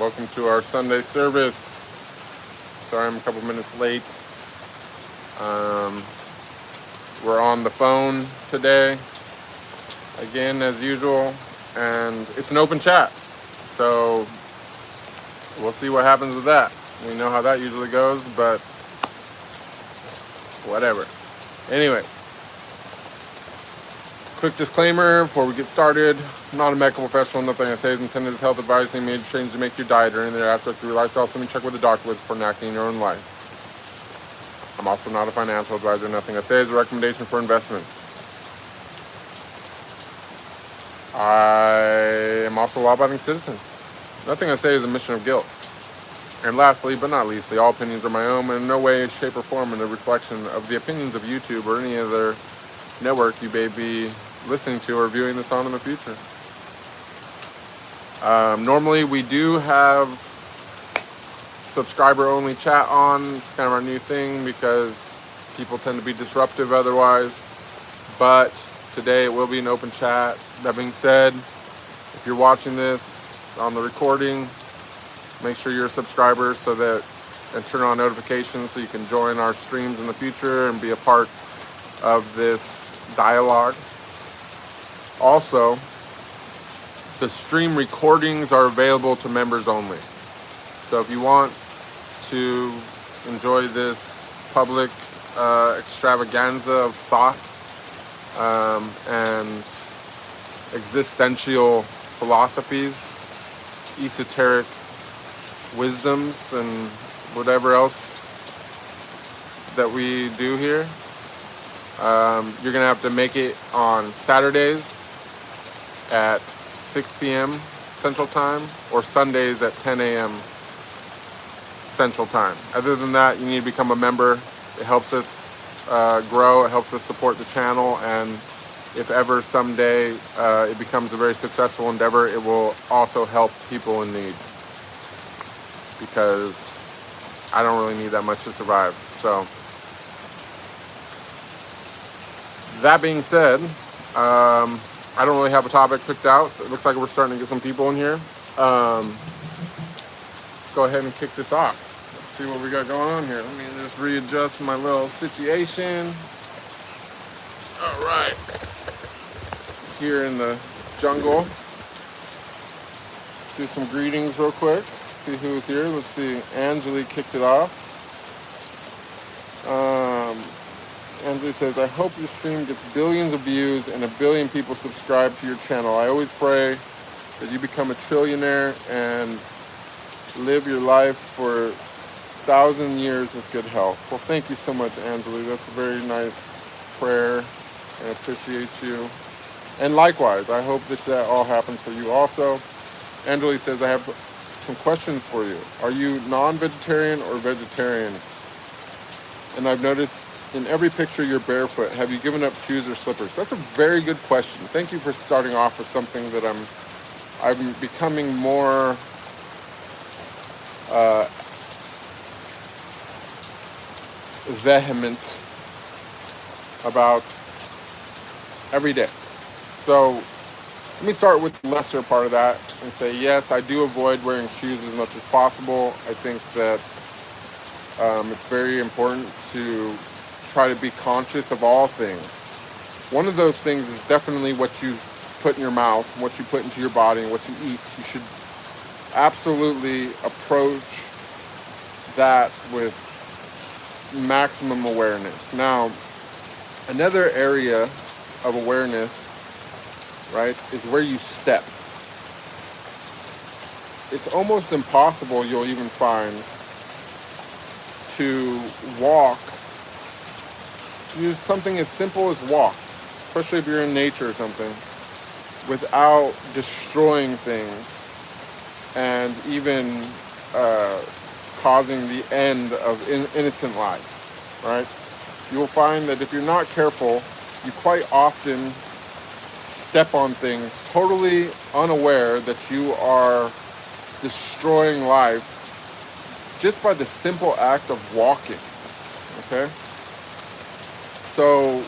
Welcome to our Sunday service. Sorry I'm a couple minutes late. We're on the phone today, again as usual, and it's an open chat. So we'll see what happens with that. We know how that usually goes, but whatever. Anyways, quick disclaimer before we get started. I'm not a medical professional. Nothing I say is intended as health advice. Any major change to make your diet or any other aspect of your lifestyle, something check with a doctor with before enacting in your own life. I'm also not a financial advisor. Nothing I say is a recommendation for investment. I am also a law-abiding citizen. Nothing I say is a mission of guilt. And lastly, but not leastly, all opinions are my own and in no way, shape, or form a reflection of the opinions of YouTube or any other network you may be listening to or viewing this on in the future. Normally, we do have subscriber-only chat on. It's kind of our new thing because people tend to be disruptive otherwise. But today it will be an open chat. That being said, if you're watching this on the recording, make sure you're a subscriber and turn on notifications so you can join our streams in the future and be a part of this dialogue. Also, the stream recordings are available to members only. So if you want to enjoy this public extravaganza of thought and existential philosophies, esoteric wisdoms, and whatever else that we do here, you're gonna have to make it on Saturdays at 6 p.m. Central Time or Sundays at 10 a.m. Central Time. Other than that, you need to become a member. It helps us grow, it helps us support the channel, and if ever someday it becomes a very successful endeavor, it will also help people in need, because I don't really need that much to survive. So that being said, I don't really have a topic picked out. It looks like we're starting to get some people in here. Let's go ahead and kick this off. Let's see what we got going on here. Let me just readjust my little situation. All right. Here in the jungle. Do some greetings real quick. See who's here. Let's see. Angeli kicked it off. Angeli says, I hope your stream gets billions of views and 1 billion people subscribe to your channel. I always pray that you become a trillionaire and live your life for 1,000 years with good health. Well, thank you so much, Angeli. That's a very nice prayer. I appreciate you. And likewise, I hope that all happens for you also. Angeli says, I have some questions for you. Are you non-vegetarian or vegetarian? And I've noticed in every picture you're barefoot. Have you given up shoes or slippers? That's a very good question. Thank you for starting off with something that I'm becoming more vehement about every day. So let me start with the lesser part of that and say, yes, I do avoid wearing shoes as much as possible. I think that it's very important to try to be conscious of all things. One of those things is definitely what you put in your mouth, what you put into your body, and what you eat. You should absolutely approach that with maximum awareness. Now, another area of awareness, right, is where you step. It's almost impossible, you'll even find, to walk, do something as simple as walk, especially if you're in nature or something, without destroying things and even causing the end of innocent life, right? You will find that if you're not careful, you quite often step on things totally unaware that you are destroying life just by the simple act of walking, okay? So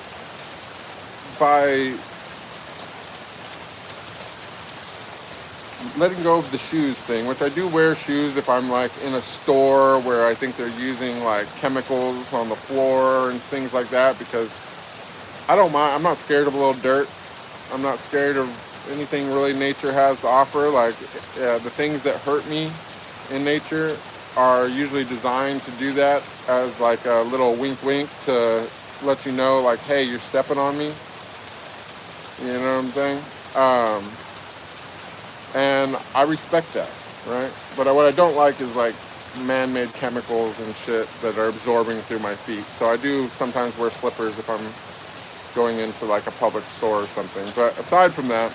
by letting go of the shoes thing, which I do wear shoes if I'm like in a store where I think they're using like chemicals on the floor and things like that, because I don't mind. I'm not scared of a little dirt. I'm not scared of anything really nature has to offer. Like the things that hurt me in nature are usually designed to do that as like a little wink wink to let you know like, hey, you're stepping on me. You know what I'm saying? And I respect that, right? But what I don't like is like man-made chemicals and shit that are absorbing through my feet. So I do sometimes wear slippers if I'm going into like a public store or something. But aside from that,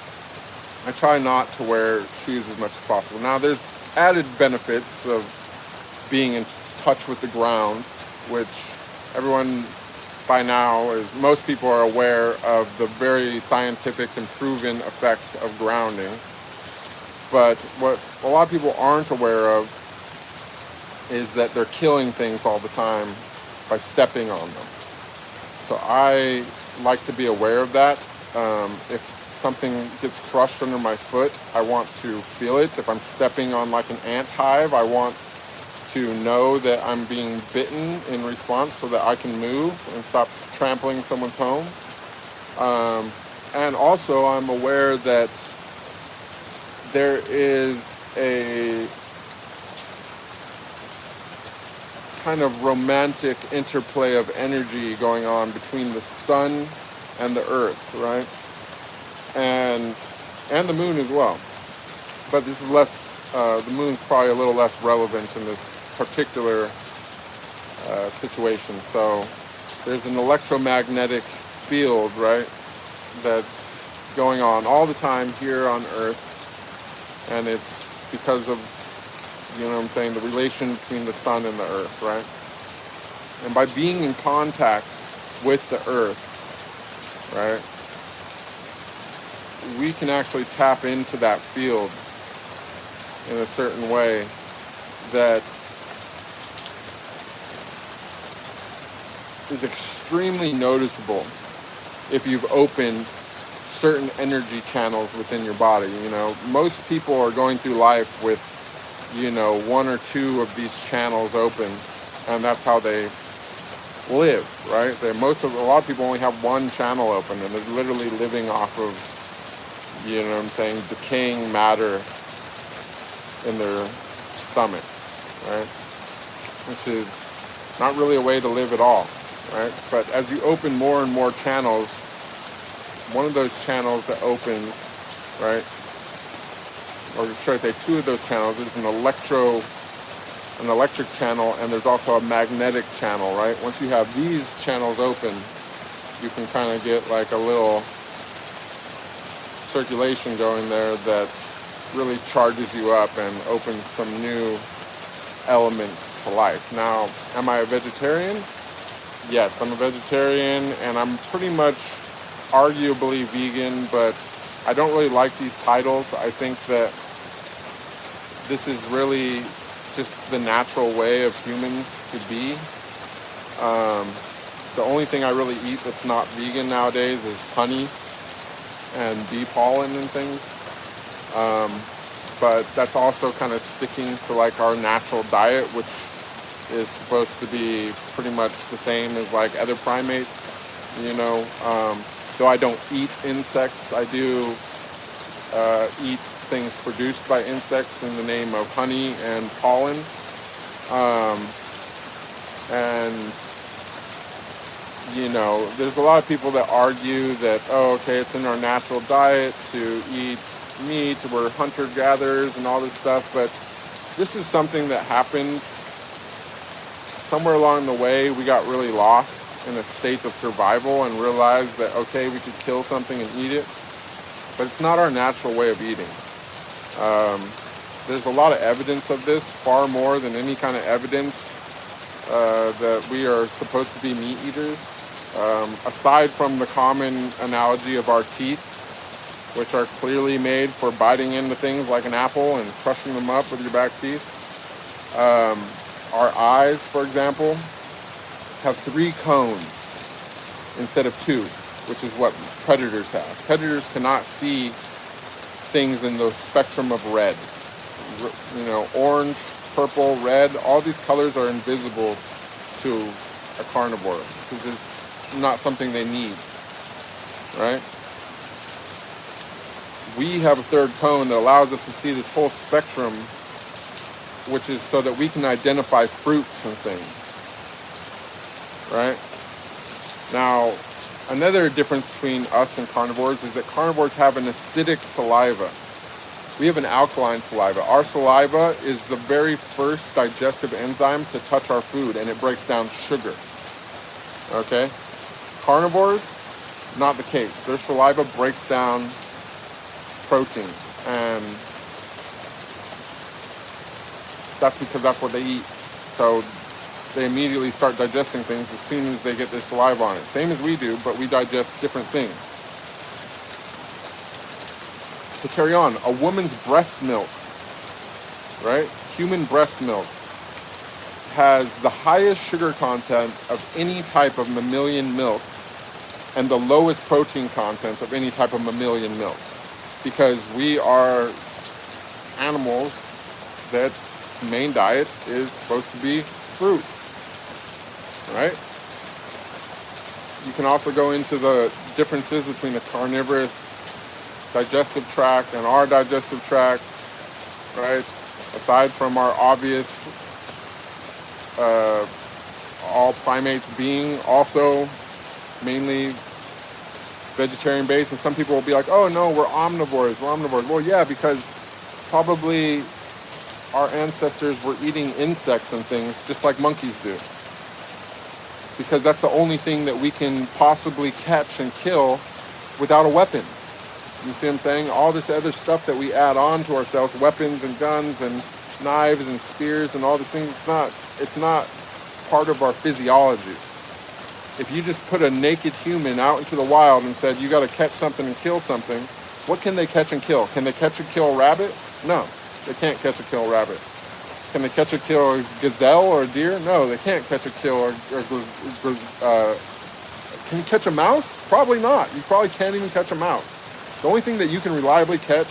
I try not to wear shoes as much as possible. Now there's added benefits of being in touch with the ground, which everyone by now is, most people are aware of the very scientific and proven effects of grounding. But what a lot of people aren't aware of is that they're killing things all the time by stepping on them. So I like to be aware of that. If something gets crushed under my foot, I want to feel it. If I'm stepping on like an ant hive, I want to know that I'm being bitten in response so that I can move and stop trampling someone's home. And also I'm aware that there is a kind of romantic interplay of energy going on between the sun and the earth, right? And the moon as well. But this is less, the moon's probably a little less relevant in this particular situation. So there's an electromagnetic field, right, that's going on all the time here on Earth. And it's because of, you know what I'm saying, the relation between the sun and the earth, right? And by being in contact with the earth, right, we can actually tap into that field in a certain way that is extremely noticeable if you've opened certain energy channels within your body. You know, most people are going through life with, you know, one or two of these channels open, and that's how they live, right? A lot of people only have one channel open, and they're literally living off of, you know what I'm saying, decaying matter in their stomach, right? Which is not really a way to live at all, right? But as you open more and more channels, one of those channels that opens, right, or should I say two of those channels, there's an electric channel, and there's also a magnetic channel, right? Once you have these channels open, you can kind of get like a little circulation going there that really charges you up and opens some new elements to life. Now, am I a vegetarian? Yes, I'm a vegetarian, and I'm pretty much arguably vegan, but I don't really like these titles. I think that this is really just the natural way of humans to be. The only thing I really eat that's not vegan nowadays is honey and bee pollen and things. But that's also kind of sticking to like our natural diet, which is supposed to be pretty much the same as like other primates, you know. Though I don't eat insects, I do eat things produced by insects in the name of honey and pollen. And, you know, there's a lot of people that argue that, oh, okay, it's in our natural diet to eat meat, we're hunter-gatherers and all this stuff, but this is something that happened somewhere along the way. We got really lost in a state of survival and realized that, okay, we could kill something and eat it, but it's not our natural way of eating. There's a lot of evidence of this, far more than any kind of evidence that we are supposed to be meat eaters. Aside from the common analogy of our teeth, which are clearly made for biting into things like an apple and crushing them up with your back teeth. Our eyes, for example, have 3 cones instead of 2, which is what predators have. Predators cannot see things in the spectrum of red. You know, orange, purple, red, all these colors are invisible to a carnivore because it's not something they need, right? We have a third cone that allows us to see this whole spectrum, which is so that we can identify fruits and things, right? Now, another difference between us and carnivores is that carnivores have an acidic saliva. We have an alkaline saliva. Our saliva is the very first digestive enzyme to touch our food, and it breaks down sugar, okay? Carnivores, not the case. Their saliva breaks down protein, and that's because that's what they eat. So they immediately start digesting things as soon as they get their saliva on it. Same as we do, but we digest different things. To carry on, a woman's breast milk, right? Human breast milk has the highest sugar content of any type of mammalian milk and the lowest protein content of any type of mammalian milk, because we are animals that main diet is supposed to be fruit, right? You can also go into the differences between the carnivorous digestive tract and our digestive tract, right? Aside from our obvious, all primates being also mainly vegetarian based, and some people will be like, oh no, we're omnivores. Well, yeah, because probably our ancestors were eating insects and things just like monkeys do, because that's the only thing that we can possibly catch and kill without a weapon. You see what I'm saying? All this other stuff that we add on to ourselves, weapons and guns and knives and spears and all these things, it's not part of our physiology. If you just put a naked human out into the wild and said, you got to catch something and kill something, what can they catch and kill? Can they catch and kill a rabbit? No, they can't catch and kill a rabbit. Can they catch and kill a gazelle or a deer? No, they can't catch and kill can you catch a mouse? Probably not. You probably can't even catch a mouse. The only thing that you can reliably catch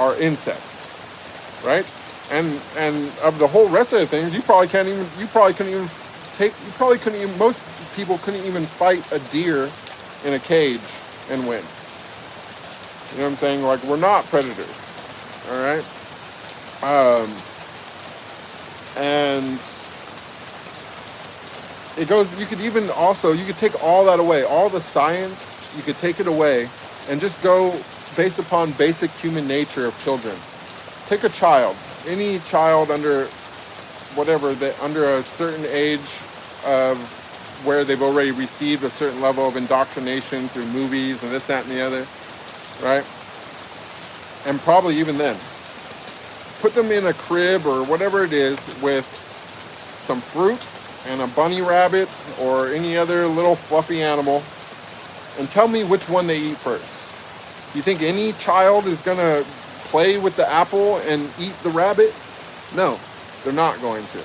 are insects, right? And of the whole rest of the things, most people couldn't even fight a deer in a cage and win. You know what I'm saying? Like, we're not predators, all right? And it goes, you could take all that away, all the science, you could take it away and just go based upon basic human nature of children. Take a child, any child under a certain age of where they've already received a certain level of indoctrination through movies and this, that, and the other, right? And probably even then, put them in a crib or whatever it is with some fruit and a bunny rabbit or any other little fluffy animal, and tell me which one they eat first. You think any child is going to play with the apple and eat the rabbit? No, they're not going to.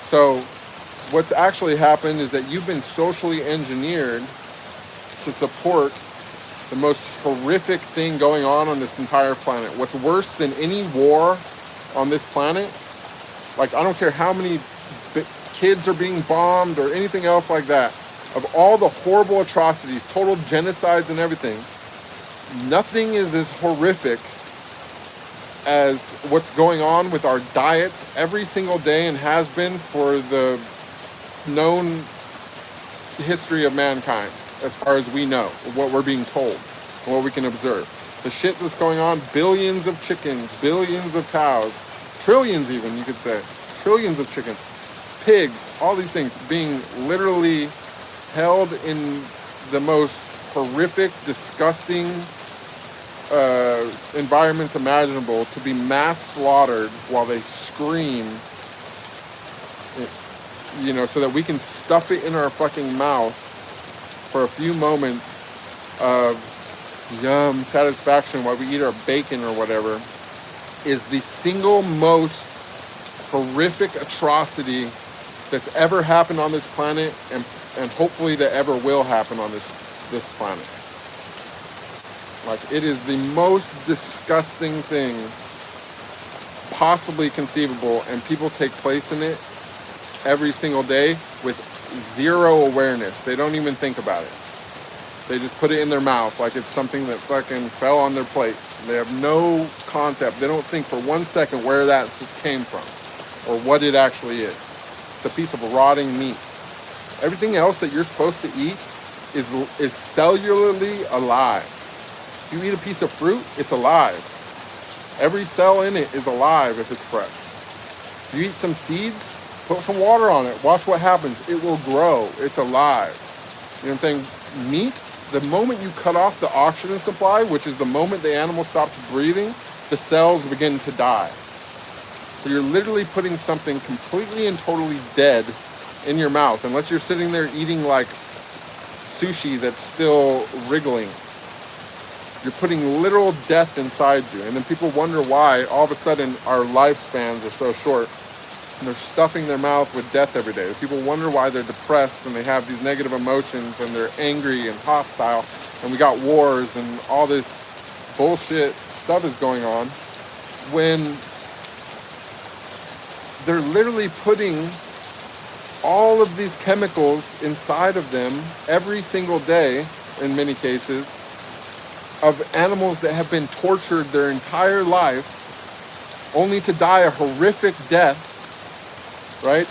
So what's actually happened is that you've been socially engineered to support the most horrific thing going on this entire planet. What's worse than any war on this planet, like, I don't care how many kids are being bombed or anything else like that, of all the horrible atrocities, total genocides and everything, nothing is as horrific as what's going on with our diets every single day and has been for the known history of mankind, as far as we know, what we're being told, and what we can observe. The shit that's going on, billions of chickens, billions of cows, trillions even, you could say, trillions of chickens, pigs, all these things being literally held in the most horrific, disgusting environments imaginable, to be mass slaughtered while they scream, you know, so that we can stuff it in our fucking mouth for a few moments of yum satisfaction while we eat our bacon or whatever, is the single most horrific atrocity that's ever happened on this planet, and hopefully that ever will happen on this planet. Like, it is the most disgusting thing possibly conceivable, and people take place in it every single day with zero awareness. They don't even think about it. They just put it in their mouth like it's something that fucking fell on their plate. They have no concept. They don't think for 1 second where that came from or what it actually is. It's a piece of rotting meat. Everything else that you're supposed to eat is cellularly alive. If you eat a piece of fruit, it's alive. Every cell in it is alive if it's fresh. You eat some seeds, put some water on it, watch what happens. It will grow. It's alive. You know what I'm saying? Meat, the moment you cut off the oxygen supply, which is the moment the animal stops breathing, the cells begin to die. So you're literally putting something completely and totally dead in your mouth, unless you're sitting there eating like sushi that's still wriggling. You're putting literal death inside you. And then people wonder why all of a sudden our lifespans are so short. And they're stuffing their mouth with death every day. People wonder why they're depressed and they have these negative emotions and they're angry and hostile. And we got wars and all this bullshit stuff is going on when they're literally putting all of these chemicals inside of them every single day, in many cases, of animals that have been tortured their entire life only to die a horrific death, right?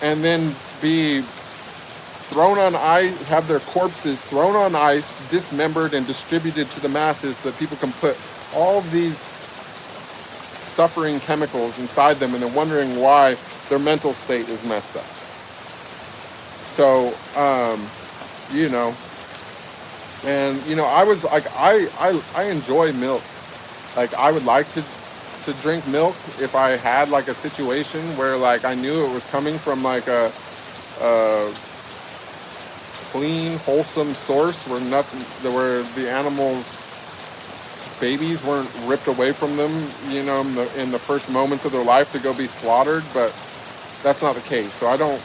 And then be thrown on ice, have their corpses thrown on ice, dismembered and distributed to the masses so that people can put all of these suffering chemicals inside them and they're wondering why their mental state is messed up. So, you know, and, you know, I was like, I enjoy milk. Like, I would like to drink milk if I had like a situation where like I knew it was coming from like a clean, wholesome source where where the animals' babies weren't ripped away from them, you know, in the first moments of their life to go be slaughtered. But that's not the case. So I don't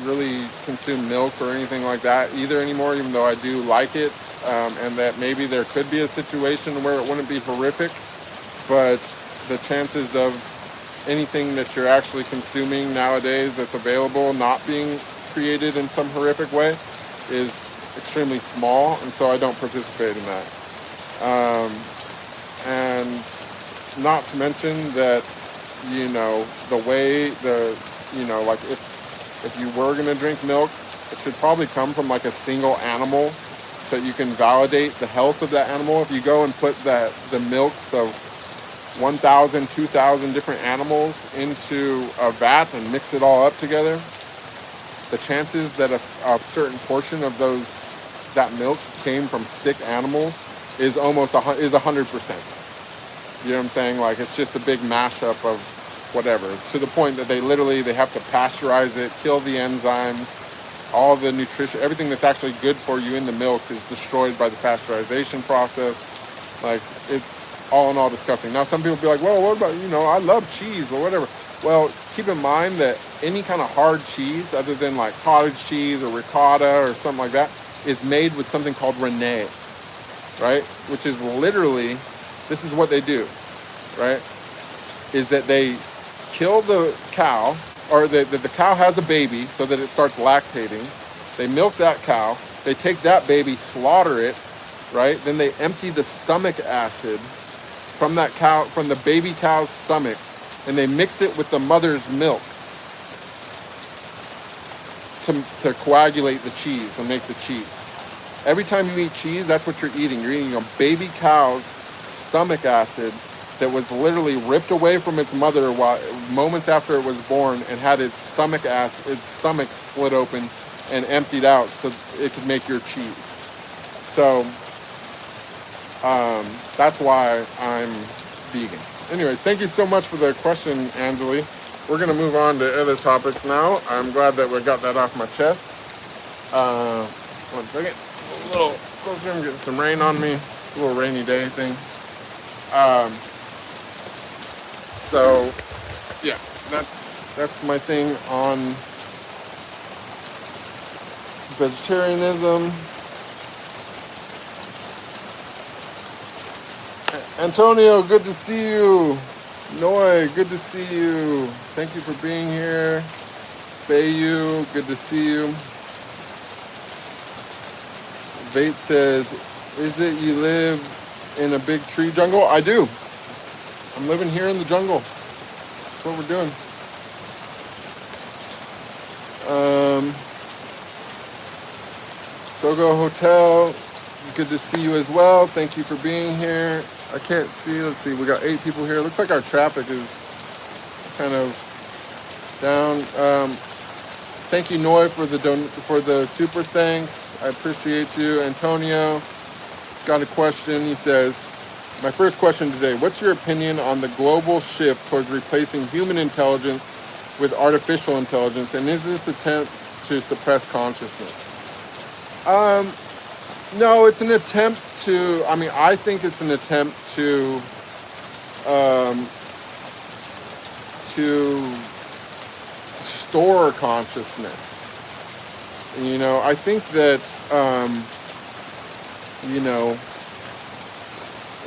really consume milk or anything like that either anymore, even though I do like it, and that maybe there could be a situation where it wouldn't be horrific, but the chances of anything that you're actually consuming nowadays that's available not being created in some horrific way is extremely small, and so I don't participate in that. And not to mention that, you know, the way you know, like if you were going to drink milk, it should probably come from like a single animal so that you can validate the health of that animal. If you go and put the milks of 1,000, 2,000 different animals into a vat and mix it all up together, the chances that a certain portion of that milk came from sick animals is almost 100%. You know what I'm saying? Like, it's just a big mashup of whatever, to the point that they have to pasteurize it, kill the enzymes, all the nutrition, everything that's actually good for you in the milk is destroyed by the pasteurization process. Like, it's all in all disgusting. Now, some people be like, well, what about, you know, I love cheese or whatever. Well, keep in mind that any kind of hard cheese, other than like cottage cheese or ricotta or something like that, is made with something called Rennet, right? Which is literally, this is what they do, right? Is that they kill the cow, or the cow has a baby so that it starts lactating. They milk that cow. They take that baby, slaughter it, right? Then they empty the stomach acid from that cow, from the baby cow's stomach, and they mix it with the mother's milk to coagulate the cheese and make the cheese. Every time you eat cheese, that's what you're eating. You're eating a baby cow's stomach acid that was literally ripped away from its mother moments after it was born, and had its stomach split open and emptied out so it could make your cheese. So that's why I'm vegan. Anyways, thank you so much for the question, Angeli. We're going to move on to other topics now. I'm glad that we got that off my chest. 1 second. A little closer. I'm getting some rain on me. It's a little rainy day thing. So, yeah, that's my thing on vegetarianism. Antonio, good to see you. Noi, good to see you. Thank you for being here. Bayu, good to see you. Vate says, is it you live in a big tree jungle? I do. I'm living here in the jungle. That's what we're doing. Sogo Hotel, good to see you as well. Thank you for being here. I can't see. Let's see. We got 8 people here. Looks like our traffic is kind of down. Thank you, Noi, for the super thanks. I appreciate you. Antonio got a question. He says, my first question today, what's your opinion on the global shift towards replacing human intelligence with artificial intelligence, and is this attempt to suppress consciousness? No, it's an attempt to, I think it's an attempt to store consciousness. I think that,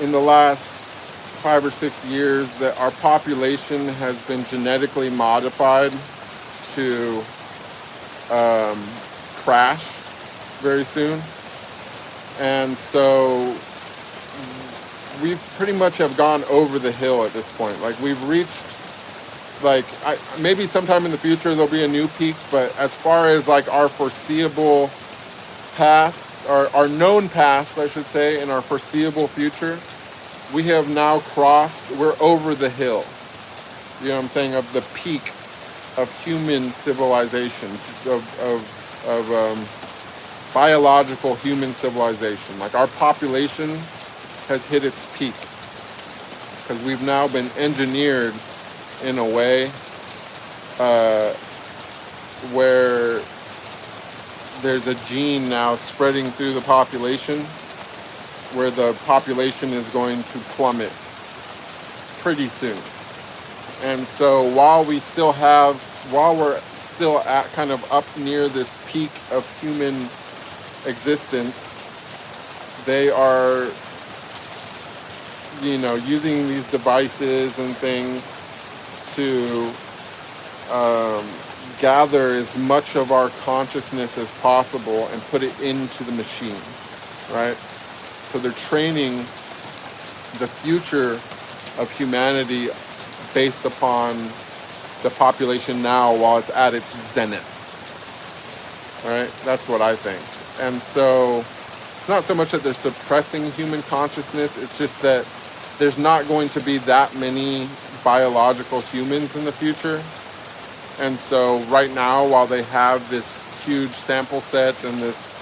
in the last 5 or 6 years, that our population has been genetically modified to crash very soon. And so we pretty much have gone over the hill at this point. Like, we've reached, maybe sometime in the future there'll be a new peak, but as far as like our foreseeable past, or our known past, I should say, in our foreseeable future, we have now crossed, we're over the hill, you know what I'm saying, of the peak of human civilization, of biological human civilization. Like, our population has hit its peak because we've now been engineered in a way where there's a gene now spreading through the population where the population is going to plummet pretty soon. And so while we're still at kind of up near this peak of human existence, they are, using these devices and things to gather as much of our consciousness as possible and put it into the machine, right? So they're training the future of humanity based upon the population now while it's at its zenith. All right, that's what I think. And so it's not so much that they're suppressing human consciousness, it's just that there's not going to be that many biological humans in the future. And so right now, while they have this huge sample set and this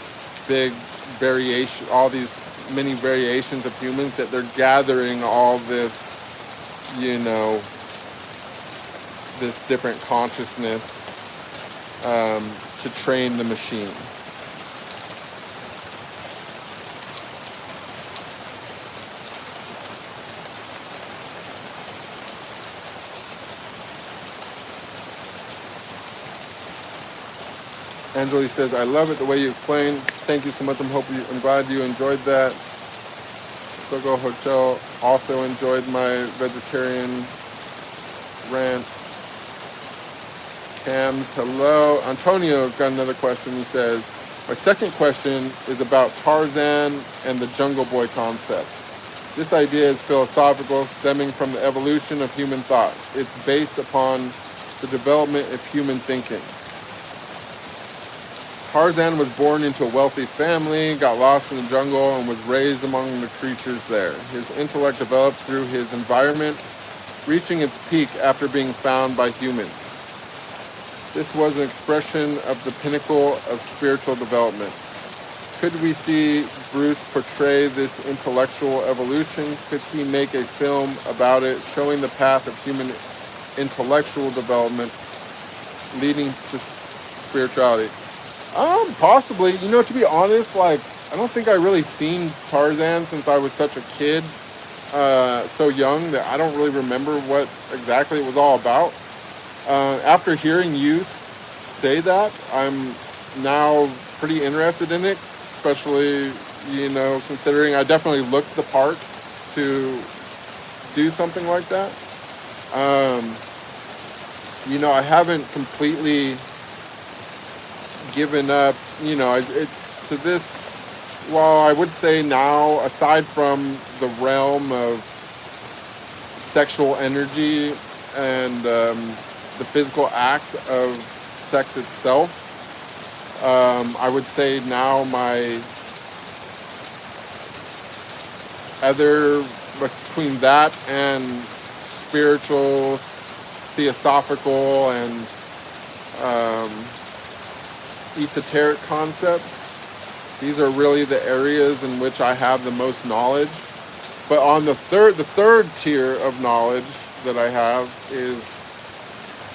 big variation, all these many variations of humans, that they're gathering all this, this different consciousness to train the machine. Angeli says, I love it the way you explain. Thank you so much. I'm glad you enjoyed that. Sogo Hotel also enjoyed my vegetarian rant. Cams, hello. Antonio's got another question. He says, my second question is about Tarzan and the Jungle Boy concept. This idea is philosophical, stemming from the evolution of human thought. It's based upon the development of human thinking. Tarzan was born into a wealthy family, got lost in the jungle, and was raised among the creatures there. His intellect developed through his environment, reaching its peak after being found by humans. This was an expression of the pinnacle of spiritual development. Could we see Bruce portray this intellectual evolution? Could he make a film about it, showing the path of human intellectual development leading to spirituality? Possibly. To be honest, I don't think I really seen Tarzan since I was such a kid, so young that I don't really remember what exactly it was all about. After hearing you say that, I'm now pretty interested in it, especially, considering I definitely looked the part to do something like that. You know, I haven't completely given up, you know, to this, well, I would say now, aside from the realm of sexual energy and the physical act of sex itself, I would say now my other, between that and spiritual, theosophical, and esoteric concepts, these are really the areas in which I have the most knowledge. But on the third tier of knowledge that I have is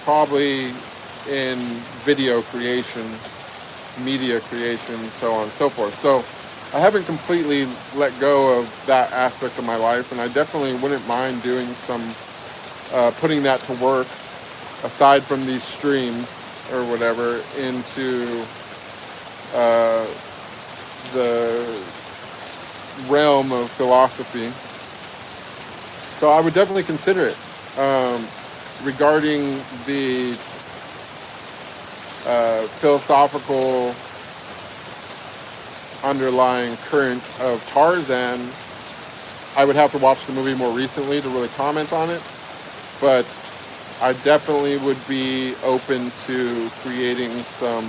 probably in video creation, media creation, so on and so forth. So I haven't completely let go of that aspect of my life, and I definitely wouldn't mind doing some, putting that to work, aside from these streams or whatever, into the realm of philosophy. So I would definitely consider it. Regarding the philosophical underlying current of Tarzan, I would have to watch the movie more recently to really comment on it, but I definitely would be open to creating some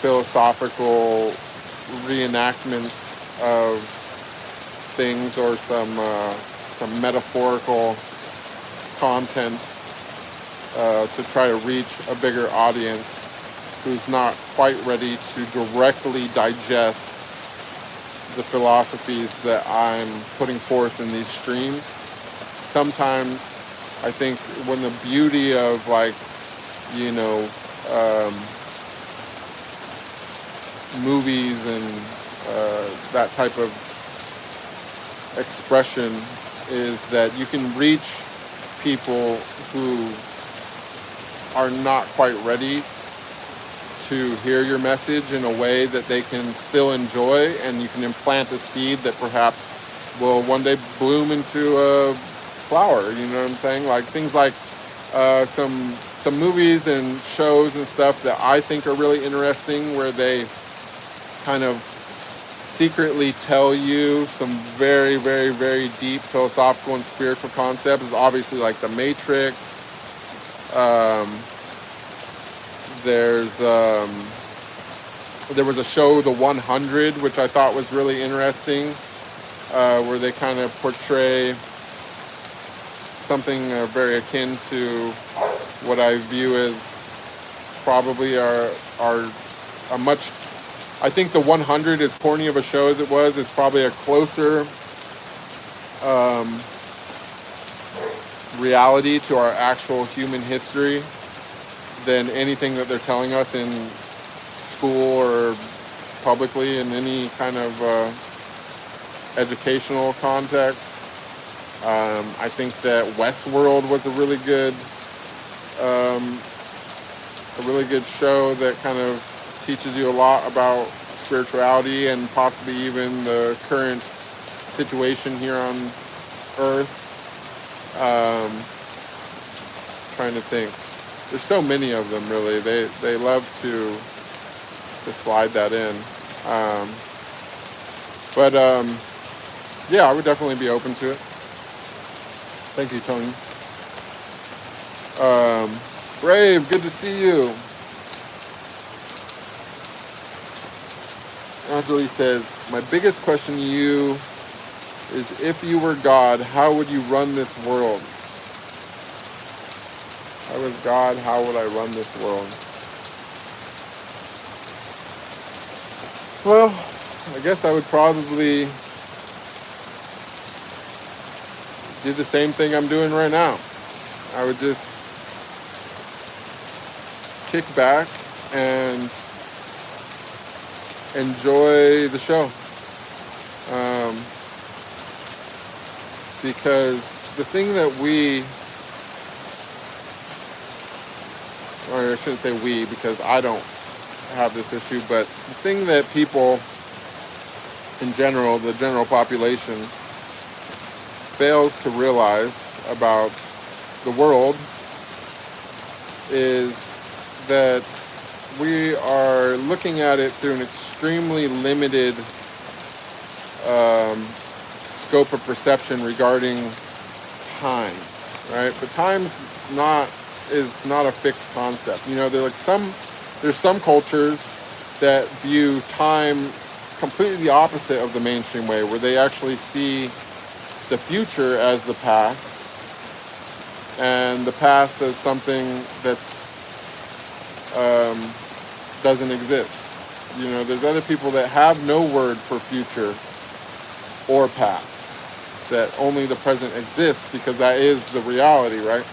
philosophical reenactments of things, or some metaphorical content to try to reach a bigger audience who's not quite ready to directly digest the philosophies that I'm putting forth in these streams. Sometimes I think when the beauty of, like, you know, movies and that type of expression is that you can reach people who are not quite ready to hear your message in a way that they can still enjoy, and you can implant a seed that perhaps will one day bloom into a flower, you know what I'm saying? Like things like some movies and shows and stuff that I think are really interesting, where they kind of secretly tell you some very, very, very deep philosophical and spiritual concepts, is obviously like The Matrix. There was a show, The 100, which I thought was really interesting, where they kind of portray something very akin to what I view as probably are a much, I think The 100, as corny of a show as it was, is probably a closer reality to our actual human history than anything that they're telling us in school or publicly in any kind of educational context. I think that Westworld was a really good show that kind of teaches you a lot about spirituality and possibly even the current situation here on Earth. Trying to think. There's so many of them, really. They love to slide that in. Yeah, I would definitely be open to it. Thank you, Tony. Brave, good to see you. Angeli says, my biggest question to you is, if you were God, how would you run this world? If I was God, how would I run this world? Well, I guess I would probably do the same thing I'm doing right now. I would just kick back and enjoy the show. Because the thing that or I shouldn't say we, because I don't have this issue, but the thing that people in general, the general population, fails to realize about the world is that we are looking at it through an extremely limited scope of perception regarding time, right? But time's is not a fixed concept. You know, there's some cultures that view time completely the opposite of the mainstream way, where they actually see the future as the past, and the past as something that's doesn't exist. You know, there's other people that have no word for future or past, that only the present exists because that is the reality, right?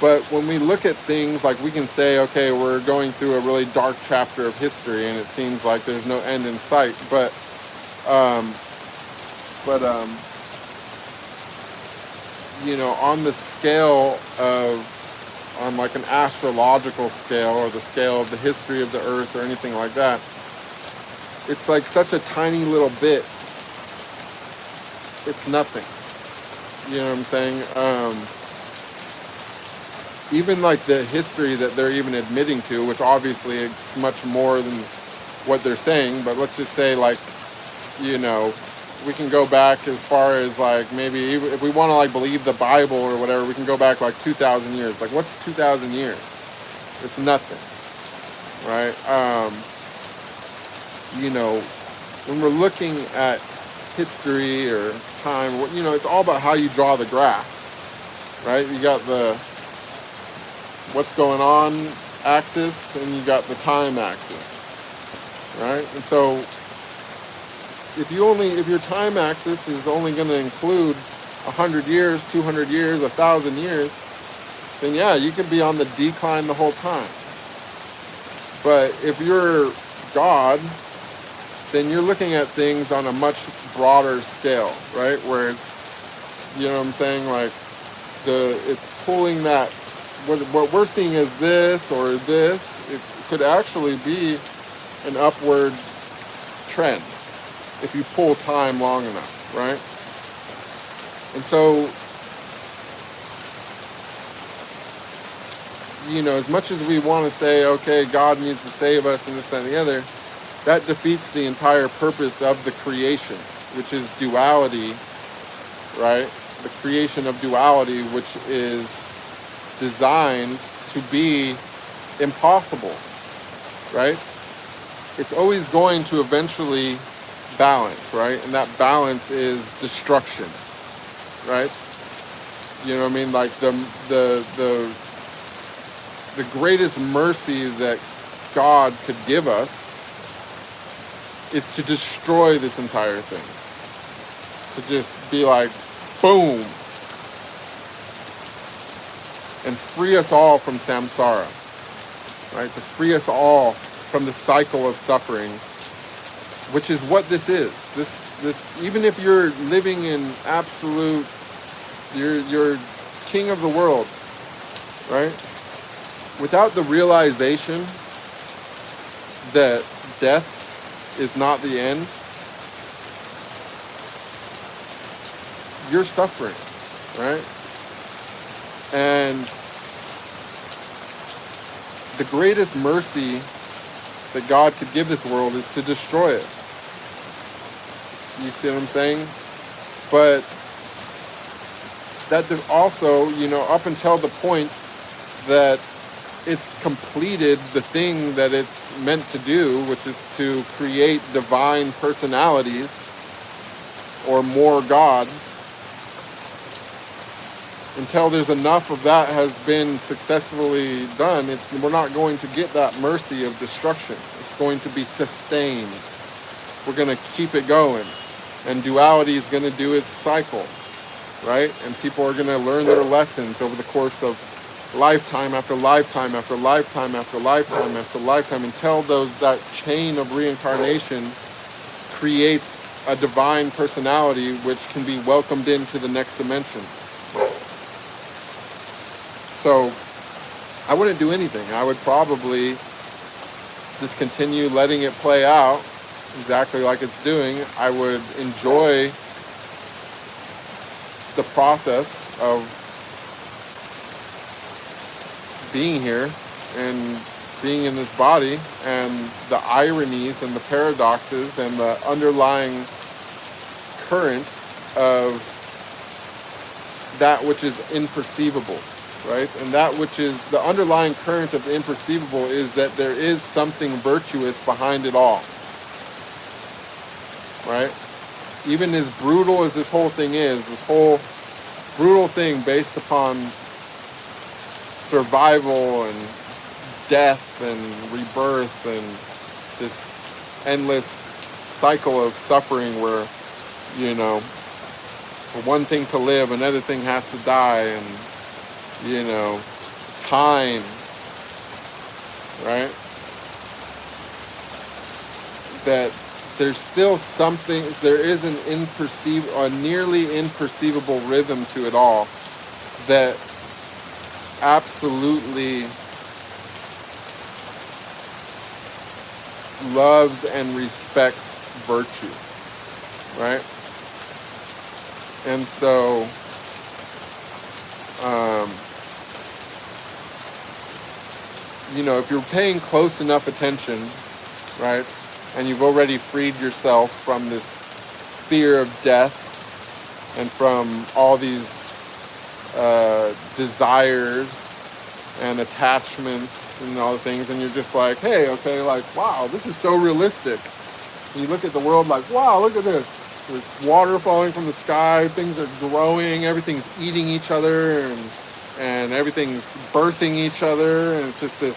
But when we look at things, like we can say, okay, we're going through a really dark chapter of history and it seems like there's no end in sight, but you know, on the scale of, on like an astrological scale, or the scale of the history of the earth or anything like that, it's like such a tiny little bit. It's nothing. You know what I'm saying? Even like the history that they're even admitting to, which obviously it's much more than what they're saying, but let's just say, like, you know, we can go back as far as like, maybe if we want to like believe the Bible or whatever, we can go back like 2,000 years. Like, what's 2,000 years? It's nothing, right? You know, when we're looking at history or time, you know, it's all about how you draw the graph, right? You got the what's going on axis, and you got the time axis, right? And so if your time axis is only going to include 100 years, 200 years, 1,000 years, then yeah, you can be on the decline the whole time. But if you're God, then you're looking at things on a much broader scale, right? Where it's, you know what I'm saying, like it's pulling that, what we're seeing as this or this, it could actually be an upward trend if you pull time long enough, right? And so, you know, as much as we want to say, okay, God needs to save us and this, that, and the other, that defeats the entire purpose of the creation, which is duality, right? The creation of duality, which is designed to be impossible, right? It's always going to eventually balance, right? And that balance is destruction, right? You know what I mean? Like the greatest mercy that God could give us is to destroy this entire thing. To just be like, boom, and free us all from samsara, right? To free us all from the cycle of suffering, which is what this is. This even if you're living in absolute, you're king of the world, right? Without the realization that death is not the end, you're suffering, right? And the greatest mercy that God could give this world is to destroy it. You see what I'm saying? But that also, you know, up until the point that it's completed the thing that it's meant to do, which is to create divine personalities or more gods, until there's enough of that has been successfully done, we're not going to get that mercy of destruction. It's going to be sustained. We're going to keep it going. And duality is going to do its cycle, right? And people are going to learn their lessons over the course of lifetime after lifetime after lifetime after lifetime after lifetime, until that chain of reincarnation creates a divine personality which can be welcomed into the next dimension. So I wouldn't do anything. I would probably just continue letting it play out exactly like it's doing, I would enjoy the process of being here and being in this body, and the ironies and the paradoxes and the underlying current of that which is imperceivable, right? And that which is the underlying current of the imperceivable is that there is something virtuous behind it all, right? Even as brutal as this whole thing is, this whole brutal thing based upon survival and death and rebirth and this endless cycle of suffering where, you know, for one thing to live, another thing has to die, and, you know, time, right? That there's still something, there is a nearly imperceivable rhythm to it all that absolutely loves and respects virtue, right? And so, you know, if you're paying close enough attention, right, and you've already freed yourself from this fear of death and from all these desires and attachments and all the things, and you're just like, hey, okay, like, wow, this is so realistic. And you look at the world like, wow, look at this. There's water falling from the sky, things are growing, everything's eating each other, and everything's birthing each other, and it's just this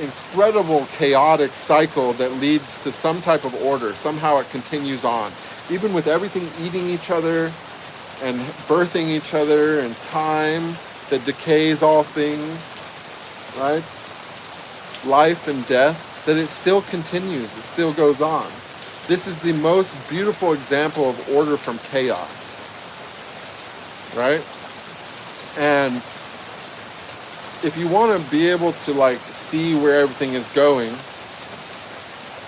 incredible chaotic cycle that leads to some type of order. Somehow it continues on. Even with everything eating each other and birthing each other, and time that decays all things, right? Life and death, that it still continues, it still goes on. This is the most beautiful example of order from chaos, right? And if you want to be able to like see where everything is going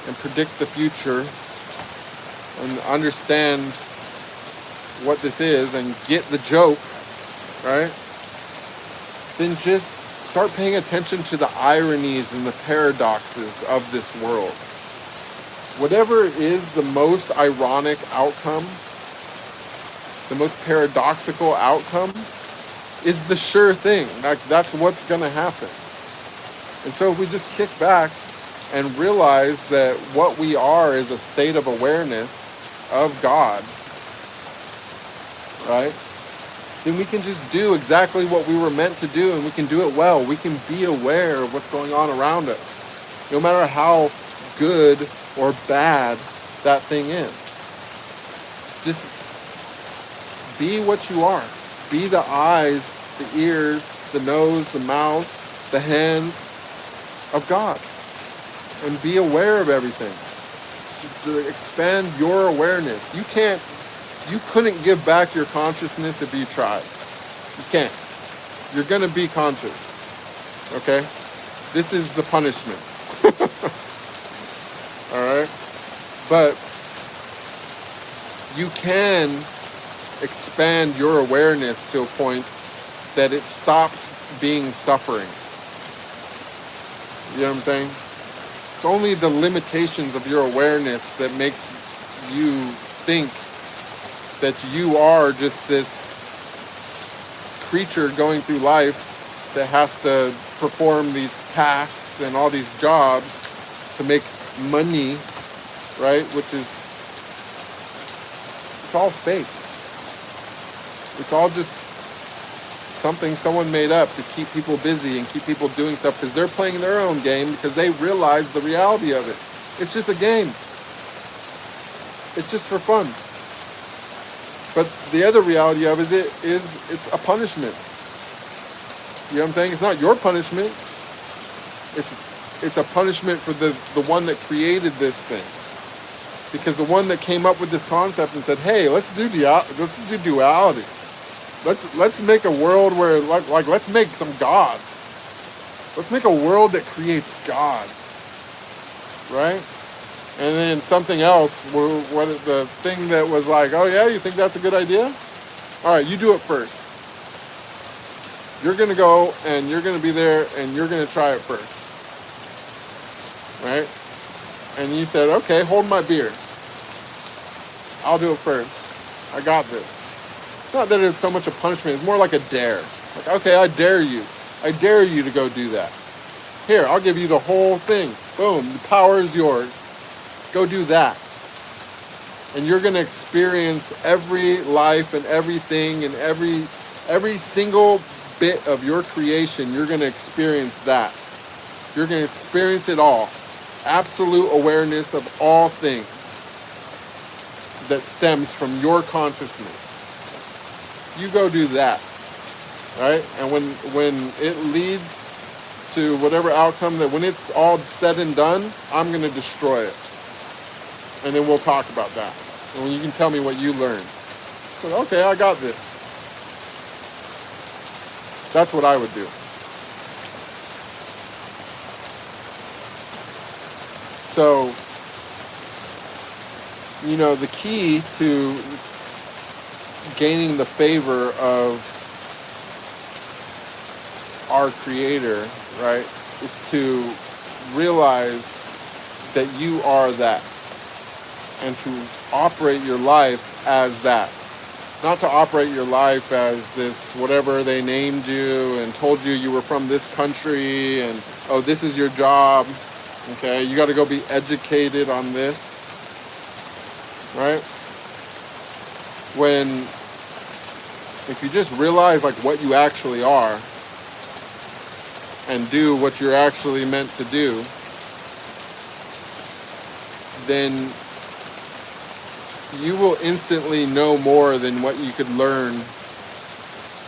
and predict the future and understand what this is and get the joke, right? Then just start paying attention to the ironies and the paradoxes of this world. Whatever is the most ironic outcome, the most paradoxical outcome, is the sure thing. Like, that's what's going to happen. And so if we just kick back and realize that what we are is a state of awareness of God, right? Then we can just do exactly what we were meant to do, and we can do it well. We can be aware of what's going on around us, no matter how good or bad that thing is. Just be what you are. Be the eyes, the ears, the nose, the mouth, the hands of God. And be aware of everything. To expand your awareness. You couldn't give back your consciousness if you tried. You can't. You're going to be conscious. Okay? This is the punishment. Alright? But you can expand your awareness to a point that it stops being suffering. You know what I'm saying? It's only the limitations of your awareness that makes you think that you are just this creature going through life that has to perform these tasks and all these jobs to make money, right? Which is, it's all fake. It's all just something someone made up to keep people busy and keep people doing stuff because they're playing their own game because they realize the reality of it. It's just a game. It's just for fun. But the other reality of it is it's a punishment. You know what I'm saying? It's not your punishment. It's a punishment for the one that created this thing. Because the one that came up with this concept and said, hey, let's do duality. Let's make a world where like let's make some gods. Let's make a world that creates gods. Right? And then something else, what the thing that was like, oh yeah, you think that's a good idea? All right, you do it first. You're going to go and you're going to be there and you're going to try it first. Right? And you said, okay, hold my beer. I'll do it first. I got this. It's not that it's so much a punishment. It's more like a dare. Like, okay, I dare you. I dare you to go do that. Here, I'll give you the whole thing. Boom, the power is yours. Go do that. And you're going to experience every life and everything and every single bit of your creation. You're going to experience that. You're going to experience it all. Absolute awareness of all things that stems from your consciousness. You go do that. Right? And when it leads to whatever outcome, that when it's all said and done, I'm going to destroy it. And then we'll talk about that. And you can tell me what you learned. So, okay, I got this. That's what I would do. So, you know, the key to gaining the favor of our Creator, right, is to realize that you are that. And to operate your life as that. Not to operate your life as this, whatever they named you and told you you were from this country and, oh, this is your job. Okay, you got to go be educated on this. Right? If you just realize like what you actually are and do what you're actually meant to do, then you will instantly know more than what you could learn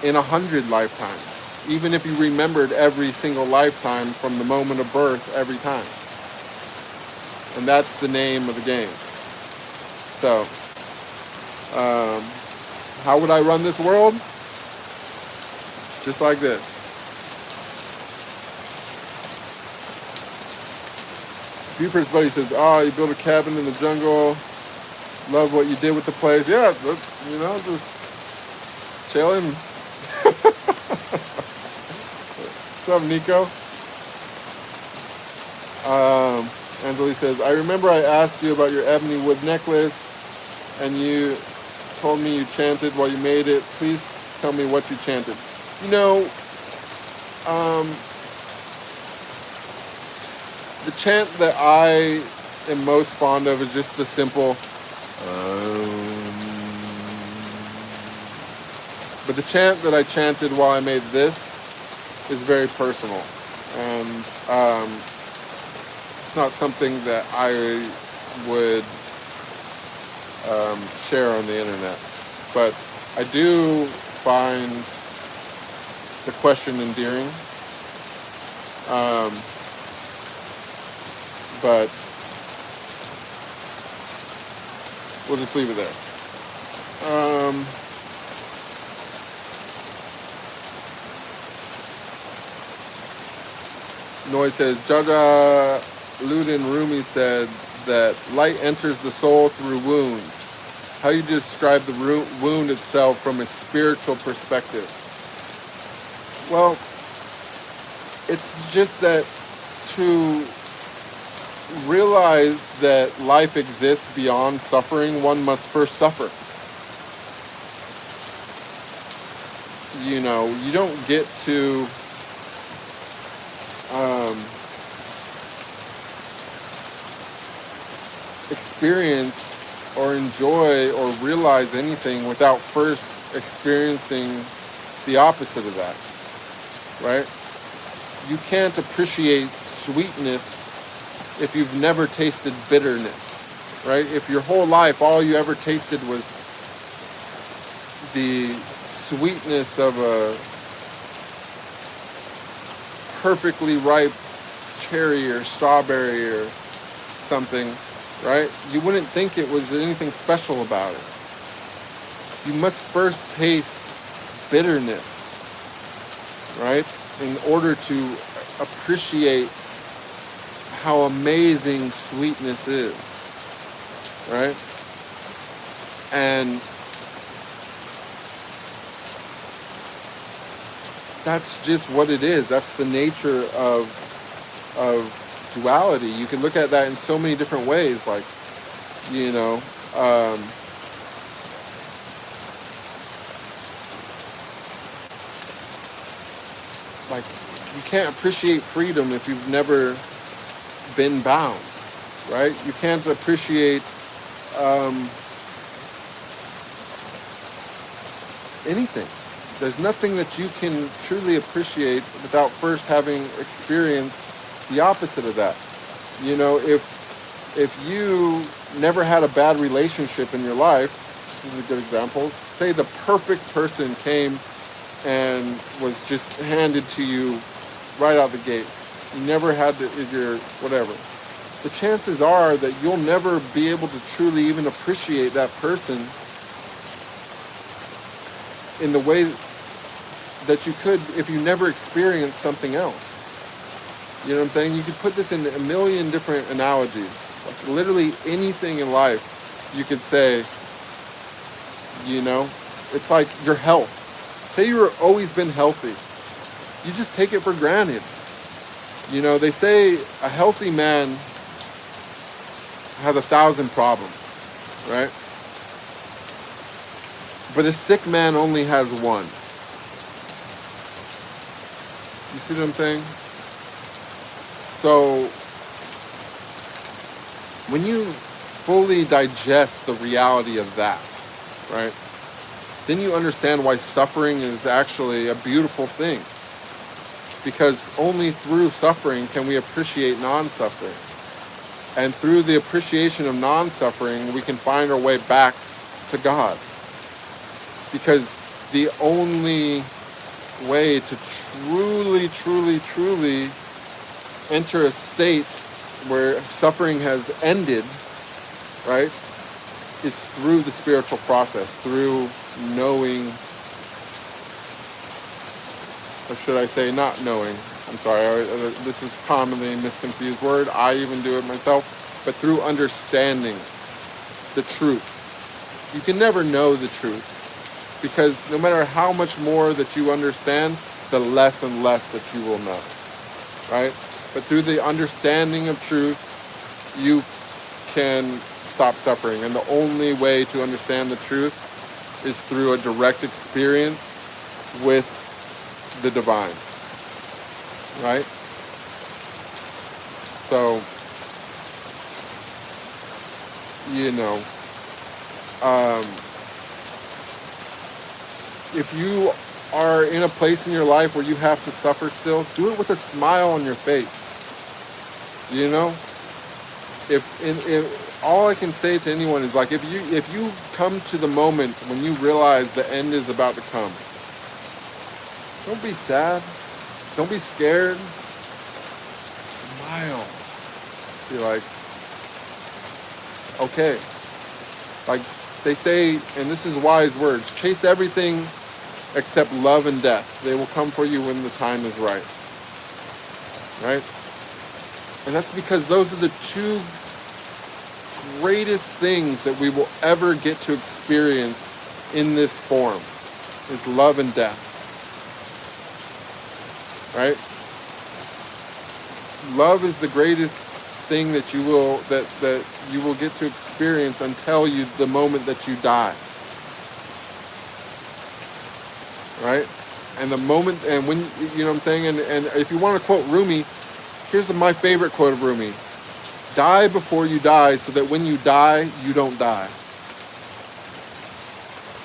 in 100 lifetimes, even if you remembered every single lifetime from the moment of birth every time. And that's the name of the game. So, how would I run this world? Just like this. Buford's buddy says, oh, you built a cabin in the jungle. Love what you did with the place. Yeah, you know, just chilling. What's up, Nico? Angeli says, I remember I asked you about your ebony wood necklace, and you told me you chanted while you made it. Please tell me what you chanted. You know, the chant that I am most fond of is just the simple but the chant that I chanted while I made this is very personal, and it's not something that I would share on the internet, but I do find the question endearing, but we'll just leave it there. Noise says, Jaja Ludin Rumi said that light enters the soul through wounds. How you describe the wound itself from a spiritual perspective? Well, it's just that to realize that life exists beyond suffering, one must first suffer. You know, you don't get to experience or enjoy or realize anything without first experiencing the opposite of that, right? You can't appreciate sweetness if you've never tasted bitterness, right? If your whole life all you ever tasted was the sweetness of a perfectly ripe cherry or strawberry or something, right? You wouldn't think it was anything special about it. You must first taste bitterness, right? In order to appreciate how amazing sweetness is. right? And that's just what it is. That's the nature of duality. You can look at that in so many different ways, like, you know, like, you can't appreciate freedom if you've never been bound, right? You can't appreciate anything. There's nothing that you can truly appreciate without first having experienced the opposite of that. You know, if you never had a bad relationship in your life, this is a good example. Say the perfect person came and was just handed to you right out the gate. You never had your whatever. The chances are that you'll never be able to truly even appreciate that person in the way that you could if you never experienced something else. You know what I'm saying? You could put this in a million different analogies. Like literally anything in life you could say, you know, it's like your health. Say you've always been healthy. You just take it for granted. You know, they say a healthy man has 1,000 problems, right? But a sick man only has one. You see what I'm saying? So when you fully digest the reality of that, right, then you understand why suffering is actually a beautiful thing. Because only through suffering can we appreciate non-suffering. And through the appreciation of non-suffering, we can find our way back to God. Because the only way to truly, truly, truly enter a state where suffering has ended, right, is through the spiritual process, through knowing, or should I say not knowing. I'm sorry, this is commonly a misconfused word. I even do it myself. But through understanding the truth. You can never know the truth. Because no matter how much more that you understand, the less and less that you will know. Right? But through the understanding of truth, you can stop suffering. And the only way to understand the truth is through a direct experience with the divine. Right? So, you know, if you are in a place in your life where you have to suffer still, do it with a smile on your face. You know? If all I can say to anyone is like, if you come to the moment when you realize the end is about to come, don't be sad. Don't be scared. Smile. Be like, okay. Like they say, and this is wise words, chase everything except love and death. They will come for you when the time is right. Right? And that's because those are the two greatest things that we will ever get to experience in this form, is love and death. Right? Love is the greatest thing that you will get to experience until the moment that you die. Right? And the moment, and when, you know what I'm saying, and if you want to quote Rumi, here's my favorite quote of Rumi: die before you die so that when you die, you don't die.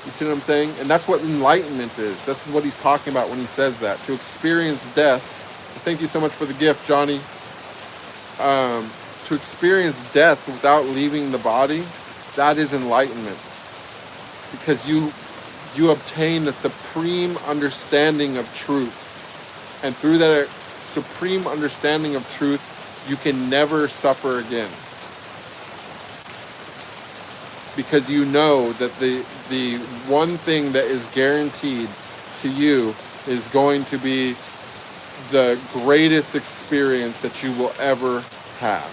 You see what I'm saying? And that's what enlightenment is. This is what he's talking about when he says that. To experience death. Thank you so much for the gift, Johnny. To experience death without leaving the body, that is enlightenment. Because you obtain the supreme understanding of truth. And through that supreme understanding of truth, you can never suffer again. Because you know that the one thing that is guaranteed to you is going to be the greatest experience that you will ever have.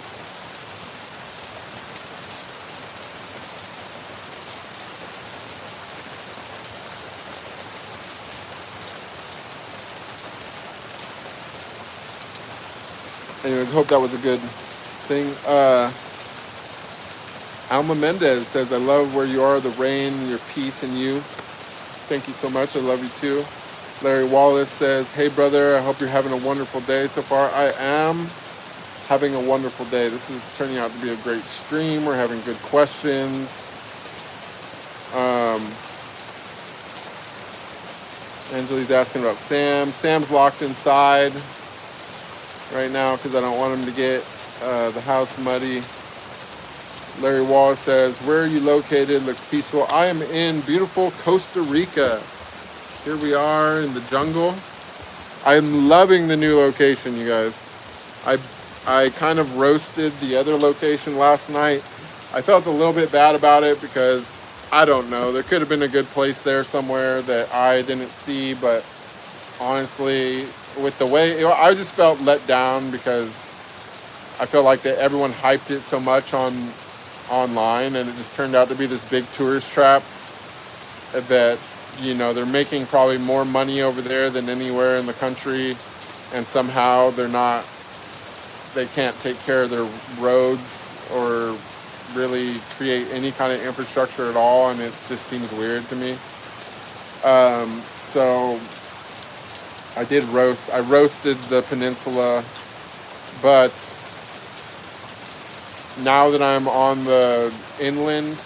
anyways, hope that was a good thing. Alma Mendez says, I love where you are, the rain, your peace in you. Thank you so much. I love you too. Larry Wallace says, hey brother, I hope you're having a wonderful day so far. I am having a wonderful day. This is turning out to be a great stream. We're having good questions. Angeli's asking about Sam. Sam's locked inside right now because I don't want him to get the house muddy. Larry Wallace says, where are you located? Looks peaceful. I am in beautiful Costa Rica. Here we are in the jungle. I'm loving the new location, you guys. I kind of roasted the other location last night. I felt a little bit bad about it because, I don't know, there could have been a good place there somewhere that I didn't see, but honestly, with the way, I just felt let down because I feel like that everyone hyped it so much online, and it just turned out to be this big tourist trap that, you know, they're making probably more money over there than anywhere in the country, and somehow they can't take care of their roads or really create any kind of infrastructure at all, and it just seems weird to me. So I roasted the peninsula, but now that I'm on the inland,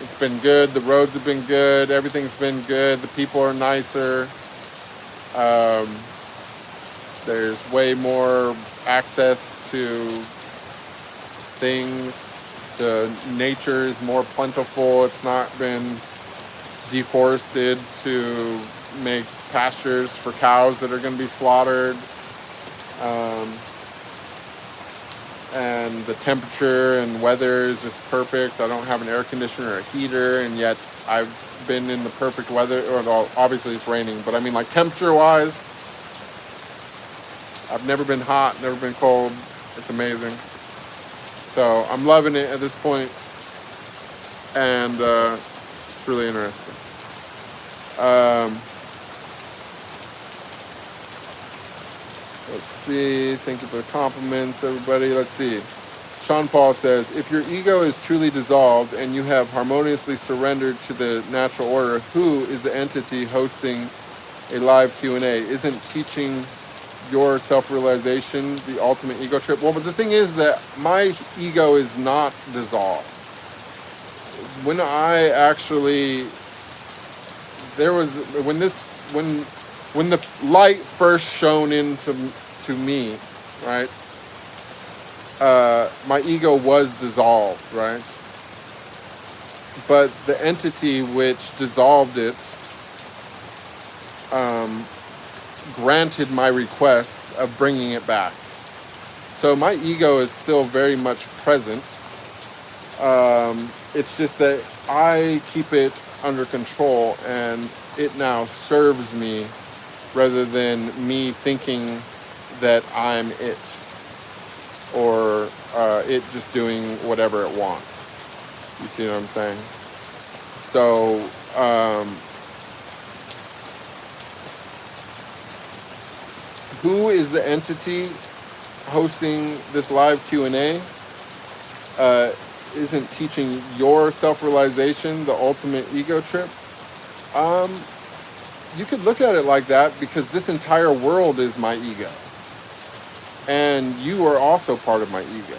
it's been good. The roads have been good. Everything's been good. The people are nicer. There's way more access to things. The nature is more plentiful. It's not been deforested to make pastures for cows that are going to be slaughtered. And the temperature and weather is just perfect. I don't have an air conditioner or a heater, and yet I've been in the perfect weather. Well, obviously it's raining, but I mean, like, temperature-wise, I've never been hot, never been cold. It's amazing. So I'm loving it at this point, and it's really interesting. Let's see. Thank you for the compliments, everybody. Let's see. Sean Paul says, if your ego is truly dissolved and you have harmoniously surrendered to the natural order, who is the entity hosting a live Q&A? Isn't teaching your self-realization the ultimate ego trip? Well, but the thing is that my ego is not dissolved. When I actually, when the light first shone into me, right? My ego was dissolved, right? But the entity which dissolved it granted my request of bringing it back. So my ego is still very much present. It's just that I keep it under control, and it now serves me rather than me thinking that I'm it, or it just doing whatever it wants. You see what I'm saying? So who is the entity hosting this live Q&A? Isn't teaching your self-realization the ultimate ego trip? You could look at it like that, because this entire world is my ego. And you are also part of my ego.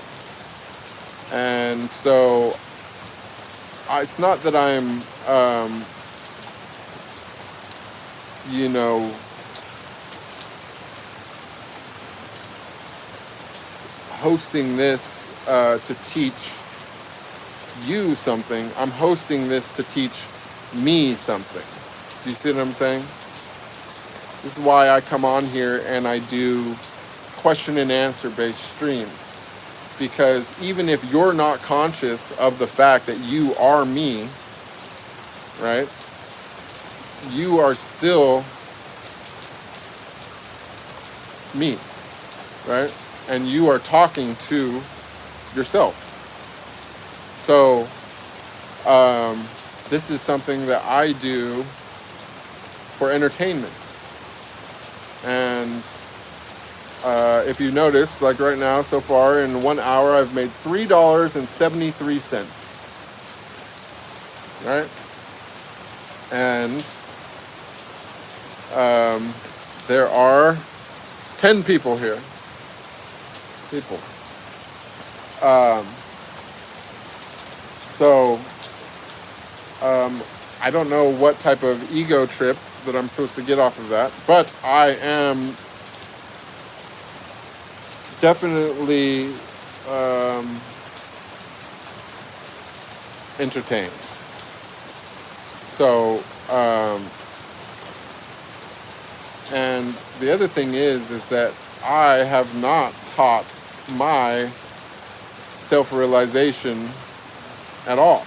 And so it's not that I'm, hosting this to teach you something. I'm hosting this to teach me something. Do you see what I'm saying? This is why I come on here and I do question and answer based streams. Because even if you're not conscious of the fact that you are me, right? You are still me, right? And you are talking to yourself. So, this is something that I do for entertainment. And if you notice, like right now, so far in 1 hour, I've made $3.73. Right? And there are 10 people here. So I don't know what type of ego trip that I'm supposed to get off of that, but I am definitely entertained. So, and the other thing is that I have not taught my self-realization at all.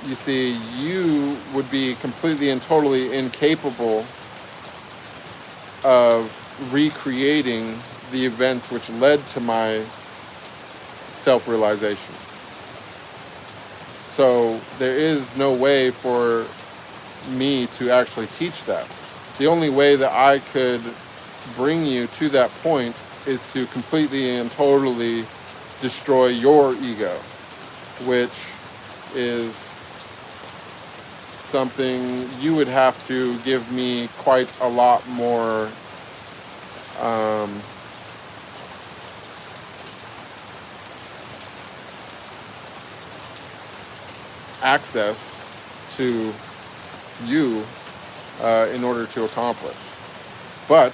You see, you would be completely and totally incapable of recreating the events which led to my self-realization. So there is no way for me to actually teach that. The only way that I could bring you to that point is to completely and totally destroy your ego, which is something you would have to give me quite a lot more access to you in order to accomplish. But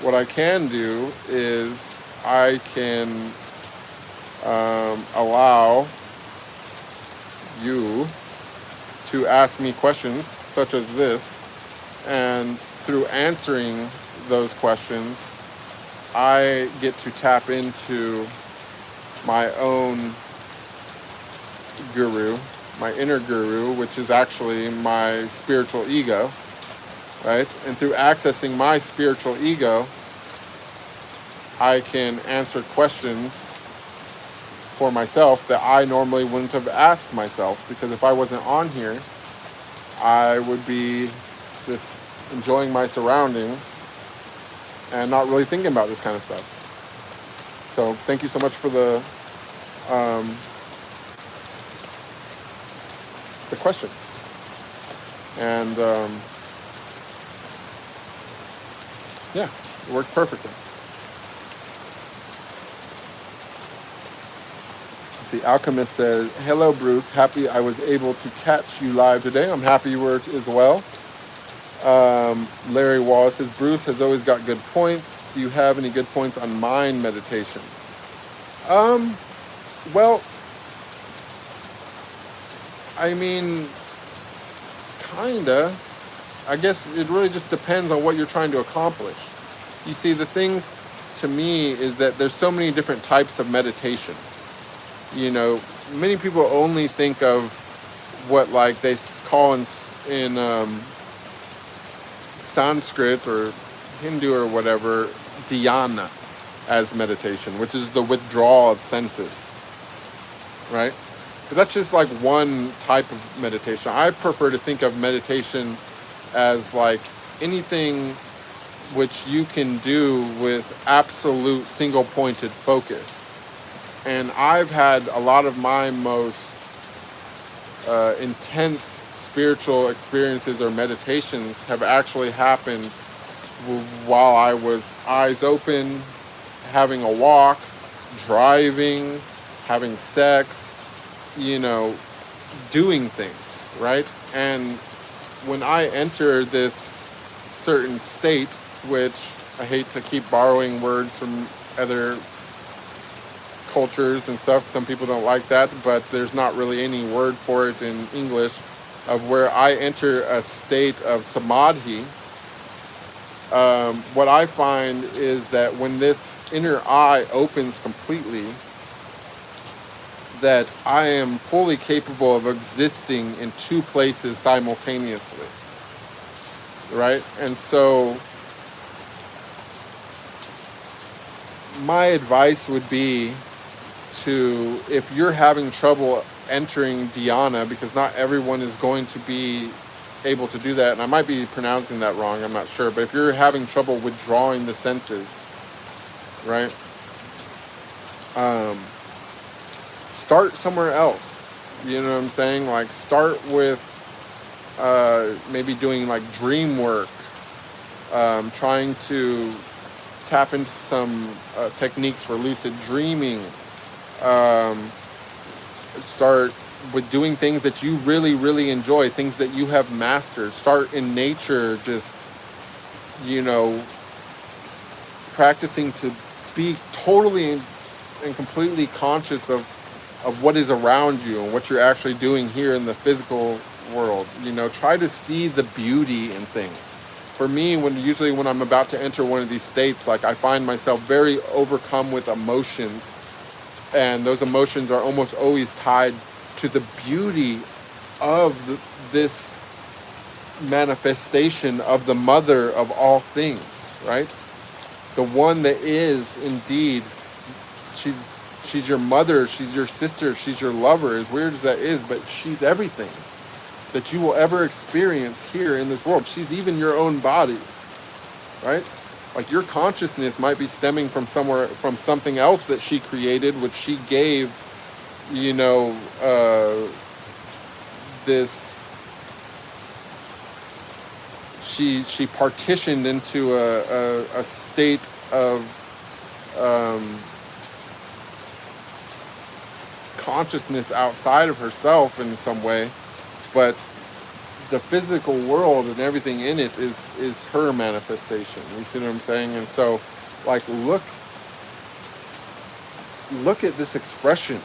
what I can do is I can allow you to ask me questions such as this, and through answering those questions, I get to tap into my own guru, my inner guru, which is actually my spiritual ego, right? And through accessing my spiritual ego, I can answer questions for myself that I normally wouldn't have asked myself, because if I wasn't on here, I would be just enjoying my surroundings and not really thinking about this kind of stuff. So thank you so much for the question. And yeah, it worked perfectly. The Alchemist says, hello Bruce, happy I was able to catch you live today. I'm happy you were as well. Larry Wallace says, Bruce has always got good points. Do you have any good points on mind meditation? Well, I mean, kinda. I guess it really just depends on what you're trying to accomplish. You see, the thing to me is that there's so many different types of meditation. You know, many people only think of what like they call in Sanskrit or Hindu or whatever, dhyana, as meditation, which is the withdrawal of senses, right? But that's just like one type of meditation. I prefer to think of meditation as like anything which you can do with absolute single-pointed focus. And I've had a lot of my most intense spiritual experiences or meditations have actually happened while I was eyes open, having a walk, driving, having sex, you know, doing things, right? And when I enter this certain state, which I hate to keep borrowing words from other cultures and stuff, some people don't like that, but there's not really any word for it in English, of where I enter a state of samadhi. What I find is that when this inner eye opens completely, that I am fully capable of existing in two places simultaneously, right? And so my advice would be to, if you're having trouble entering dhyana, because not everyone is going to be able to do that, and I might be pronouncing that wrong, I'm not sure, but if you're having trouble withdrawing the senses, right, start somewhere else. You know what I'm saying? Like, start with maybe doing like dream work, trying to tap into some techniques for lucid dreaming. Start with doing things that you really, really enjoy, things that you have mastered. Start in nature, just, you know, practicing to be totally and completely conscious of what is around you and what you're actually doing here in the physical world. You know, try to see the beauty in things. For me, usually when I'm about to enter one of these states, like, I find myself very overcome with emotions, and those emotions are almost always tied to the beauty of this manifestation of the mother of all things, right? The one that is indeed, she's your mother, she's your sister, she's your lover, as weird as that is, but she's everything that you will ever experience here in this world. She's even your own body, right? Like, your consciousness might be stemming from somewhere, from something else that she created, which she gave, you know, this, she partitioned into a state of consciousness outside of herself in some way, but the physical world and everything in it is her manifestation. You see what I'm saying? And so, like, look at this expression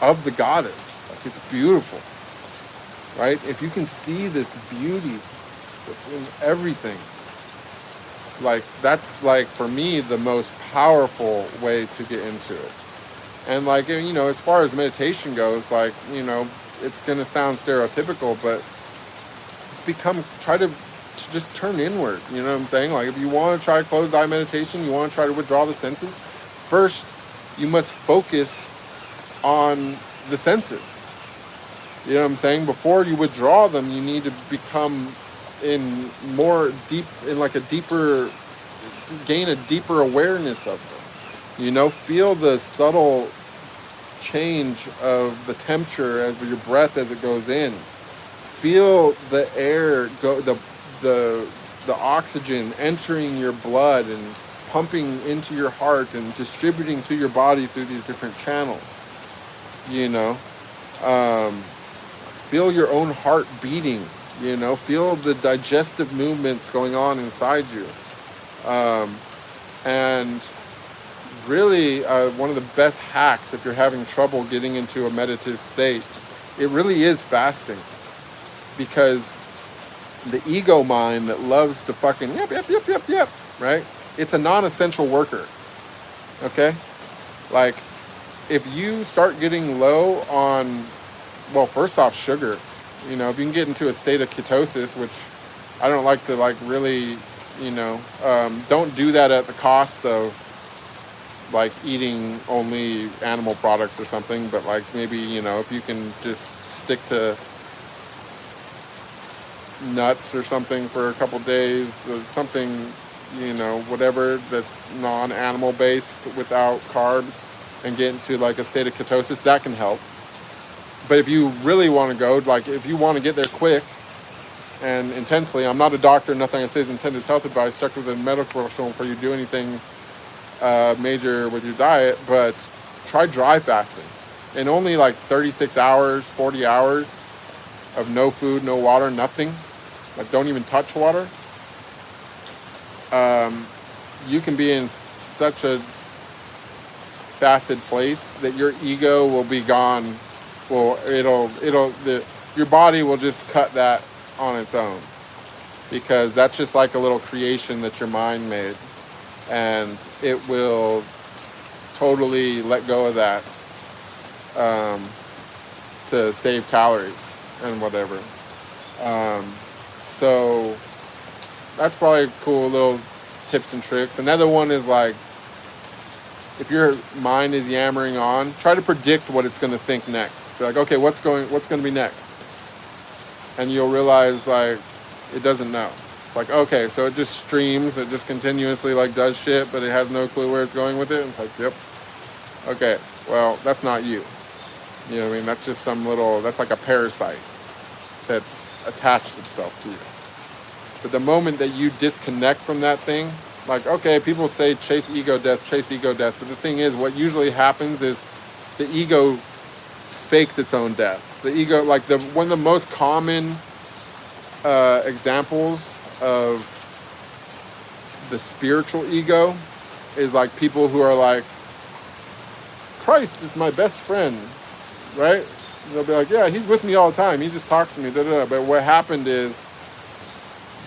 of the goddess. Like, it's beautiful, right? If you can see this beauty that's in everything, like, that's, like, for me, the most powerful way to get into it. And, like, you know, as far as meditation goes, like, you know, it's going to sound stereotypical, but try to just turn inward. You know what I'm saying? Like, if you want to try closed eye meditation, you want to try to withdraw the senses, first you must focus on the senses. You know what I'm saying? Before you withdraw them, you need to become gain a deeper awareness of them. You know, feel the subtle change of the temperature of your breath as it goes in. Feel the air go, the oxygen entering your blood and pumping into your heart and distributing to your body through these different channels. You know, feel your own heart beating. You know, feel the digestive movements going on inside you. And really, one of the best hacks, if you're having trouble getting into a meditative state, it really is fasting. Because the ego mind that loves to fucking yep, right? It's a non-essential worker, okay? Like, if you start getting low on, well, first off, sugar, you know, if you can get into a state of ketosis, which I don't like to, like, really, you know, don't do that at the cost of, like, eating only animal products or something, but, like, maybe, you know, if you can just stick to nuts or something for a couple days, something, you know, whatever that's non-animal based without carbs, and get into, like, a state of ketosis, that can help. But if you really want to go, like, if you want to get there quick and intensely, I'm not a doctor, nothing I say is intended as health advice, stuck with a medical professional before you do anything major with your diet, but try dry fasting. In only like 36 hours, 40 hours of no food, no water, nothing, like, don't even touch water, you can be in such a fasted place that your ego will be gone. Well, your body will just cut that on its own, because that's just like a little creation that your mind made, and it will totally let go of that to save calories and whatever. So that's probably cool little tips and tricks. Another one is, like, if your mind is yammering on, try to predict what it's going to think next. Be like, okay, what's going to be next? and you'll realize like it doesn't know. It's like, okay, so it just streams, it just continuously like does shit, but it has no clue where it's going with it. And it's like, yep, okay, well, that's not you. You know what I mean? That's just that's like a parasite that's attached itself to you. But the moment that you disconnect from that thing, like, okay, people say chase ego death, but the thing is, what usually happens is the ego fakes its own death. The ego, like one of the most common examples of the spiritual ego is like people who are like, Christ is my best friend, right? And they'll be like, yeah, he's with me all the time. He just talks to me, da, da, da. But what happened is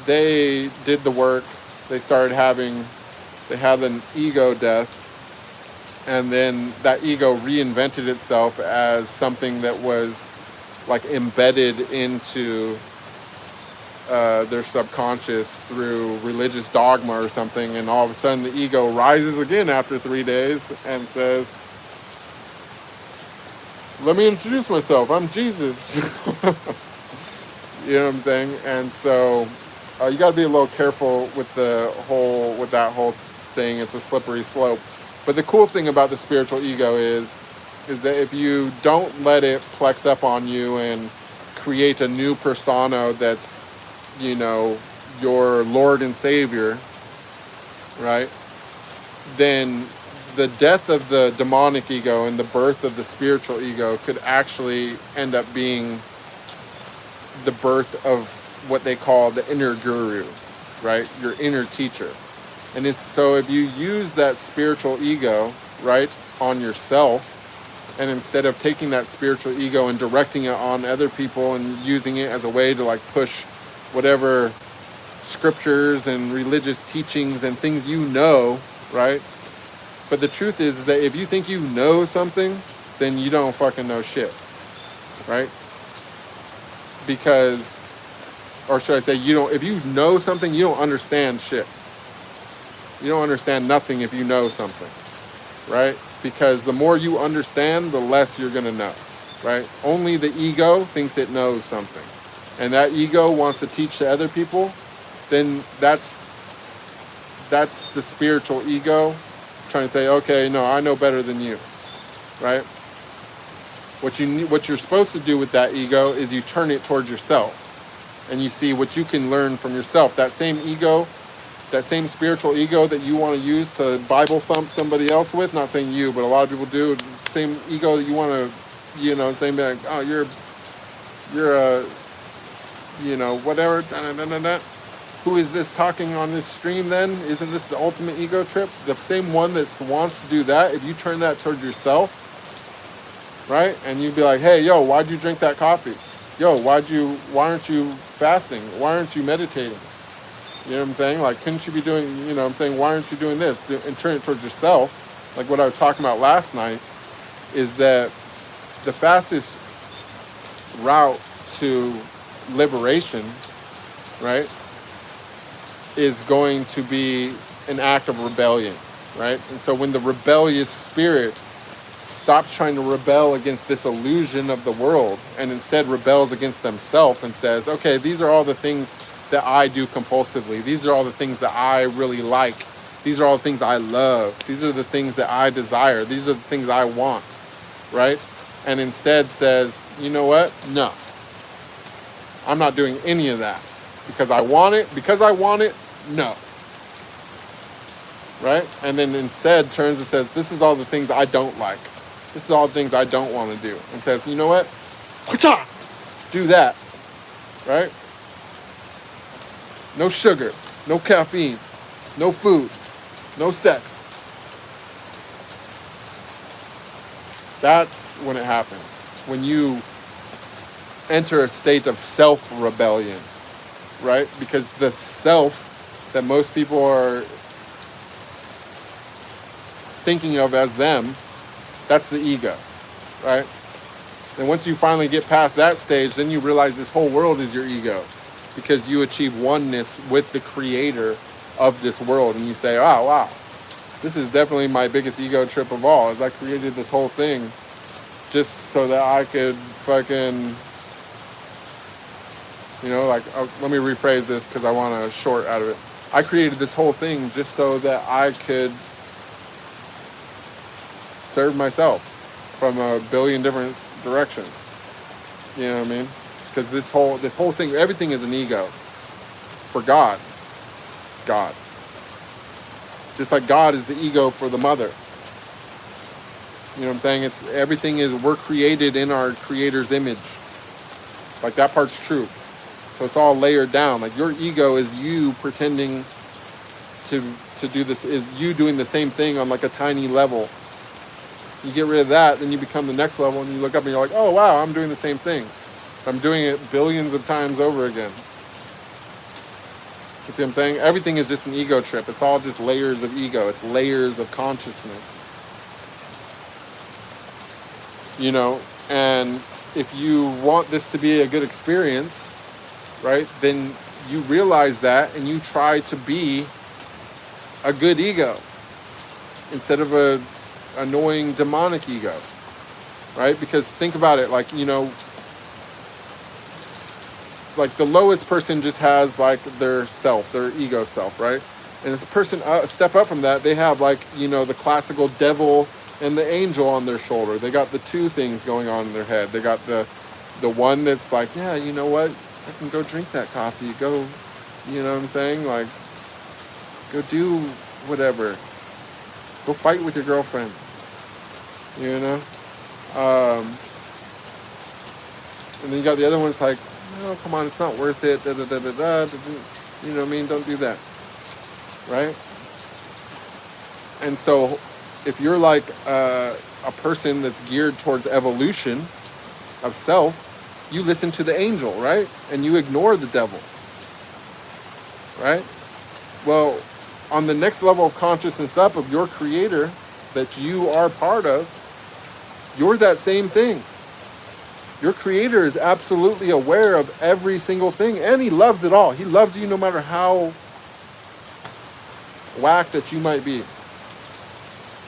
they did the work. They had an ego death. And then that ego reinvented itself as something that was like embedded into their subconscious through religious dogma or something. And all of a sudden the ego rises again after 3 days and says, let me introduce myself. I'm Jesus. You know what I'm saying? And so you got to be a little careful with that whole thing. It's a slippery slope. But the cool thing about the spiritual ego is that if you don't let it plex up on you and create a new persona that's, you know, your Lord and Savior, right? Then the death of the demonic ego and the birth of the spiritual ego could actually end up being the birth of what they call the inner guru, right? Your inner teacher. And so if you use that spiritual ego, right, on yourself, and instead of taking that spiritual ego and directing it on other people and using it as a way to like push whatever scriptures and religious teachings and things you know, right? But the truth is that if you think you know something, then you don't fucking know shit, right? Because, or should I say, if you know something, you don't understand shit. You don't understand nothing if you know something, right? Because the more you understand, the less you're going to know, right? Only the ego thinks it knows something. And that ego wants to teach to other people, then that's the spiritual ego trying to say, okay, no, I know better than you, right? What you're supposed to do with that ego is you turn it towards yourself and you see what you can learn from yourself. That same ego, that same spiritual ego that you want to use to Bible thump somebody else with, not saying you, but a lot of people do, same ego that you want to, you know, saying like, oh, you're a, you know, whatever, who is this talking on this stream then? Isn't this the ultimate ego trip? The same one that wants to do that, if you turn that towards yourself, right? And you'd be like, hey, yo, why'd you drink that coffee? Yo, why aren't you fasting? Why aren't you meditating? You know what I'm saying? Like, couldn't you be doing, you know what I'm saying, why aren't you doing this? And turn it towards yourself. Like what I was talking about last night is that the fastest route to liberation, right, is going to be an act of rebellion, right? And so when the rebellious spirit stops trying to rebel against this illusion of the world and instead rebels against themselves and says, okay, these are all the things that I do compulsively. These are all the things that I really like. These are all the things I love. These are the things that I desire. These are the things I want, right? And instead says, you know what? No. I'm not doing any of that because I want it. Because I want it, no. Right? And then instead turns and says, this is all the things I don't like. This is all the things I don't want to do. And says, you know what? Do that. Right? No sugar, no caffeine, no food, no sex. That's when it happens. When you enter a state of self-rebellion, right? Because the self that most people are thinking of as them, that's the ego, right? And once you finally get past that stage, then you realize this whole world is your ego because you achieve oneness with the creator of this world. And you say, oh, wow, this is definitely my biggest ego trip of all, is I created this whole thing just so that I could fucking You know, like, let me rephrase this because I want to short out of it. I created this whole thing just so that I could serve myself from a billion different directions. You know what I mean? Because this whole thing, everything is an ego. For God. Just like God is the ego for the mother. You know what I'm saying? Everything is, we're created in our creator's image. Like, that part's true. So it's all layered down. Like, your ego is you pretending to do this, is you doing the same thing on like a tiny level. You get rid of that, then you become the next level, and you look up and you're like, oh wow, I'm doing the same thing. I'm doing it billions of times over again. You see what I'm saying? Everything is just an ego trip. It's all just layers of ego. It's layers of consciousness. You know, and if you want this to be a good experience, right, then you realize that and you try to be a good ego instead of a annoying demonic ego, right? Because think about it, like, you know, like the lowest person just has like their self, their ego self, right? And as a person step up from that, they have like, you know, the classical devil and the angel on their shoulder. They got the two things going on in their head. They got the one that's like, yeah, you know what, I can go drink that coffee, go, you know what I'm saying, like, go do whatever, go fight with your girlfriend, you know. And then you got the other one, it's like, oh, come on, it's not worth it, da, da, da, da, da, da, you know what I mean, don't do that, right? And so if you're like a person that's geared towards evolution of self, you listen to the angel, right? And you ignore the devil, right? Well, on the next level of consciousness up of your creator that you are part of, you're that same thing. Your creator is absolutely aware of every single thing, and he loves it all. He loves you no matter how whack that you might be.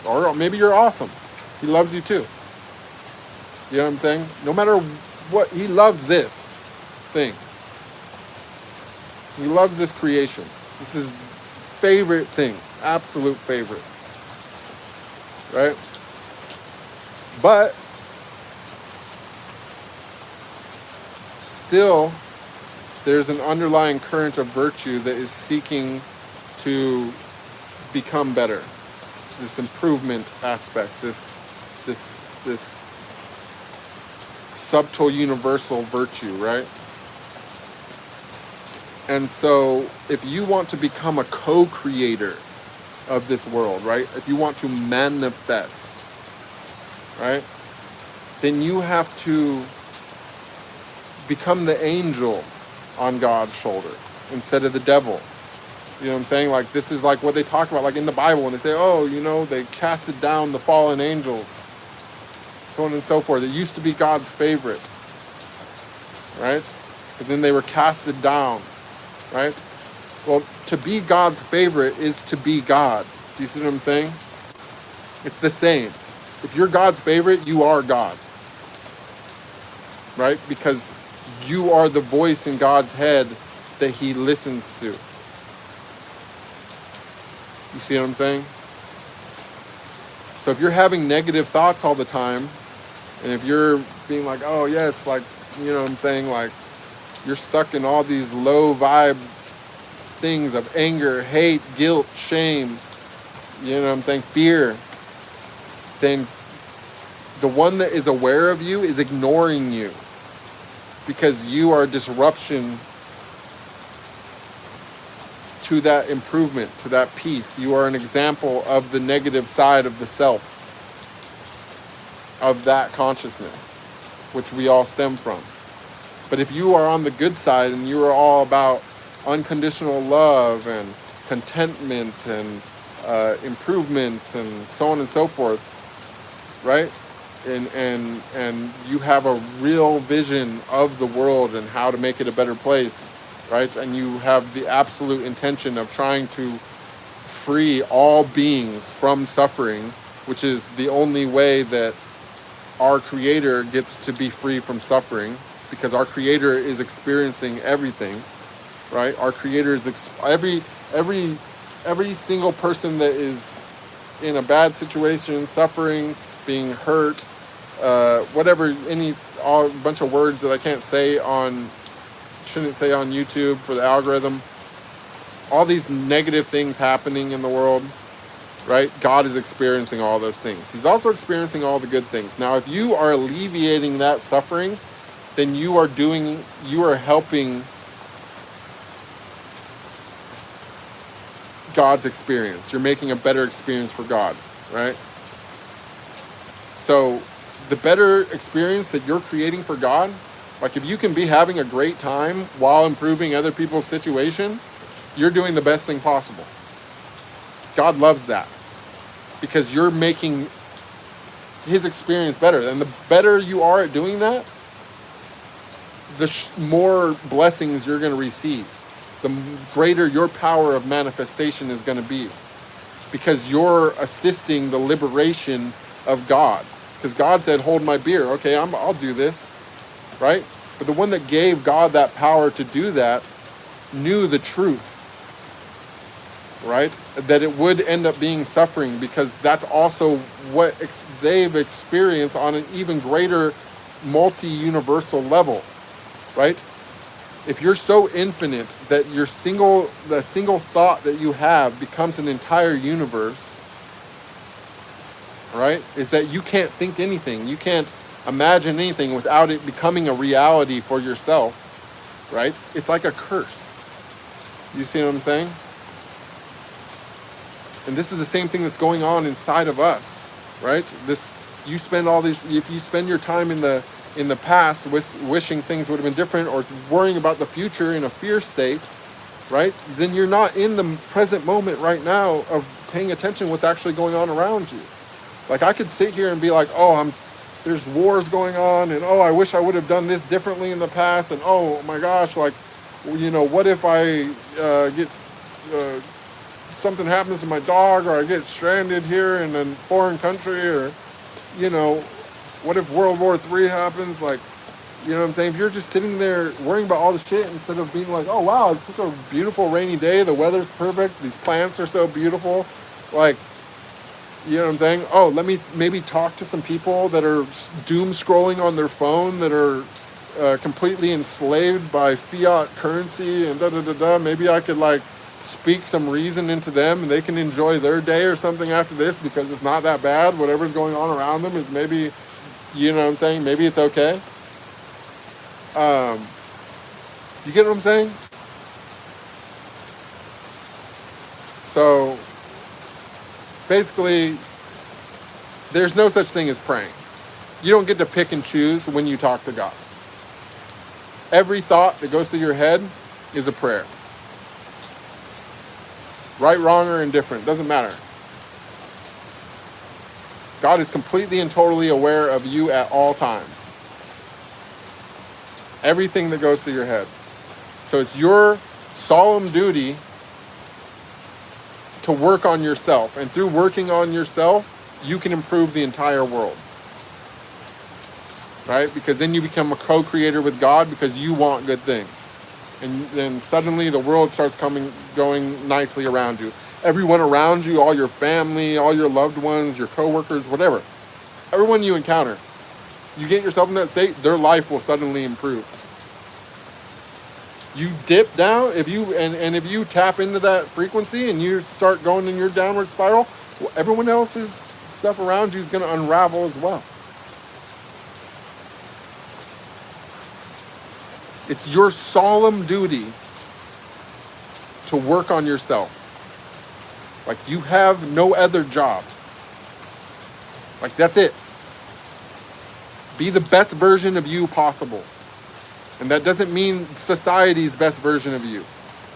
Or maybe you're awesome. He loves you too. You know what I'm saying? No matter what, he loves this thing. He loves this creation. This is his favorite thing. Absolute favorite. Right? But still, there's an underlying current of virtue that is seeking to become better. This improvement aspect, this subtle universal virtue, right? And so if you want to become a co-creator of this world, right? If you want to manifest, right? Then you have to become the angel on God's shoulder instead of the devil. You know what I'm saying? Like, this is like what they talk about, like in the Bible, when they say, oh, you know, they casted down the fallen angels, so on and so forth. It used to be God's favorite, right? But then they were casted down, right? Well, to be God's favorite is to be God. Do you see what I'm saying? It's the same. If you're God's favorite, you are God, right? Because you are the voice in God's head that he listens to. You see what I'm saying? So if you're having negative thoughts all the time, and if you're being like, oh yes, like, you know what I'm saying, like, you're stuck in all these low vibe things of anger, hate, guilt, shame, you know what I'm saying, fear, then the one that is aware of you is ignoring you because you are a disruption to that improvement, to that peace. You are an example of the negative side of the self, of that consciousness, which we all stem from. But if you are on the good side and you are all about unconditional love and contentment and improvement and so on and so forth, right? And you have a real vision of the world and how to make it a better place, right? And you have the absolute intention of trying to free all beings from suffering, which is the only way that our creator gets to be free from suffering, because our Creator is experiencing everything, right? Our Creator is every single person that is in a bad situation, suffering, being hurt, whatever, a bunch of words that I can't say shouldn't say on YouTube for the algorithm. All these negative things happening in the world, right? God is experiencing all those things. He's also experiencing all the good things. Now, if you are alleviating that suffering, then you are helping God's experience. You're making a better experience for God, right? So the better experience that you're creating for God, like if you can be having a great time while improving other people's situation, you're doing the best thing possible. God loves that because you're making his experience better. And the better you are at doing that, the more blessings you're going to receive. The greater your power of manifestation is going to be, because you're assisting the liberation of God. Because God said, hold my beer. Okay, I'll do this, right? But the one that gave God that power to do that knew the truth, right? That it would end up being suffering, because that's also what they've experienced on an even greater multi-universal level, right? If you're so infinite that the single thought that you have becomes an entire universe, right? Is that you can't think anything. You can't imagine anything without it becoming a reality for yourself, right? It's like a curse. You see what I'm saying? And this is the same thing that's going on inside of us, right? If you spend your time in the past wishing things would have been different, or worrying about the future in a fear state, right? Then you're not in the present moment right now of paying attention to what's actually going on around you. Like I could sit here and be like, there's wars going on, and I wish I would have done this differently in the past, and oh my gosh, like, what if I get something happens to my dog, or I get stranded here in a foreign country, or what if World War III happens? Like, you know what I'm saying? If you're just sitting there worrying about all the shit instead of being like, oh wow, it's such a beautiful rainy day, the weather's perfect, these plants are so beautiful, like, you know what I'm saying? Oh, let me maybe talk to some people that are doom scrolling on their phone, that are completely enslaved by fiat currency and da-da-da-da. Maybe I could like speak some reason into them, and they can enjoy their day or something after this, because it's not that bad. Whatever's going on around them is maybe, you know what I'm saying? Maybe it's okay. You get what I'm saying? So basically, there's no such thing as praying. You don't get to pick and choose when you talk to God. Every thought that goes through your head is a prayer. Right, wrong, or indifferent, doesn't matter. God is completely and totally aware of you at all times. Everything that goes through your head. So it's your solemn duty to work on yourself. And through working on yourself, you can improve the entire world. Right? Because then you become a co-creator with God, because you want good things. And then suddenly the world starts going nicely around you. Everyone around you, all your family, all your loved ones, your coworkers, whatever. Everyone you encounter, you get yourself in that state, their life will suddenly improve. You dip down, if you tap into that frequency and you start going in your downward spiral, well, everyone else's stuff around you is going to unravel as well. It's your solemn duty to work on yourself. Like, you have no other job. Like, that's it. Be the best version of you possible. And that doesn't mean society's best version of you.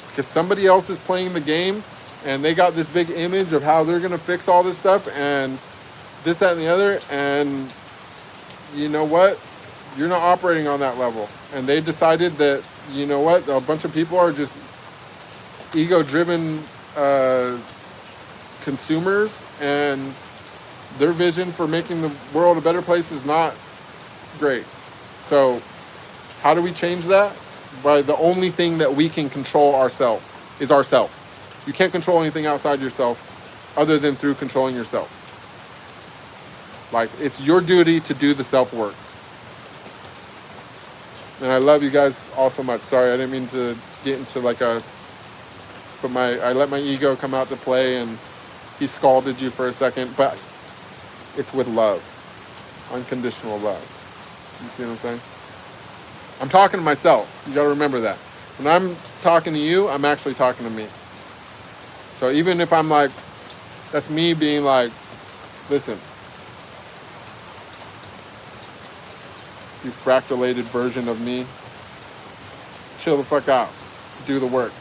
Because somebody else is playing the game, and they got this big image of how they're going to fix all this stuff, and this, that, and the other, and you know what? You're not operating on that level. And they decided that, you know what? A bunch of people are just ego-driven consumers, and their vision for making the world a better place is not great. So How do we change that? By the only thing that we can control ourselves is ourself. You can't control anything outside yourself other than through controlling yourself. Like, it's your duty to do the self-work. And I love you guys all so much. Sorry, I didn't mean to get into like a, but I let my ego come out to play and he scalded you for a second, but it's with love, unconditional love. You see what I'm saying? I'm talking to myself. You got to remember that. When I'm talking to you, I'm actually talking to me. So even if I'm like, that's me being like, listen, you fractalated version of me, chill the fuck out, do the work.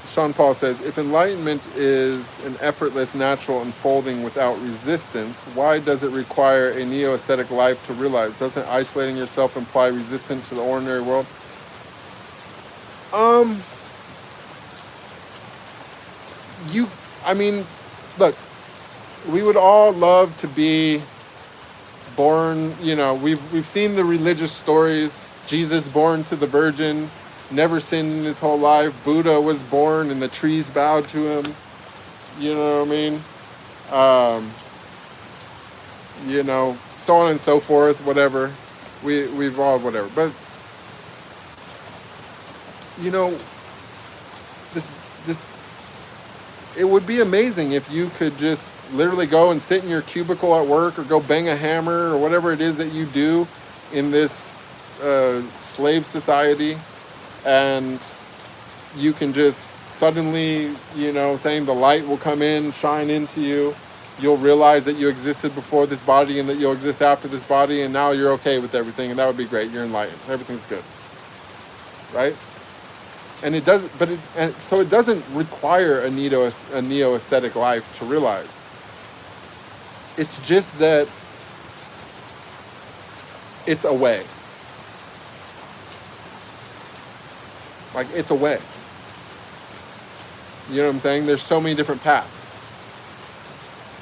Sean Paul says, if enlightenment is an effortless, natural unfolding without resistance, why does it require a neo-ascetic life to realize? Doesn't isolating yourself imply resistance to the ordinary world? I mean, look, we would all love to be born, you know, we've seen the religious stories. Jesus born to the virgin, never sinned in his whole life. Buddha was born and the trees bowed to him. You know what I mean? You know, so on and so forth, whatever. We've all, whatever. But, you know, this, it would be amazing if you could just literally go and sit in your cubicle at work or go bang a hammer or whatever it is that you do in this slave society, and you can just suddenly, you know, saying the light will come in, shine into you. You'll realize that you existed before this body and that you'll exist after this body, and now you're okay with everything, and that would be great. You're enlightened. Everything's good, right? And it doesn't, but so it doesn't require a neo-ascetic life to realize. It's just that it's a way. Like, it's a way. You know what I'm saying? There's so many different paths.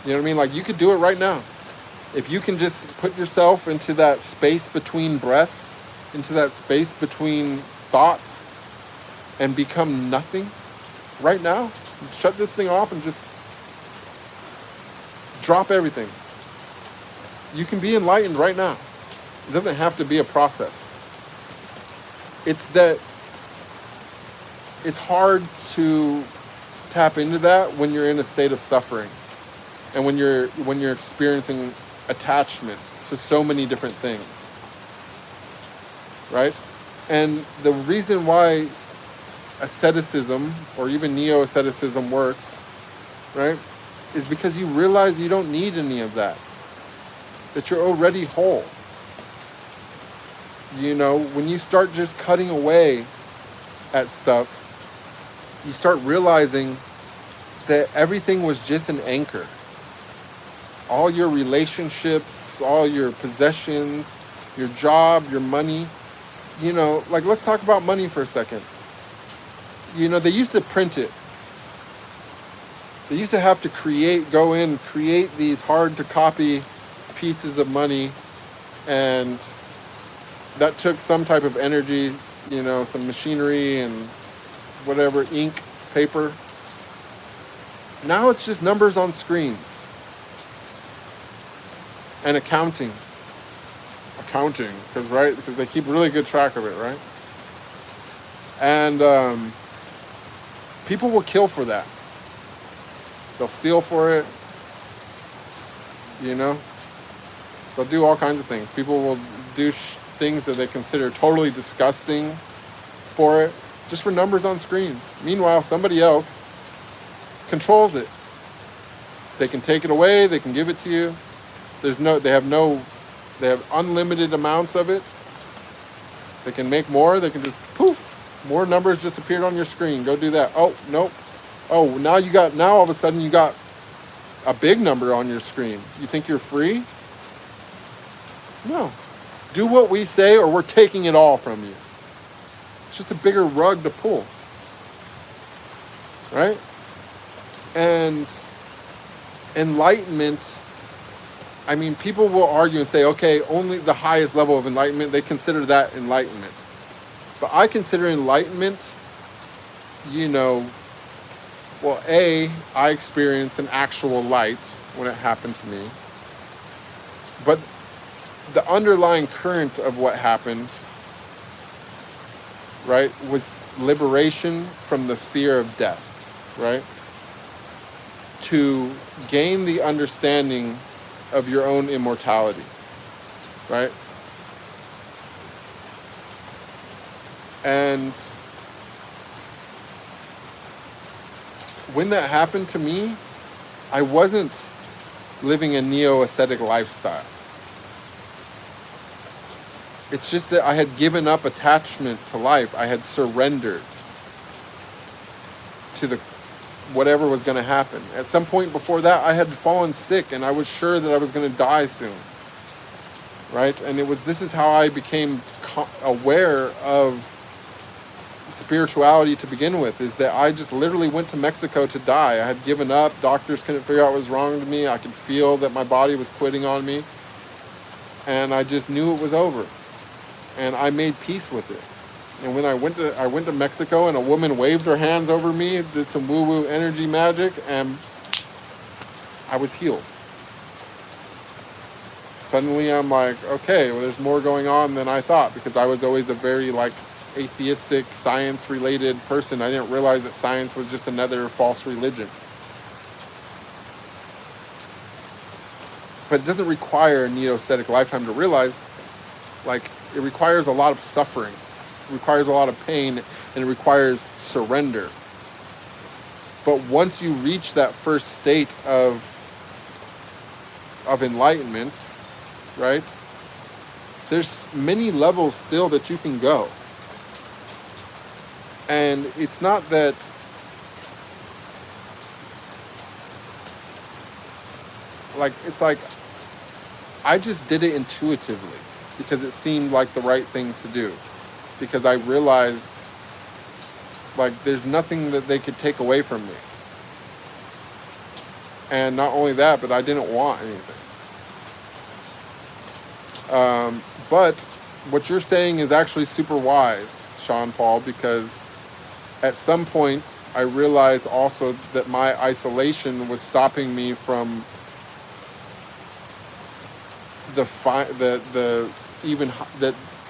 You know what I mean? Like, you could do it right now. If you can just put yourself into that space between breaths, into that space between thoughts, and become nothing right now, shut this thing off and just drop everything. You can be enlightened right now. It doesn't have to be a process. It's that it's hard to tap into that when you're in a state of suffering and when you're experiencing attachment to so many different things, right? And the reason why asceticism or even neo-asceticism works, right, is because you realize you don't need any of that, that you're already whole. You know, when you start just cutting away at stuff, you start realizing that everything was just an anchor. All your relationships, all your possessions, your job, your money, you know, like, let's talk about money for a second. You know, they used to print it. They used to have to create these hard to copy pieces of money, and that took some type of energy, you know, some machinery and whatever, ink, paper. Now it's just numbers on screens. And accounting, because they keep really good track of it, right? And people will kill for that. They'll steal for it, you know? They'll do all kinds of things. People will do things that they consider totally disgusting for it, just for numbers on screens. Meanwhile, somebody else controls it. They can take it away, they can give it to you. They have unlimited amounts of it. They can make more, they can just poof, more numbers just appeared on your screen. Go do that. Oh, nope. Oh, now all of a sudden you got a big number on your screen. You think you're free? No. Do what we say or we're taking it all from you. It's just a bigger rug to pull. right? And enlightenment, I mean, people will argue and say, okay, only the highest level of enlightenment, they consider that enlightenment. But I consider enlightenment, you know, well, I experienced an actual light when it happened to me. But the underlying current of what happened, right, was liberation from the fear of death, right? To gain the understanding of your own immortality, right? And when that happened to me, I wasn't living a neo-ascetic lifestyle. It's just that I had given up attachment to life. I had surrendered to the whatever was going to happen. At some point before that, I had fallen sick and I was sure that I was going to die soon. Right? And this is how I became aware of spirituality to begin with, is that I just literally went to Mexico to die. I had given up. Doctors couldn't figure out what was wrong with me. I could feel that my body was quitting on me. And I just knew it was over. And I made peace with it. And when I went to Mexico and a woman waved her hands over me, did some woo-woo energy magic, and I was healed. Suddenly I'm like, okay, well, there's more going on than I thought, because I was always a very atheistic, science-related person. I didn't realize that science was just another false religion. But it doesn't require a neo-ascetic lifetime to realize, it requires a lot of suffering. It requires a lot of pain, and it requires surrender. But once you reach that first state of enlightenment, right, there's many levels still that you can go. And it's not that I just did it intuitively because it seemed like the right thing to do. Because I realized, there's nothing that they could take away from me. And not only that, but I didn't want anything. But what you're saying is actually super wise, Sean Paul, because at some point I realized also that my isolation was stopping me from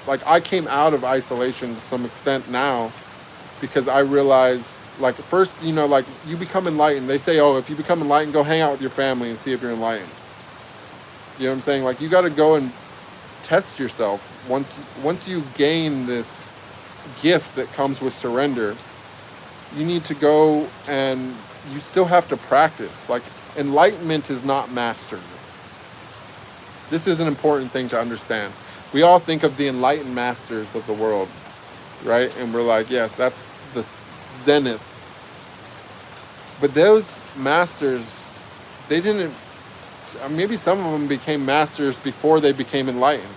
I came out of isolation to some extent now, because I realized, first, you become enlightened. They say, oh, if you become enlightened, go hang out with your family and see if you're enlightened. You know what I'm saying? You got to go and test yourself. Once you gain this gift that comes with surrender, you need to go, and you still have to practice. Enlightenment is not mastery. This is an important thing to understand. We all think of the enlightened masters of the world, right? And we're like, yes, that's the Zenith. But those masters, they didn't, maybe some of them became masters before they became enlightened,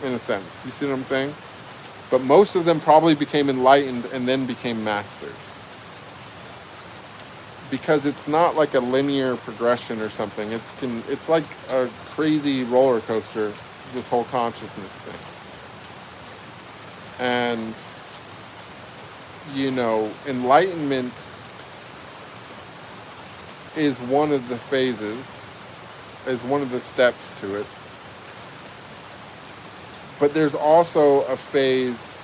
in a sense. You see what I'm saying? But most of them probably became enlightened and then became masters. Because it's not like a linear progression or something. It's like a crazy roller coaster, this whole consciousness thing. And, enlightenment is one of the phases, is one of the steps to it. But there's also a phase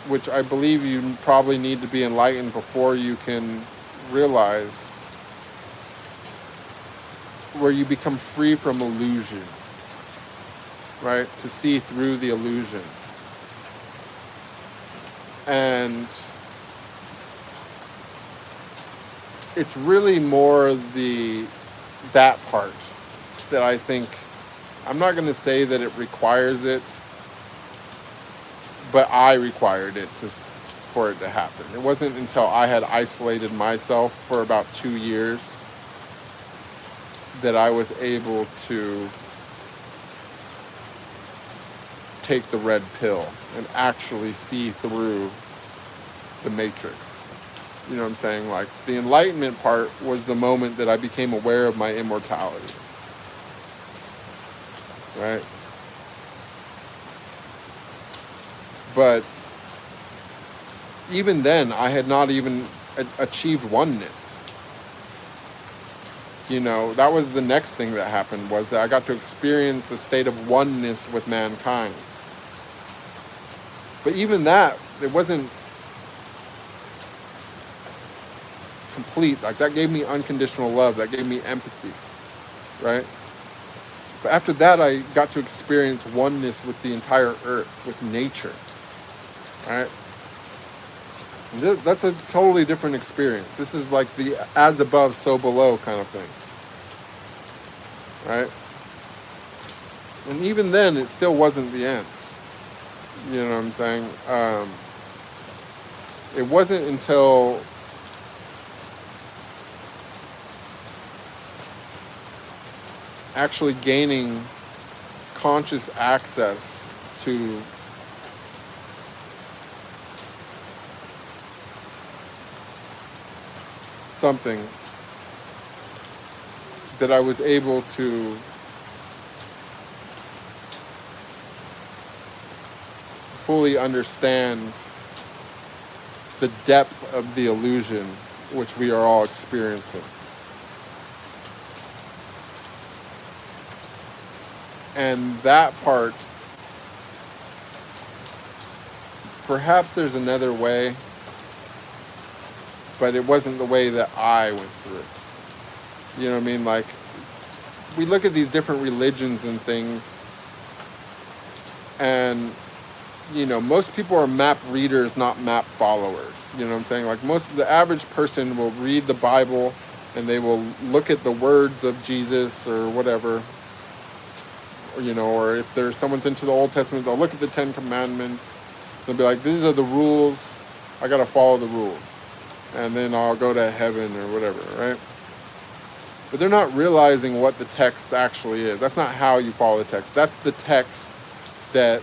which I believe you probably need to be enlightened before you can realize, where you become free from illusion, right? To see through the illusion. And it's really more that part that I think, I'm not going to say that it requires it, but I required it for it to happen. It wasn't until I had isolated myself for about 2 years that I was able to take the red pill and actually see through the matrix. You know what I'm saying? Like, the enlightenment part was the moment that I became aware of my immortality. Right? But even then, I had not even achieved oneness. You know, that was the next thing that happened, was that I got to experience the state of oneness with mankind. But even that, it wasn't complete. Like, that gave me unconditional love. That gave me empathy, right? But after that, I got to experience oneness with the entire earth, with nature, right? And that's a totally different experience. This is like the as above, so below kind of thing, right? And even then, it still wasn't the end. You know what I'm saying? It wasn't until actually gaining conscious access to something that I was able to fully understand the depth of the illusion which we are all experiencing. And that part, perhaps there's another way, but it wasn't the way that I went through it. You know what I mean? Like, we look at these different religions and things, and, you know, most people are map readers, not map followers. You know what I'm saying? Like, the average person will read the Bible, and they will look at the words of Jesus or whatever, you know, or if there's someone's into the Old Testament, they'll look at the 10 Commandments. They'll be like, these are the rules. I got to follow the rules. And then I'll go to heaven or whatever, right? But they're not realizing what the text actually is. That's not how you follow the text. That's the text that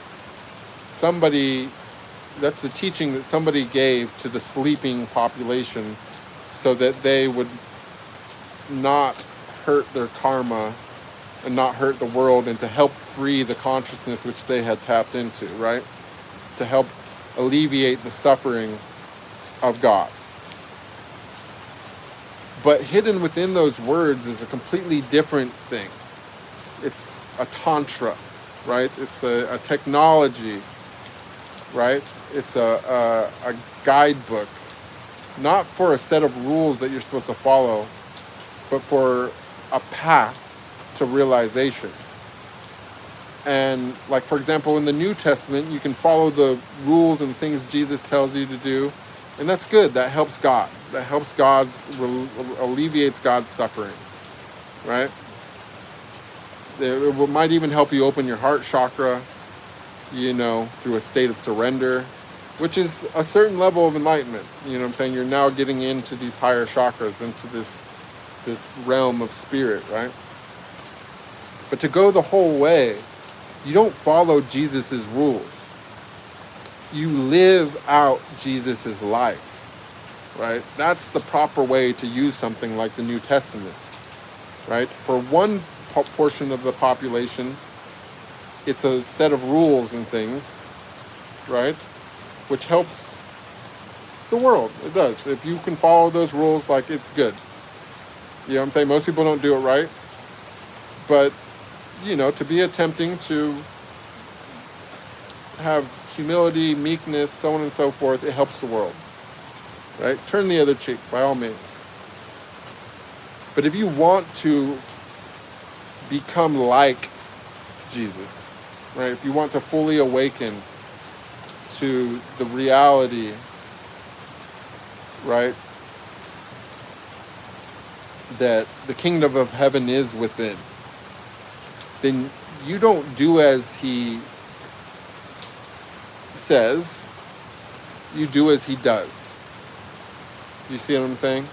that's the teaching that somebody gave to the sleeping population so that they would not hurt their karma and not hurt the world, and to help free the consciousness which they had tapped into, right? To help alleviate the suffering of God. But hidden within those words is a completely different thing. It's a tantra, right? It's a technology, right? It's a guidebook, not for a set of rules that you're supposed to follow, but for a path to realization. And, like, for example, in the New Testament, you can follow the rules and things Jesus tells you to do, and that's good. That helps God. That helps alleviates God's suffering, right? It might even help you open your heart chakra, you know, through a state of surrender, which is a certain level of enlightenment. You know what I'm saying? You're now getting into these higher chakras, into this realm of spirit, right? But to go the whole way, you don't follow Jesus's rules. You live out Jesus's life, right? That's the proper way to use something like the New Testament, right? For one portion of the population, it's a set of rules and things, right? Which helps the world. It does. If you can follow those rules, like, it's good. You know what I'm saying? Most people don't do it right. But, you know, to be attempting to have humility, meekness, so on and so forth, it helps the world, right? Turn the other cheek, by all means. But if you want to become like Jesus, right? If you want to fully awaken to the reality, right, that the kingdom of heaven is within, then you don't do as he says, you do as he does. You see what I'm saying?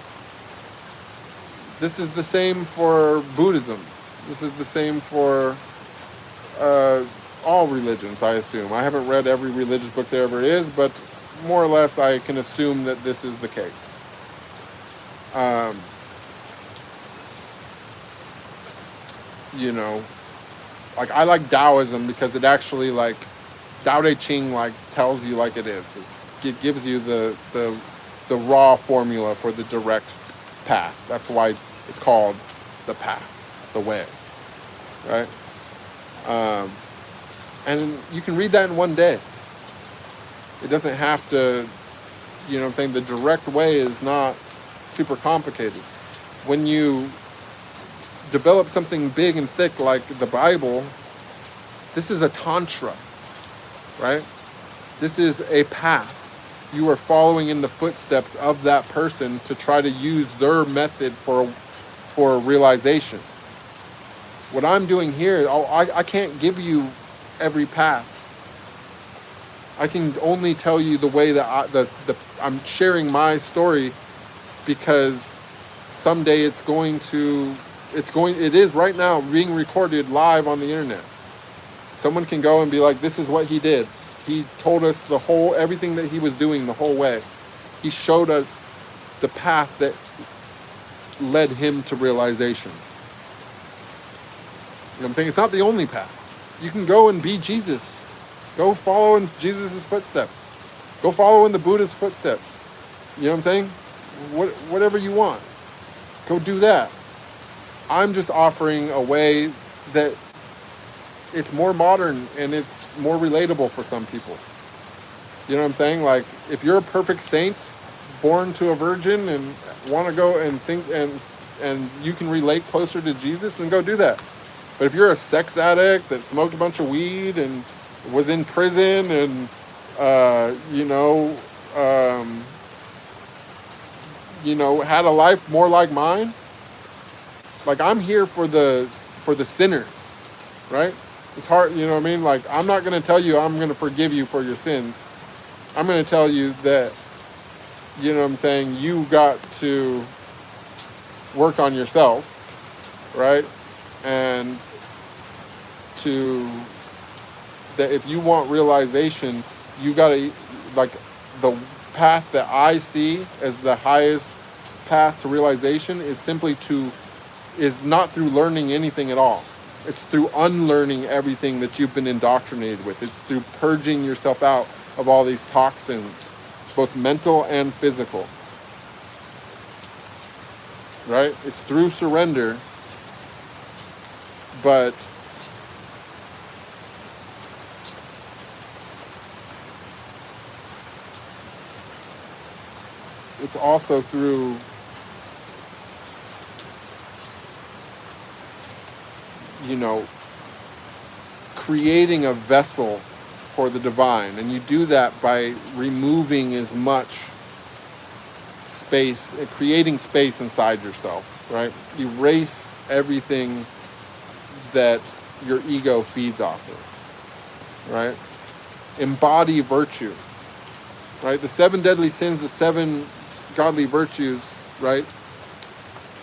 This is the same for Buddhism. This is the same for all religions, I assume. I haven't read every religious book there ever is, but more or less I can assume that this is the case. Um, you know, like I like Taoism because it actually like Tao Te Ching like tells you like it is. It gives you the raw formula for the direct path. That's why it's called the path, the way, right? And you can read that in one day. It doesn't have to, you know what I'm saying? The direct way is not super complicated. When you develop something big and thick like the Bible, this is a tantra, right? This is a path. You are following in the footsteps of that person to try to use their method for realization. What I'm doing here, I can't give you every path. I can only tell you the way that I'm sharing my story, because someday it is right now being recorded live on the internet. Someone can go and be like, this is what he did. He told us everything that he was doing the whole way. He showed us the path that led him to realization. You know what I'm saying? It's not the only path. You can go and be Jesus. Go follow in Jesus' footsteps. Go follow in the Buddha's footsteps. You know what I'm saying? Whatever you want. Go do that. I'm just offering a way that it's more modern and it's more relatable for some people. You know what I'm saying? Like, if you're a perfect saint, born to a virgin, and want to go and think and you can relate closer to Jesus, then go do that. But if you're a sex addict that smoked a bunch of weed and was in prison and had a life more like mine, like, I'm here for the sinners, right? It's hard, you know what I mean? Like, I'm not going to tell you I'm going to forgive you for your sins. I'm going to tell you that, you know what I'm saying, you got to work on yourself, right? And that if you want realization, you got to, like, the path that I see as the highest path to realization is not through learning anything at all. It's through unlearning everything that you've been indoctrinated with. It's through purging yourself out of all these toxins, both mental and physical. Right? It's through surrender, but it's also through creating a vessel for the divine. And you do that by removing as much space, creating space inside yourself, right? Erase everything that your ego feeds off of, right? Embody virtue, right? The 7 deadly sins, the 7 godly virtues, right?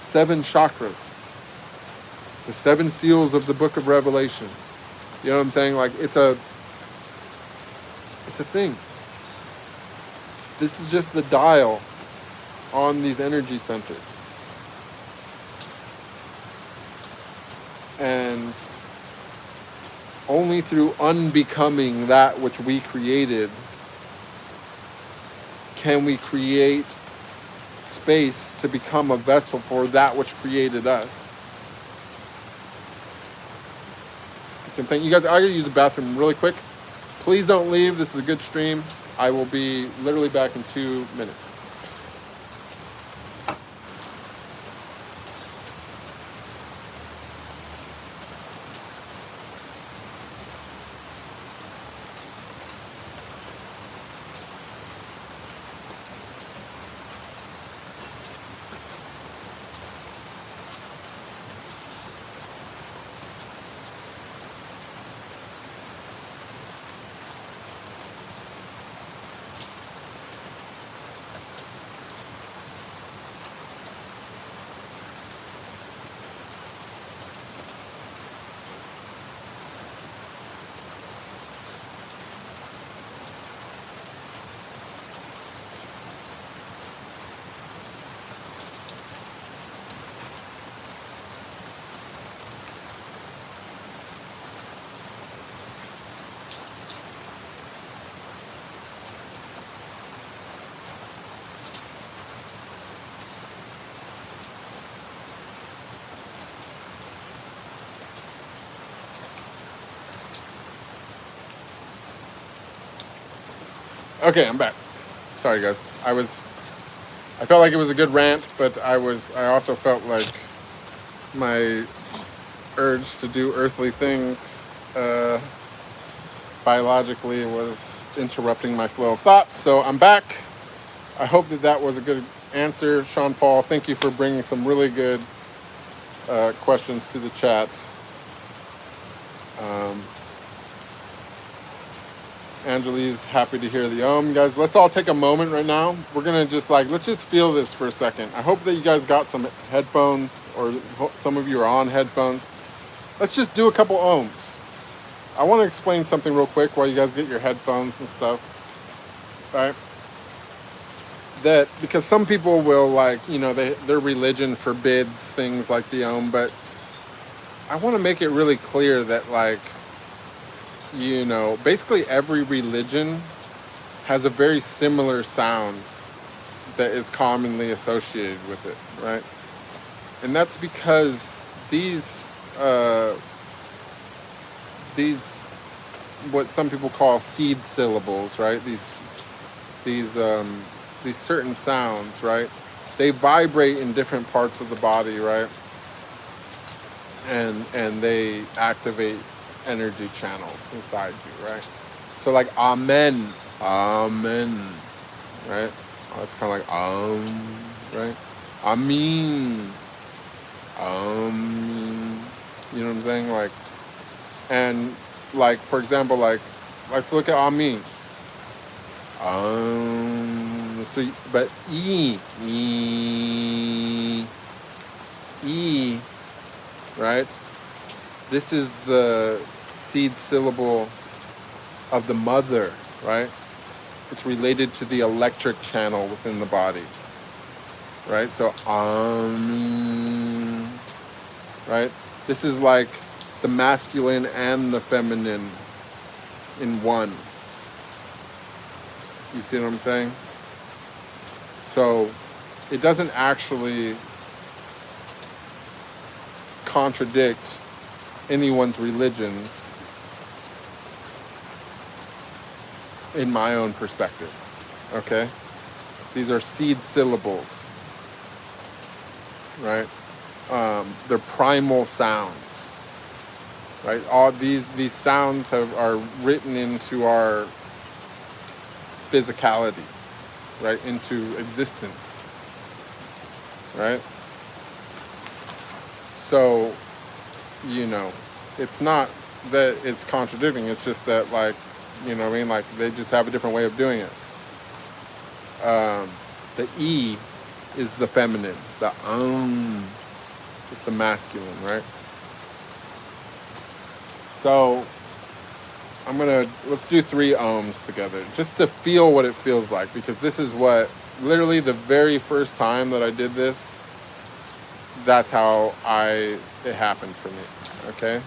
7 chakras. The 7 seals of the book of Revelation. You know what I'm saying? Like, it's a thing. This is just the dial on these energy centers. And only through unbecoming that which we created can we create space to become a vessel for that which created us. I'm saying, you guys, I gotta use the bathroom really quick. Please don't leave. This is a good stream. I will be literally back in 2 minutes. Okay, I'm back. Sorry, guys. I felt like it was a good rant, but I also felt like my urge to do earthly things biologically was interrupting my flow of thoughts. So I'm back. I hope that was a good answer, Sean Paul. Thank you for bringing some really good questions to the chat. Angeli's happy to hear the guys. Let's all take a moment right now. We're gonna let's just feel this for a second. I hope that you guys got some headphones, or some of you are on headphones. Let's just do a couple ohms. I want to explain something real quick while you guys get your headphones and stuff. Right? That because some people will their religion forbids things like the but I want to make it really clear that basically every religion has a very similar sound that is commonly associated with it, right? And that's because these what some people call seed syllables, right? These certain sounds, right? They vibrate in different parts of the body, right? And they activate energy channels inside you, right? So like amen, amen, right? Oh, it's kind of like right? Amin, you know what I'm saying? And for example, let's look at amin. So but e, right? This is the seed syllable of the mother, right? It's related to the electric channel within the body, right? So right? This is like the masculine and the feminine in one. You see what I'm saying? So it doesn't actually contradict anyone's religions in my own perspective, okay? These are seed syllables, right? They're primal sounds, right? All these sounds are written into our physicality, right? Into existence, right? So, it's not that it's contradicting, it's just that you know what I mean? They just have a different way of doing it. The E is the feminine. The is the masculine, right? So let's do 3 ohms together, just to feel what it feels like, because this is what, literally the very first time that I did this, that's how it happened for me, okay?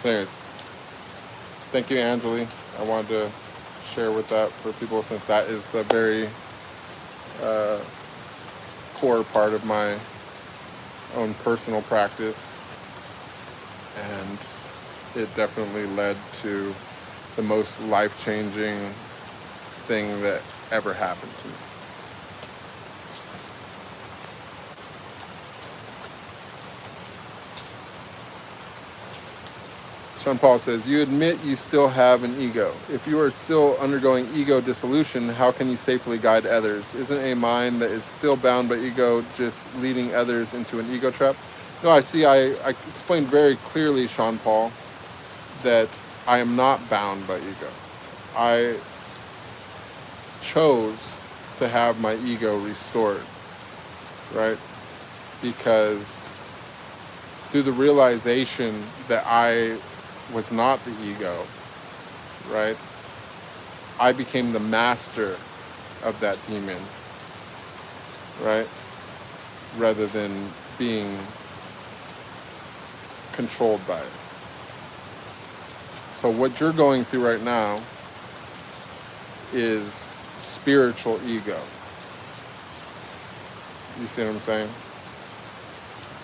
Anyways, thank you, Angeli. I wanted to share with that for people, since that is a very core part of my own personal practice, and it definitely led to the most life-changing thing that ever happened to me. Sean Paul says, you admit you still have an ego. If you are still undergoing ego dissolution, how can you safely guide others? Isn't a mind that is still bound by ego just leading others into an ego trap? No, I explained very clearly, Sean Paul, that I am not bound by ego. I chose to have my ego restored, right? Because through the realization that I was not the ego, right? I became the master of that demon, right? Rather than being controlled by it. So what you're going through right now is spiritual ego. You see what I'm saying?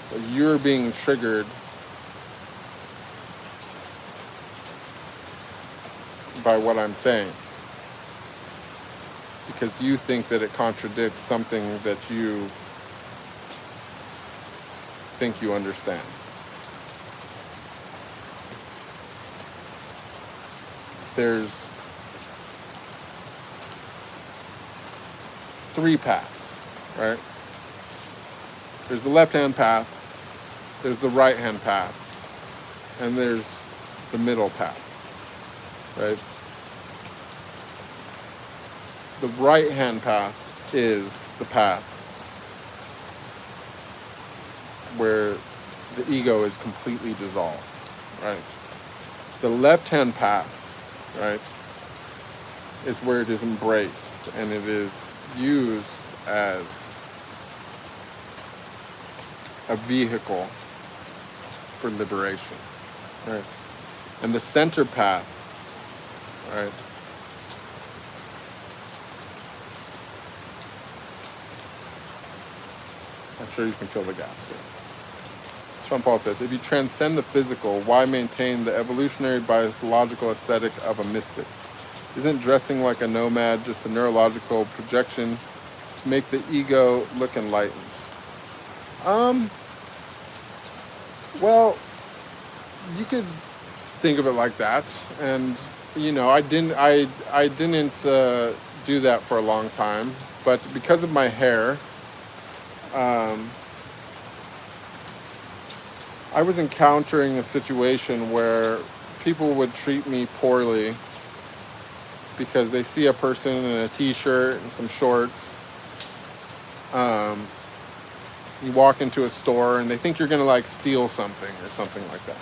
So you're being triggered by what I'm saying because you think that it contradicts something that you think you understand. There's 3 paths, right? There's the left-hand path, there's the right-hand path, and there's the middle path, right? The right-hand path is the path where the ego is completely dissolved, right? The left-hand path, right, is where it is embraced and it is used as a vehicle for liberation, right? And the center path, right, I'm sure you can fill the gaps there. Sean Paul says, if you transcend the physical, why maintain the evolutionary biological aesthetic of a mystic? Isn't dressing like a nomad just a neurological projection to make the ego look enlightened? Well, you could think of it like that. And, you know, I didn't do that for a long time. But because of my hair, I was encountering a situation where people would treat me poorly because they see a person in a t-shirt and some shorts. You walk into a store and they think you're gonna like steal something or something like that.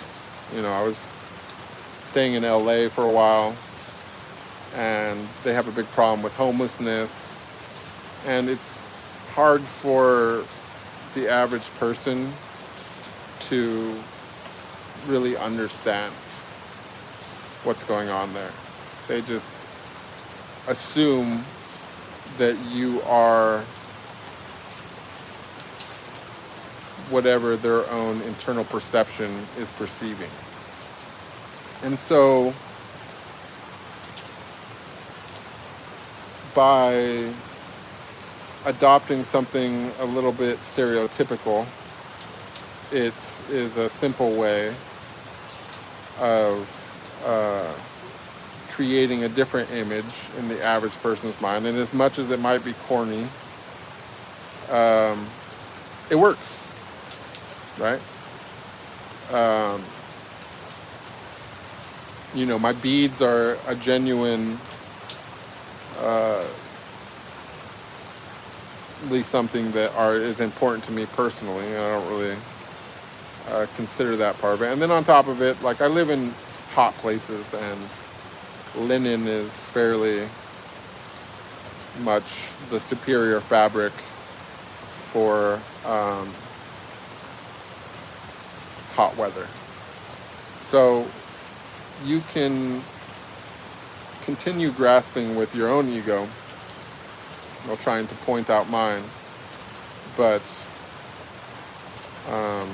You know, I was staying in LA for a while and they have a big problem with homelessness, and it's hard for the average person to really understand what's going on there. They just assume that you are whatever their own internal perception is perceiving. And so by adopting something a little bit stereotypical, it is a simple way of creating a different image in the average person's mind. And as much as it might be corny, it works, right? You know, my beads are a genuine, something that is important to me personally. I don't really consider that part of it. And then on top of it, like, I live in hot places and linen is fairly much the superior fabric for hot weather. So you can continue grasping with your own ego while trying to point out mine, but um,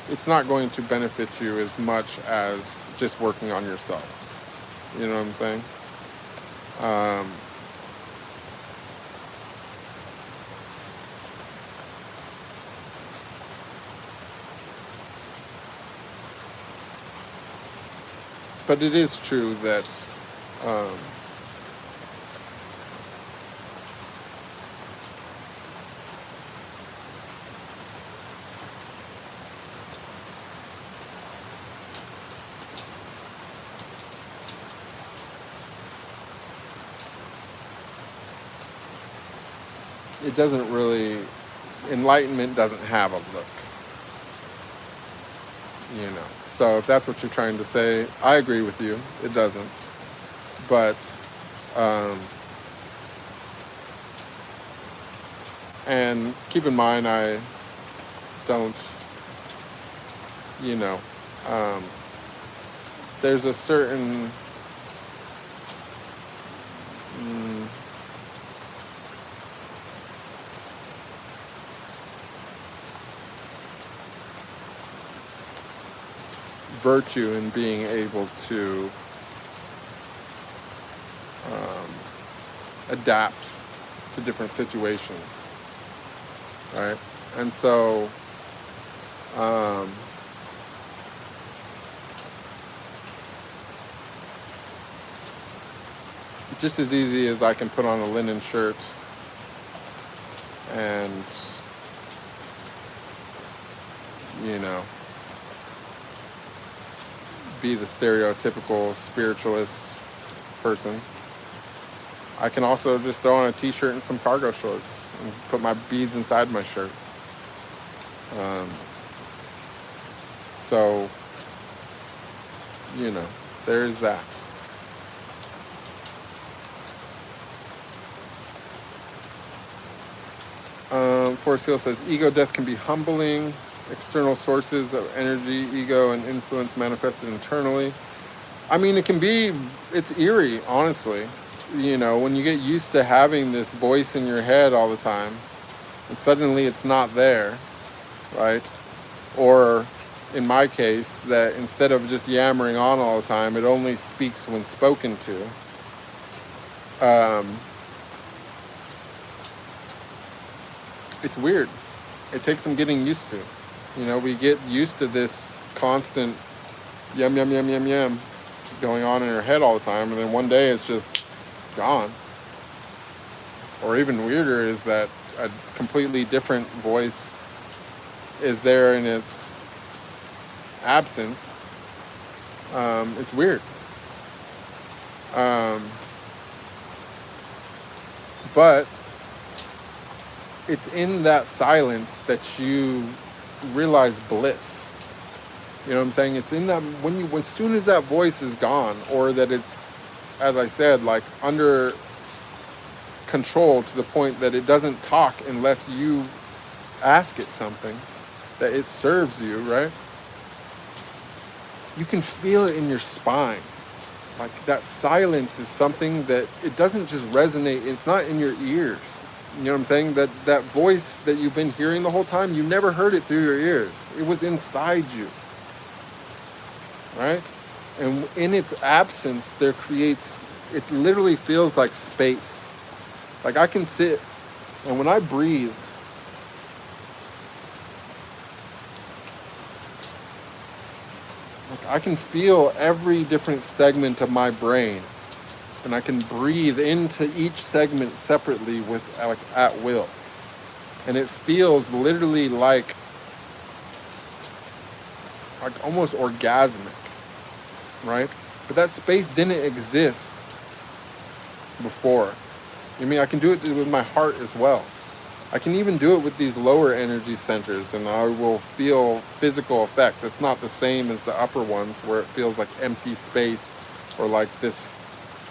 it's not going to benefit you as much as just working on yourself. You know what I'm saying? But it is true that it doesn't really, enlightenment doesn't have a look, you know. So if that's what you're trying to say, I agree with you. It doesn't. But, and keep in mind, I don't, you know, there's a certain, virtue in being able to adapt to different situations, right? And so just as easy as I can put on a linen shirt and, you know, be the stereotypical spiritualist person, I can also just throw on a t-shirt and some cargo shorts and put my beads inside my shirt. So, you know, there's that. Forrest Hill says, ego death can be humbling. External sources of energy, ego, and influence manifested internally. I mean, it can be, it's eerie, honestly. You know, when you get used to having this voice in your head all the time, and suddenly it's not there, right? Or, in my case, that instead of just yammering on all the time, it only speaks when spoken to. It's weird. It takes some getting used to. You know, we get used to this constant yum, yum, yum, yum, yum going on in our head all the time, and then one day it's just gone. Or even weirder is that a completely different voice is there in its absence. It's weird. But it's in that silence that you realize bliss. You know what I'm saying? It's in that as soon as that voice is gone, or that it's, as I said, like under control to the point that it doesn't talk unless you ask it something, that it serves you, right? You can feel it in your spine. Like that silence is something that it doesn't just resonate, it's not in your ears. You know what I'm saying? That voice that you've been hearing the whole time, you never heard it through your ears. It was inside you, right? And in its absence, it literally feels like space. Like I can sit, and when I breathe, like I can feel every different segment of my brain. And I can breathe into each segment separately with like at will. And it feels literally like almost orgasmic, right? But that space didn't exist before. I mean, I can do it with my heart as well. I can even do it with these lower energy centers, and I will feel physical effects. It's not the same as the upper ones where it feels like empty space or like this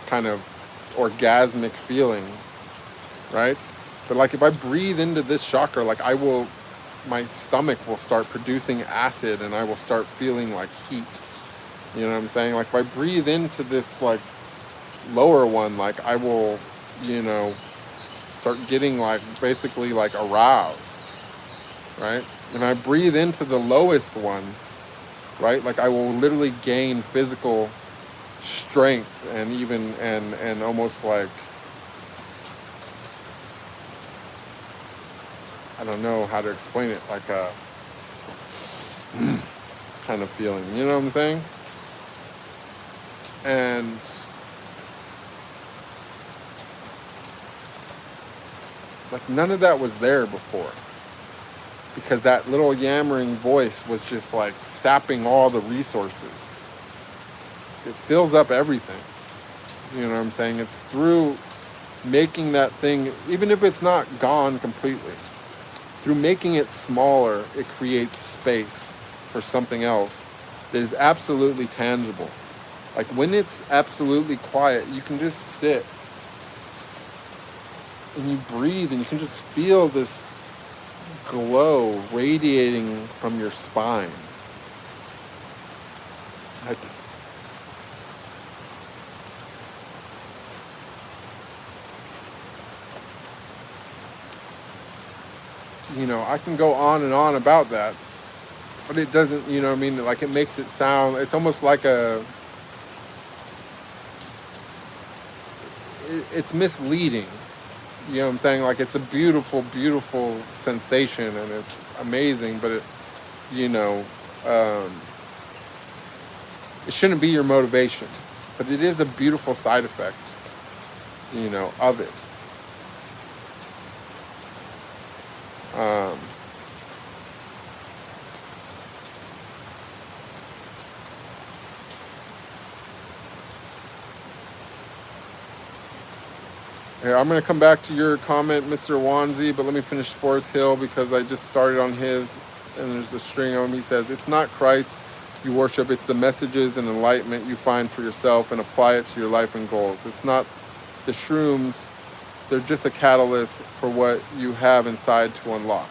kind of orgasmic feeling, right? But like if I breathe into this chakra, like my stomach will start producing acid and I will start feeling like heat. You know what I'm saying? Like if I breathe into this like lower one, like I will, you know, start getting like basically like aroused. right? And I breathe into the lowest one, right? Like I will literally gain physical strength and even, and almost like, I don't know how to explain it, like a kind of feeling, you know what I'm saying? And like none of that was there before, because that little yammering voice was just like sapping all the resources. It fills up everything. You know what I'm saying? It's through making that thing, even if it's not gone completely, through making it smaller, it creates space for something else that is absolutely tangible. Like when it's absolutely quiet, you can just sit and you breathe and you can just feel this glow radiating from your spine. Like, you know, I can go on and on about that, but it doesn't, you know what I mean? Like it makes it sound, it's almost like it's misleading. You know what I'm saying? Like it's a beautiful, beautiful sensation and it's amazing, but it, you know, it shouldn't be your motivation, but it is a beautiful side effect, you know, of it. Here, I'm going to come back to your comment, Mr. Wanzi, but let me finish Forest Hill because I just started on his, and there's a string of him. He says, it's not Christ you worship, it's the messages and enlightenment you find for yourself and apply it to your life and goals. It's not the shrooms, they're just a catalyst for what you have inside to unlock.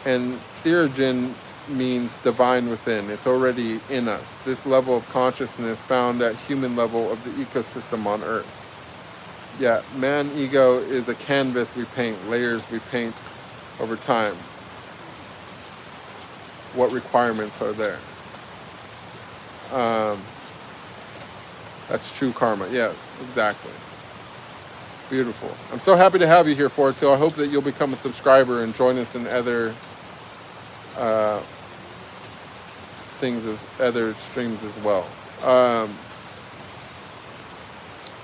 And theurgen means divine within. It's already in us. This level of consciousness found at human level of the ecosystem on Earth. Yeah, man ego is a canvas we paint, layers we paint over time. What requirements are there? That's true karma. Yeah, exactly. Beautiful. I'm so happy to have you here, Forrest Hill. I hope that you'll become a subscriber and join us in other other streams as well.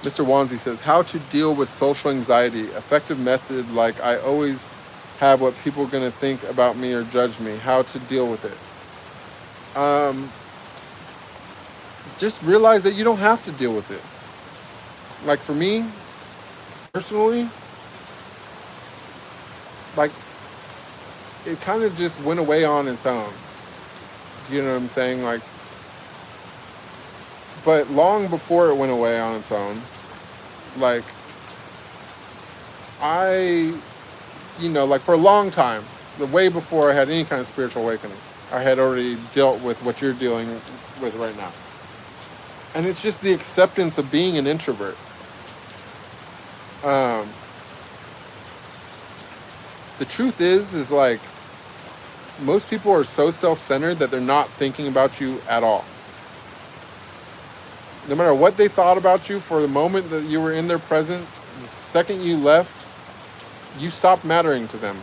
Mr. Wanzi says, how to deal with social anxiety, effective method like I always have what people are going to think about me or judge me, how to deal with it. Just realize that you don't have to deal with it. Like for me, personally, like it kind of just went away on its own. Do you know what I'm saying? Like, but long before it went away on its own, like like for a long time, the way before I had any kind of spiritual awakening, I had already dealt with what you're dealing with right now. And it's just the acceptance of being an introvert. The truth is like, most people are so self-centered that they're not thinking about you at all. No matter what they thought about you for the moment that you were in their presence, the second you left, you stopped mattering to them.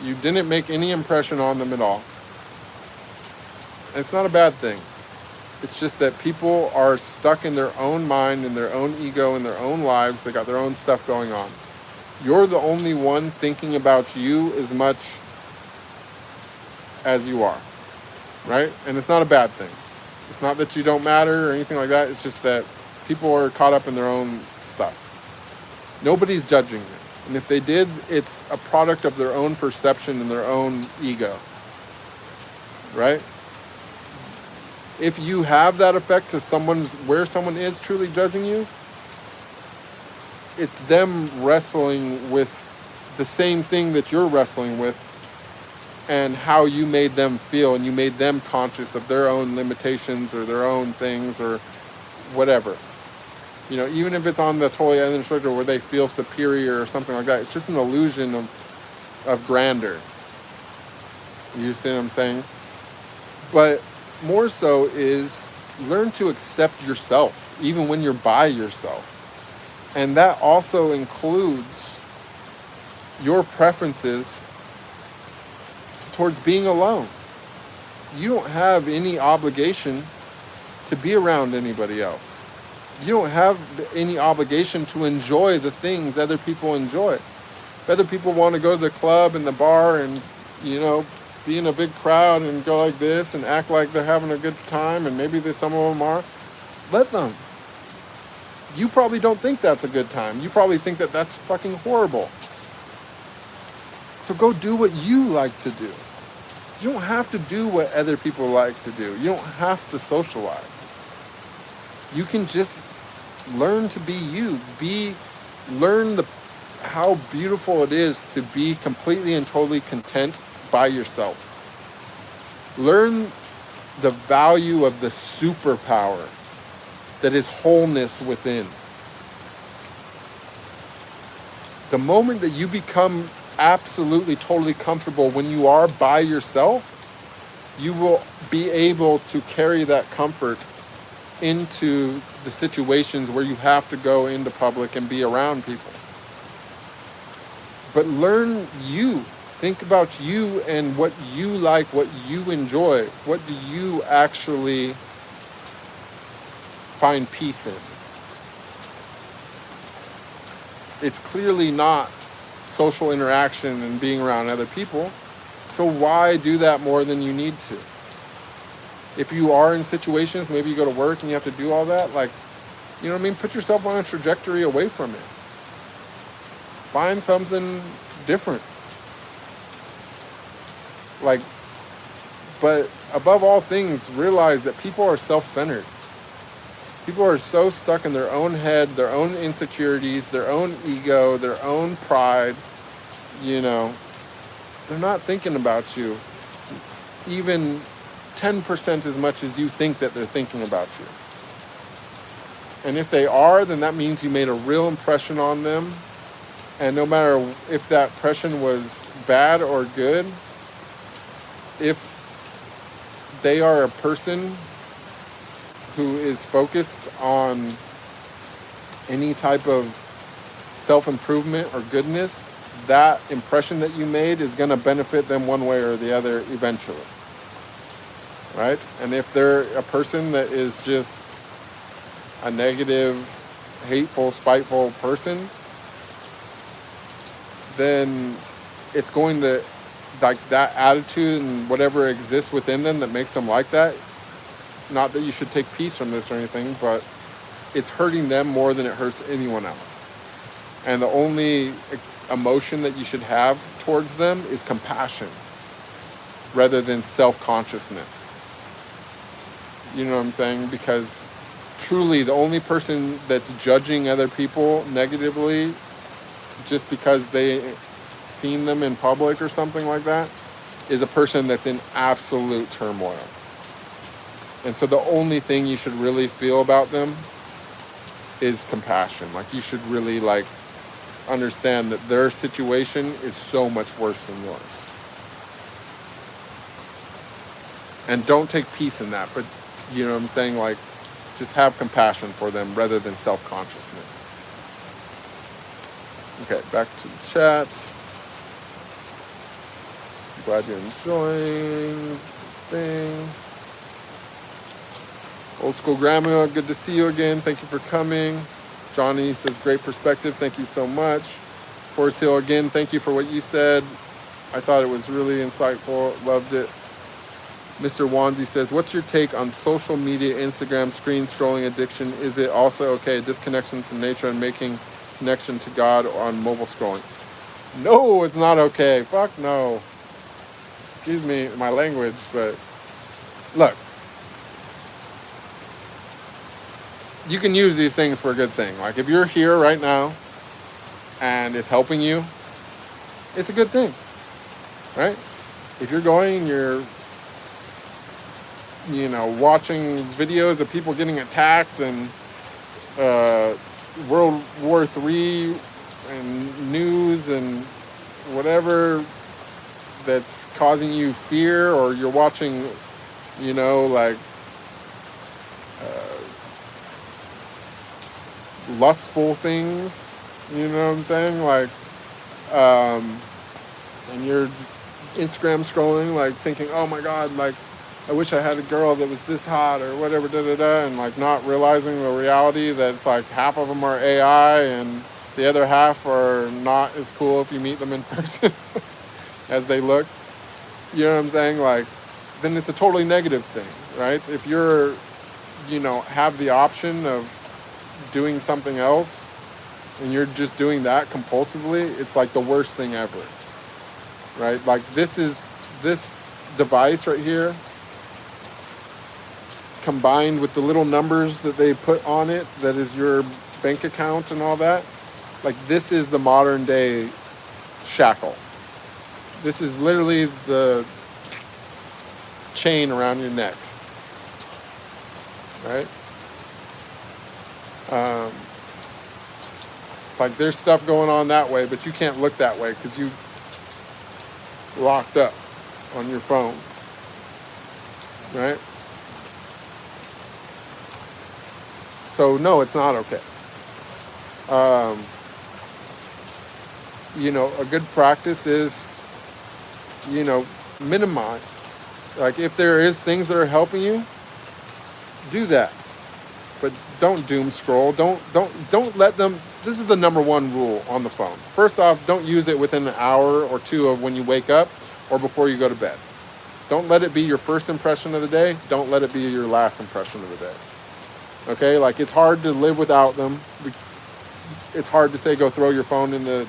You didn't make any impression on them at all. And it's not a bad thing. It's just that people are stuck in their own mind, in their own ego, in their own lives. They got their own stuff going on. You're the only one thinking about you as much as you are, right? And it's not a bad thing. It's not that you don't matter or anything like that. It's just that people are caught up in their own stuff. Nobody's judging you. And if they did, it's a product of their own perception and their own ego, right? If you have that effect to where someone is truly judging you, it's them wrestling with the same thing that you're wrestling with and how you made them feel, and you made them conscious of their own limitations or their own things or whatever. You know, even if it's on the totally other spectrum where they feel superior or something like that, it's just an illusion of grandeur. You see what I'm saying? But more so is learn to accept yourself, even when you're by yourself. And that also includes your preferences towards being alone. You don't have any obligation to be around anybody else. You don't have any obligation to enjoy the things other people enjoy. If other people want to go to the club and the bar and, be in a big crowd and go like this and act like they're having a good time, and maybe some of them are, let them. You probably don't think that's a good time. You probably think that that's fucking horrible. So go do what you like to do. You don't have to do what other people like to do. You don't have to socialize. You can just learn to be you. Learn how beautiful it is to be completely and totally content by yourself. Learn the value of the superpower that is wholeness within. The moment that you become absolutely, totally comfortable when you are by yourself, you will be able to carry that comfort into the situations where you have to go into public and be around people. But learn you. Think about you and what you like, what you enjoy. What do you actually find peace in? It's clearly not social interaction and being around other people. So why do that more than you need to? If you are in situations, maybe you go to work and you have to do all that, put yourself on a trajectory away from it. Find something different. But above all things, realize that people are self-centered. People are so stuck in their own head, their own insecurities, their own ego, their own pride. They're not thinking about you even 10% as much as you think that they're thinking about you. And if they are, then that means you made a real impression on them. And no matter if that impression was bad or good, if they are a person who is focused on any type of self-improvement or goodness, that impression that you made is going to benefit them one way or the other eventually. Right? And if they're a person that is just a negative, hateful, spiteful person, then it's going to, that attitude and whatever exists within them that makes them like that, not that you should take peace from this or anything, but it's hurting them more than it hurts anyone else. And the only emotion that you should have towards them is compassion rather than self-consciousness. You know what I'm saying? Because truly the only person that's judging other people negatively just because they seen them in public or something like that is a person that's in absolute turmoil. And so the only thing you should really feel about them is compassion. You should really understand that their situation is so much worse than yours. And don't take peace in that, but you know what I'm saying? Just have compassion for them rather than self-consciousness. Okay, back to the chat. Glad you're enjoying the thing. Old School Grandma, good to see you again. Thank you for coming. Johnny says, great perspective. Thank you so much. Forest Hill, again, thank you for what you said. I thought it was really insightful. Loved it. Mr. Wanzi says, what's your take on social media, Instagram, screen scrolling addiction? Is it also okay, disconnection from nature and making connection to God on mobile scrolling? No, it's not okay. Fuck no. Excuse me, my language, but look. You can use these things for a good thing. If you're here right now and it's helping you, it's a good thing, right? If you're going and you're, watching videos of people getting attacked and World War III and news and whatever that's causing you fear, or you're watching, you know, like lustful things, you know what I'm saying? Like, and you're Instagram scrolling, like thinking, oh my God, like I wish I had a girl that was this hot or whatever, and like not realizing the reality that it's like half of them are AI and the other half are not as cool if you meet them in person as they look. You know what I'm saying? Like, then it's a totally negative thing, right? If you're, you know, have the option of doing something else and you're just doing that compulsively, it's like the worst thing ever, right? Like this device right here, combined with the little numbers that they put on it, that is your bank account and all that, like this is the modern day shackle. This is literally the chain around your neck, right? It's like there's stuff going on that way, but you can't look that way because you locked up on your phone, right? So no, it's not okay. You know, a good practice is, you know, minimize. Like if there is things that are helping you, do that. But don't doom scroll. Don't let them. This is the number one rule on the phone. First off, don't use it within an hour or two of when you wake up or before you go to bed. Don't let it be your first impression of the day. Don't let it be your last impression of the day. Okay, like it's hard to live without them. It's hard to say go throw your phone in the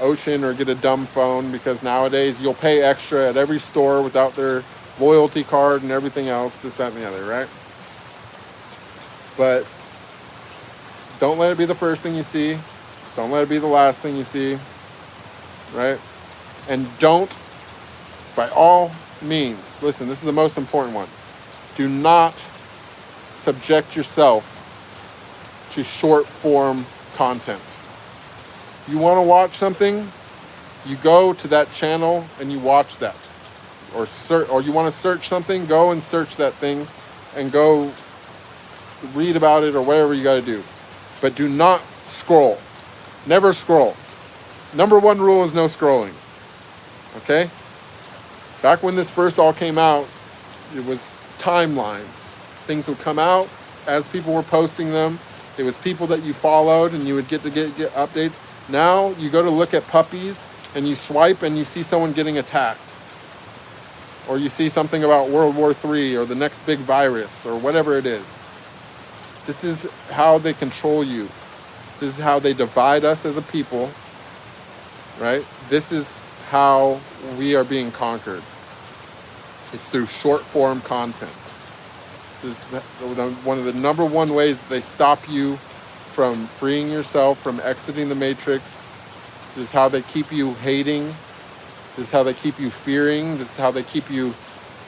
ocean or get a dumb phone, because nowadays you'll pay extra at every store without their loyalty card and everything else, this, that, and the other, right? But don't let it be the first thing you see. Don't let it be the last thing you see, right? And don't, by all means, listen, this is the most important one. Do not subject yourself to short form content. If you want to watch something, you go to that channel and you watch that. Or you want to search something, go and search that thing and go read about it or whatever you got to do. But do not scroll. Never scroll. Number one rule is no scrolling. Okay? Back when this first all came out, it was timelines. Things would come out as people were posting them. It was people that you followed and you would get updates. Now you go to look at puppies and you swipe and you see someone getting attacked. Or you see something about World War III or the next big virus or whatever it is. This is how they control you. This is how they divide us as a people, right? This is how we are being conquered. It's through short form content. This is one of the number one ways that they stop you from freeing yourself, from exiting the matrix. This is how they keep you hating. This is how they keep you fearing. This is how they keep you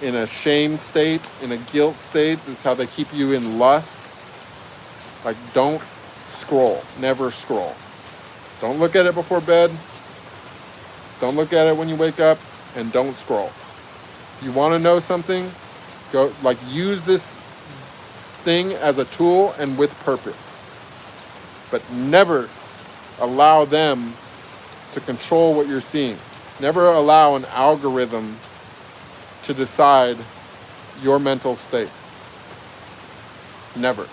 in a shame state, in a guilt state. This is how they keep you in lust. Like, don't scroll. Never scroll. Don't look at it before bed. Don't look at it when you wake up. And don't scroll. If you want to know something, go, like, use this thing as a tool and with purpose. But never allow them to control what you're seeing. Never allow an algorithm to decide your mental state. Never.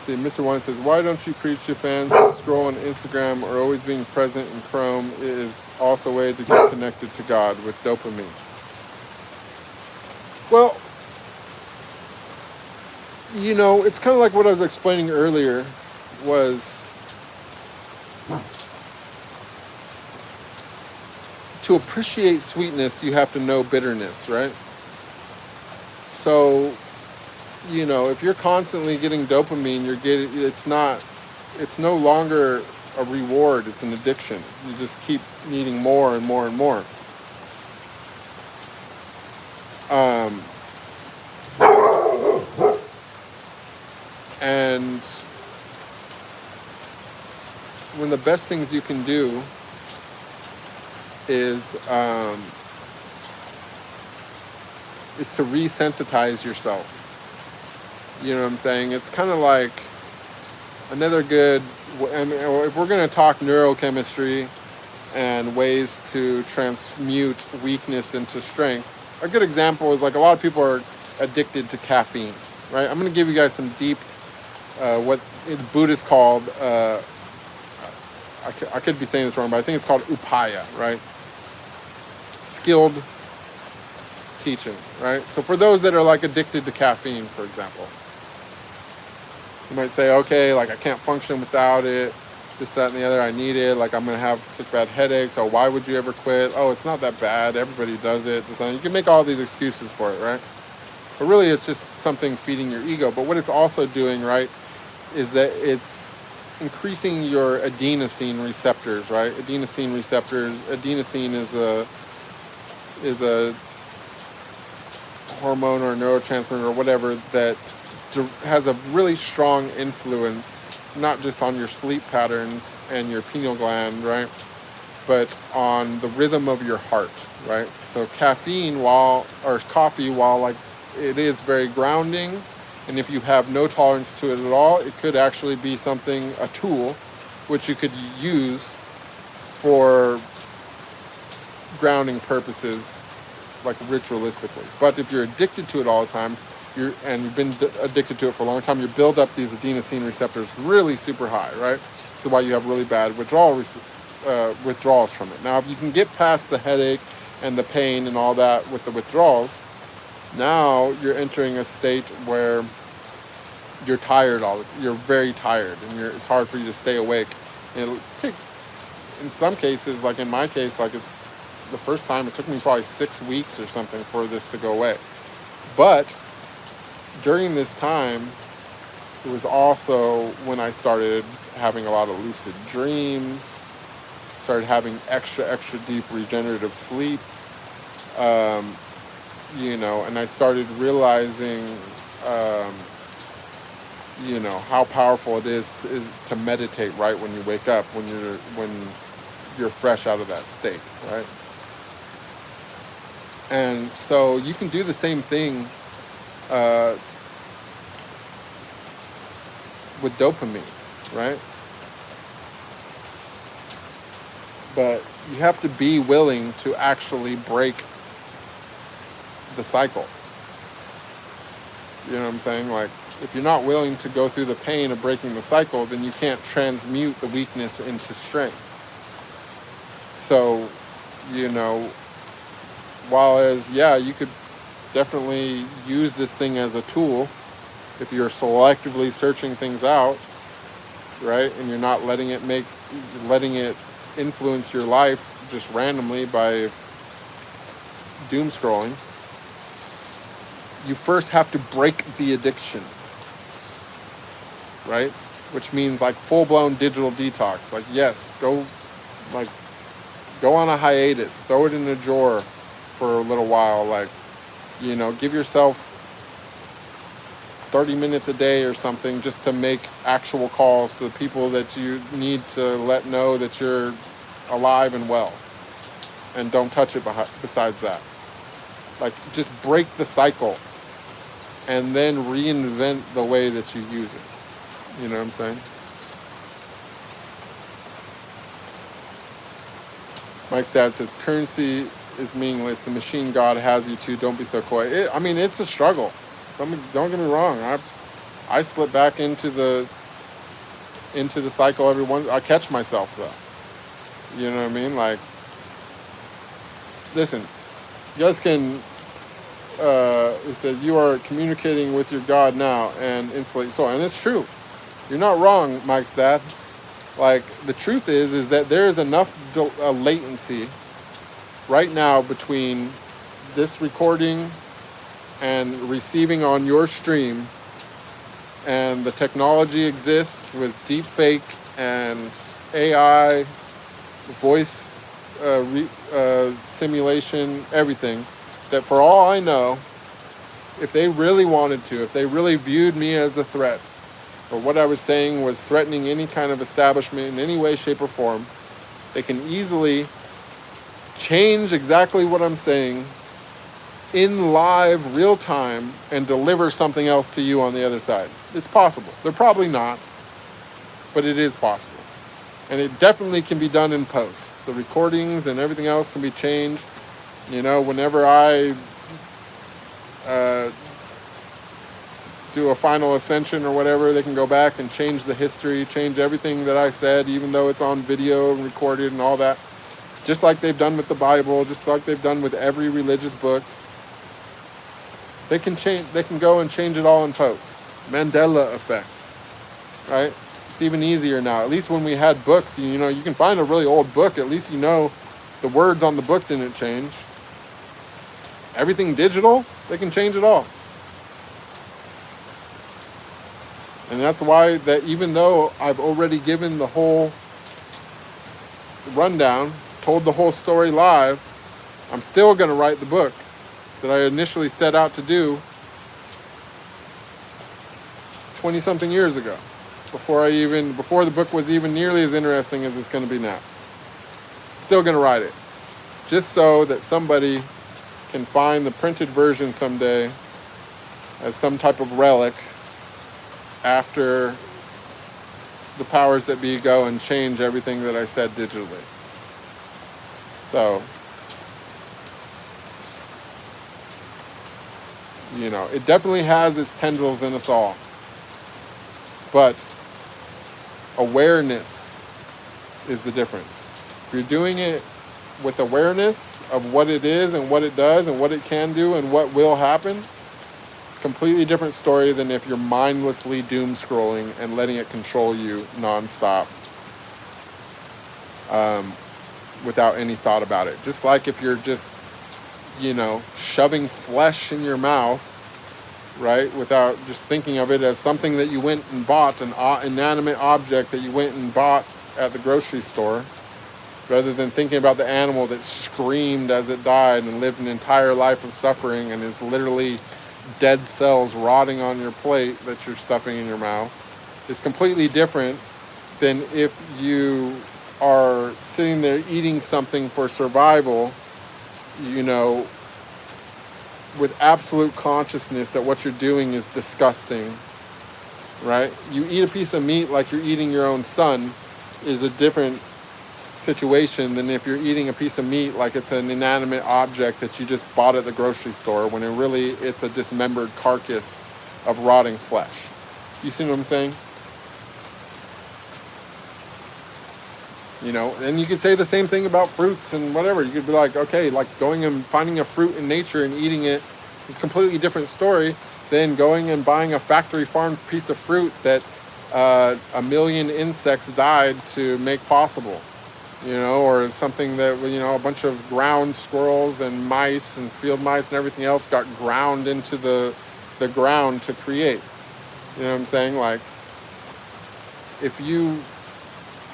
See, Mr. One says, why don't you preach to fans who scroll on Instagram or always being present in Chrome is also a way to get connected to God with dopamine? Well, you know, it's kind of like what I was explaining earlier was to appreciate sweetness, you have to know bitterness, right? So, you know, if you're constantly getting dopamine, it's no longer a reward, it's an addiction. You just keep needing more and more and more. Um, and one of the best things you can do is to re-sensitize yourself. You know what I'm saying? It's kind of like another good, I mean, if we're going to talk neurochemistry and ways to transmute weakness into strength, a good example is like a lot of people are addicted to caffeine, right? I'm going to give you guys some deep, what Buddhists called, I could be saying this wrong, but I think it's called upaya, right? Skilled teaching, right? So for those that are like addicted to caffeine, for example, you might say, okay, like I can't function without it, this, that, and the other, I need it, like I'm gonna have such bad headaches, oh, why would you ever quit? Oh, it's not that bad, everybody does it. You can make all these excuses for it, right? But really it's just something feeding your ego. But what it's also doing, right, is that it's increasing your adenosine receptors, right? Adenosine is a hormone or neurotransmitter or whatever that has a really strong influence, not just on your sleep patterns and your pineal gland, right, but on the rhythm of your heart, right? So caffeine, coffee, while like it is very grounding, and if you have no tolerance to it at all, it could actually be a tool, which you could use for grounding purposes, like ritualistically. But if you're addicted to it all the time, and you've been addicted to it for a long time, you build up these adenosine receptors really super high, right? So why you have really bad withdrawals from it. Now, if you can get past the headache and the pain and all that with the withdrawals, now you're entering a state where you're tired you're very tired, and it's hard for you to stay awake. And it takes, in some cases, like in my case, like it's the first time, it took me probably 6 weeks or something for this to go away. But during this time, it was also when I started having a lot of lucid dreams, started having extra deep regenerative sleep, and I started realizing, how powerful it is to meditate right when you wake up, when you're fresh out of that state, right? And so you can do the same thing with dopamine, right? But you have to be willing to actually break the cycle. You know what I'm saying? Like, if you're not willing to go through the pain of breaking the cycle, then you can't transmute the weakness into strength. So, you could definitely use this thing as a tool if you're selectively searching things out, right? And you're not letting it influence your life just randomly by doom scrolling. You first have to break the addiction, right? Which means like full-blown digital detox. Like, yes, go on a hiatus, throw it in a drawer for a little while, like, give yourself 30 minutes a day or something just to make actual calls to the people that you need to let know that you're alive and well, and don't touch it besides that. Like, just break the cycle and then reinvent the way that you use it. You know what I'm saying? Mike Stad says, currency is meaningless. The machine God has you to. Don't be so coy. It's a struggle. Don't get me wrong. I slip back into the cycle every once. I catch myself though. You know what I mean? Like, listen, you guys can. It says you are communicating with your God now and insulate soul, and it's true. You're not wrong, Mike's dad. Like, the truth is that there is enough latency right now between this recording and receiving on your stream, and the technology exists with deepfake and AI, voice simulation, everything, that for all I know, if they really wanted to, if they really viewed me as a threat, or what I was saying was threatening any kind of establishment in any way, shape, or form, they can easily change exactly what I'm saying in live, real time, and deliver something else to you on the other side. It's possible. They're probably not, but it is possible. And it definitely can be done in post. The recordings and everything else can be changed. You know, whenever I do a final ascension or whatever, they can go back and change the history, change everything that I said, even though it's on video and recorded and all that. Just like they've done with the Bible, just like they've done with every religious book. They can go and change it all in post. Mandela effect, right? It's even easier now. At least when we had books, you know, you can find a really old book. At least you know the words on the book didn't change. Everything digital, they can change it all. And that's why that even though I've already given the whole rundown, told the whole story live, I'm still going to write the book that I initially set out to do 20-something years ago, before the book was even nearly as interesting as it's going to be now. Still going to write it, just so that somebody can find the printed version someday as some type of relic after the powers that be go and change everything that I said digitally. So, you know, it definitely has its tendrils in us all. But awareness is the difference. If you're doing it with awareness of what it is and what it does and what it can do and what will happen, it's a completely different story than if you're mindlessly doom scrolling and letting it control you nonstop without any thought about it. Just like if you're just, you know, shoving flesh in your mouth, right, without just thinking of it as something that you went and bought, an inanimate object that you went and bought at the grocery store, rather than thinking about the animal that screamed as it died and lived an entire life of suffering and is literally dead cells rotting on your plate that you're stuffing in your mouth, is completely different than if you are sitting there eating something for survival, you know, with absolute consciousness that what you're doing is disgusting, right? You eat a piece of meat like you're eating your own son is a different situation than if you're eating a piece of meat like it's an inanimate object that you just bought at the grocery store, when it's a dismembered carcass of rotting flesh. You see what I'm saying? You know, and you could say the same thing about fruits and whatever. You could be like, okay, like going and finding a fruit in nature and eating it is a completely different story than going and buying a factory farmed piece of fruit that 1 million insects died to make possible, you know, or something that, you know, a bunch of ground squirrels and mice and field mice and everything else got ground into the ground to create. You know what I'm saying? Like, if you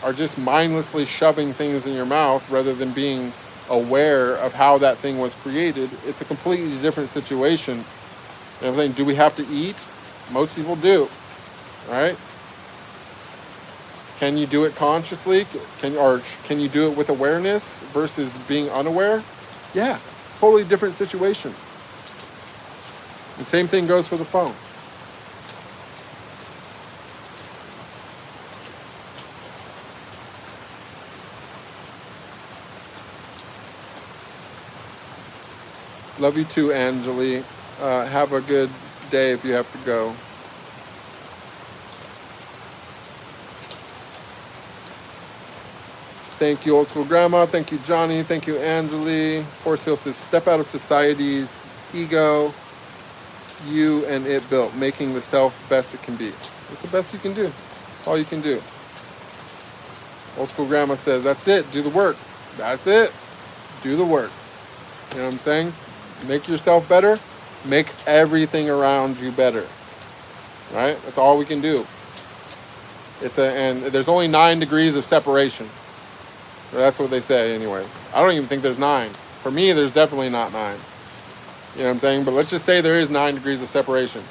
are just mindlessly shoving things in your mouth rather than being aware of how that thing was created, it's a completely different situation. And I'm saying, do we have to eat? Most people do, right? Can you do it consciously? Can you do it with awareness versus being unaware? Yeah, totally different situations. And same thing goes for the phone. Love you too, Angeli. Have a good day if you have to go. Thank you, Old School Grandma. Thank you, Johnny. Thank you, Angeli. Force Hill says, step out of society's ego. You and it built, making the self best it can be. It's the best you can do. That's all you can do. Old School Grandma says, that's it. Do the work. That's it. Do the work. You know what I'm saying? Make yourself better. Make everything around you better. Right? That's all we can do. And there's only 9 degrees of separation. That's what they say anyways. I don't even think there's 9. For me, there's definitely not 9. You know what I'm saying? But let's just say there is 9 degrees of separation.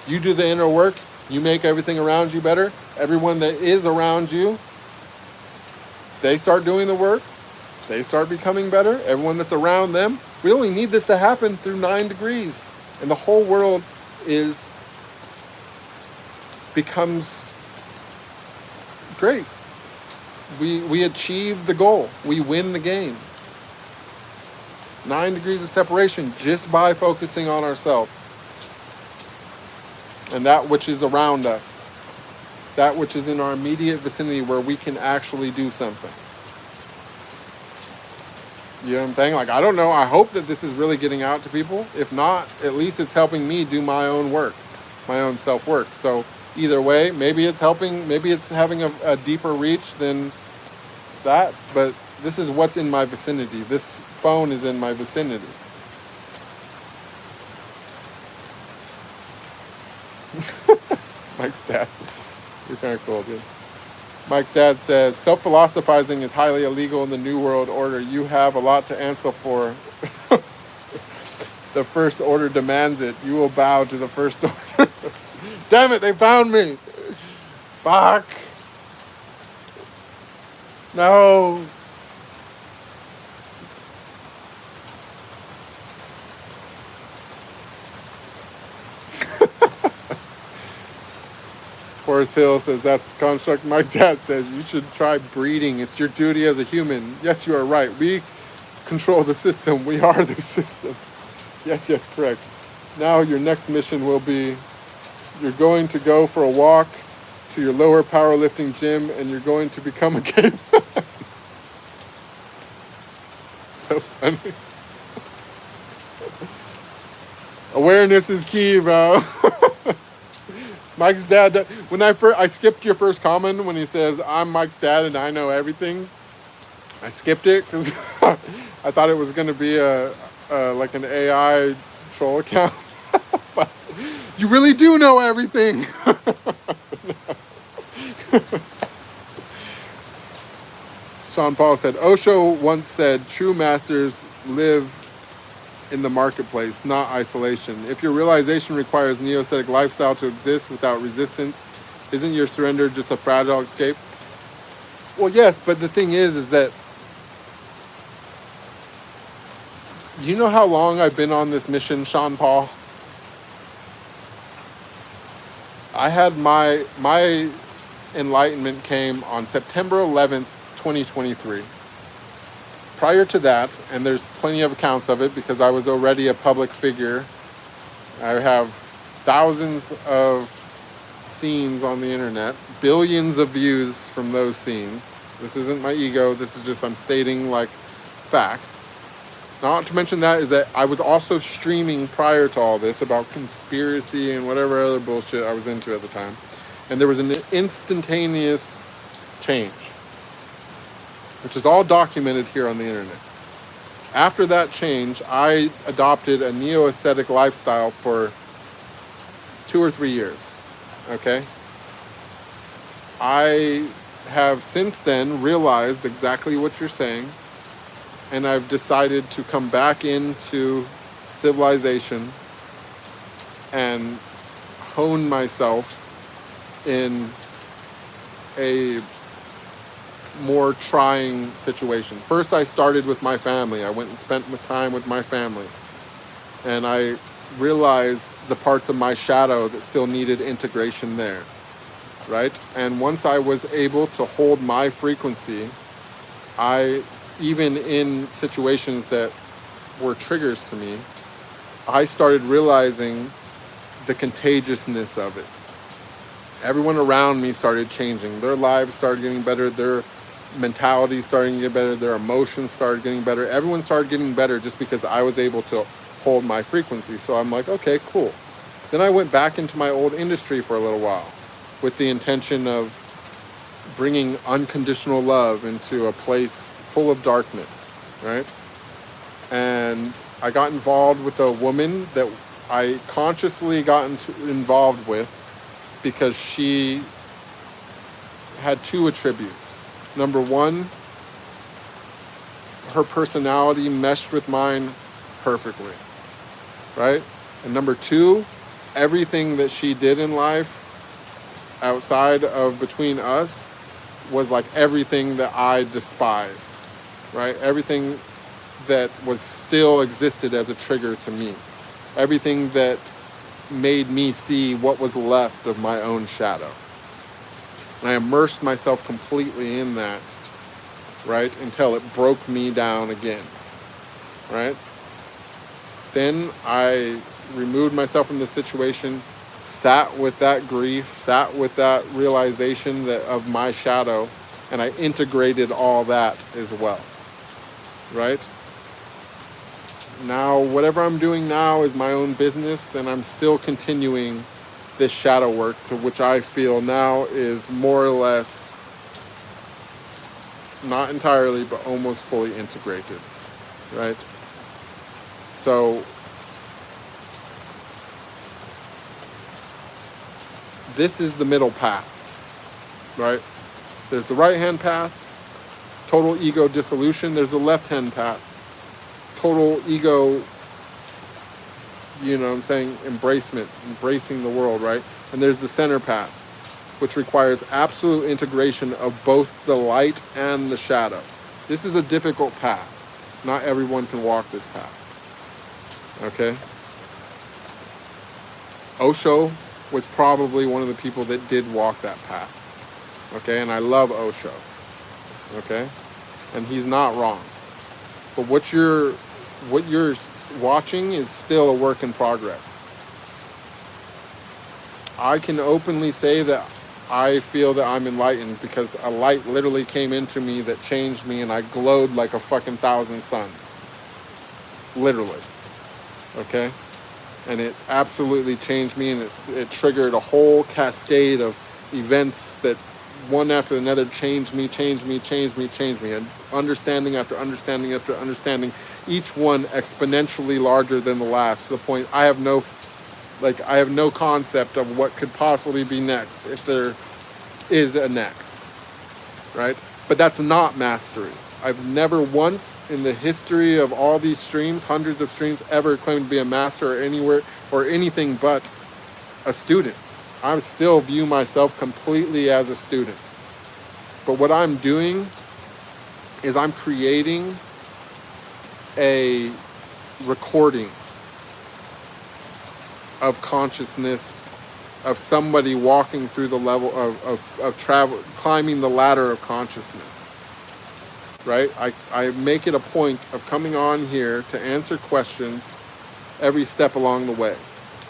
You do the inner work, you make everything around you better. Everyone that is around you, they start doing the work. They start becoming better. Everyone that's around them. We only need this to happen through 9 degrees. And the whole world becomes great. We achieve the goal. We win the game. 9 degrees of separation just by focusing on ourselves. And that which is around us. That which is in our immediate vicinity where we can actually do something. You know what I'm saying? Like, I don't know. I hope that this is really getting out to people. If not, at least it's helping me do my own work, my own self-work. So either way, maybe it's helping, maybe it's having a deeper reach than that, but this is what's in my vicinity. This phone is in my vicinity. Mike's dad. You're kind of cool, dude. Mike's dad says, self-philosophizing is highly illegal in the New World Order. You have a lot to answer for. The First Order demands it. You will bow to the First Order. Damn it, they found me. Fuck. No. Forest Hill says, that's the construct. My dad says, you should try breeding. It's your duty as a human. Yes, you are right. We control the system. We are the system. Yes, correct. Now your next mission will be, you're going to go for a walk to your lower powerlifting gym and you're going to become a caveman. So funny. Awareness is key, bro. Mike's dad, when I skipped your first comment when he says, I'm Mike's dad and I know everything. I skipped it because I thought it was going to be like an AI troll account. But you really do know everything. Sean Paul said, Osho once said, true masters live in the marketplace, not isolation. If your realization requires neo-ascetic lifestyle to exist without resistance, isn't your surrender just a fragile escape? Well, yes, but the thing is that, you know how long I've been on this mission, Sean Paul? I had my enlightenment came on September 11th, 2023. Prior to that, and there's plenty of accounts of it because I was already a public figure. I have thousands of scenes on the internet, billions of views from those scenes. This isn't my ego, this is just I'm stating like facts. Not to mention that is that I was also streaming prior to all this about conspiracy and whatever other bullshit I was into at the time. And there was an instantaneous change, which is all documented here on the internet. After that change, I adopted a neo-ascetic lifestyle for 2 or 3 years, okay? I have since then realized exactly what you're saying, and I've decided to come back into civilization and hone myself in a more trying situation. First, I started with my family. I went and spent time with my family. And I realized the parts of my shadow that still needed integration there, right? And once I was able to hold my frequency, even in situations that were triggers to me, I started realizing the contagiousness of it. Everyone around me started changing. Their lives started getting better. Their mentality started to get better. Their emotions started getting better. Everyone started getting better just because I was able to hold my frequency. So I'm like, okay, cool. Then I went back into my old industry for a little while with the intention of bringing unconditional love into a place full of darkness, right? And I got involved with a woman that I consciously got involved with because she had 2 attributes. Number 1, her personality meshed with mine perfectly. right? And number two, everything that she did in life outside of between us was like everything that I despised, right? Everything that was still existed as a trigger to me. Everything that made me see what was left of my own shadow. And I immersed myself completely in that, right? Until it broke me down again, right? Then I removed myself from the situation, sat with that grief, sat with that realization that of my shadow, and I integrated all that as well, right? Now, whatever I'm doing now is my own business, and I'm still continuing this shadow work, to which I feel now is more or less, not entirely, but almost fully integrated, right? So this is the middle path, right? There's the right-hand path, total ego dissolution. There's the left-hand path, total ego, you know what I'm saying, embracing the world, right? And there's the center path, which requires absolute integration of both the light and the shadow. This is a difficult path. Not everyone can walk this path, okay? Osho was probably one of the people that did walk that path, okay? And I love Osho, okay? And he's not wrong. But what you're watching is still a work in progress. I can openly say that I feel that I'm enlightened because a light literally came into me that changed me, and I glowed like a fucking 1,000 suns. Literally. Okay? And it absolutely changed me, and it triggered a whole cascade of events that one after another changed me, and understanding after understanding after understanding, each one exponentially larger than the last, to the point I have no concept of what could possibly be next, if there is a next, right? But that's not mastery. I've never once in the history of all these streams, hundreds of streams, ever claimed to be a master or anywhere or anything but a student. I still view myself completely as a student. But what I'm doing is I'm creating a recording of consciousness of somebody walking through the level of travel, climbing the ladder of consciousness, right? I make it a point of coming on here to answer questions every step along the way.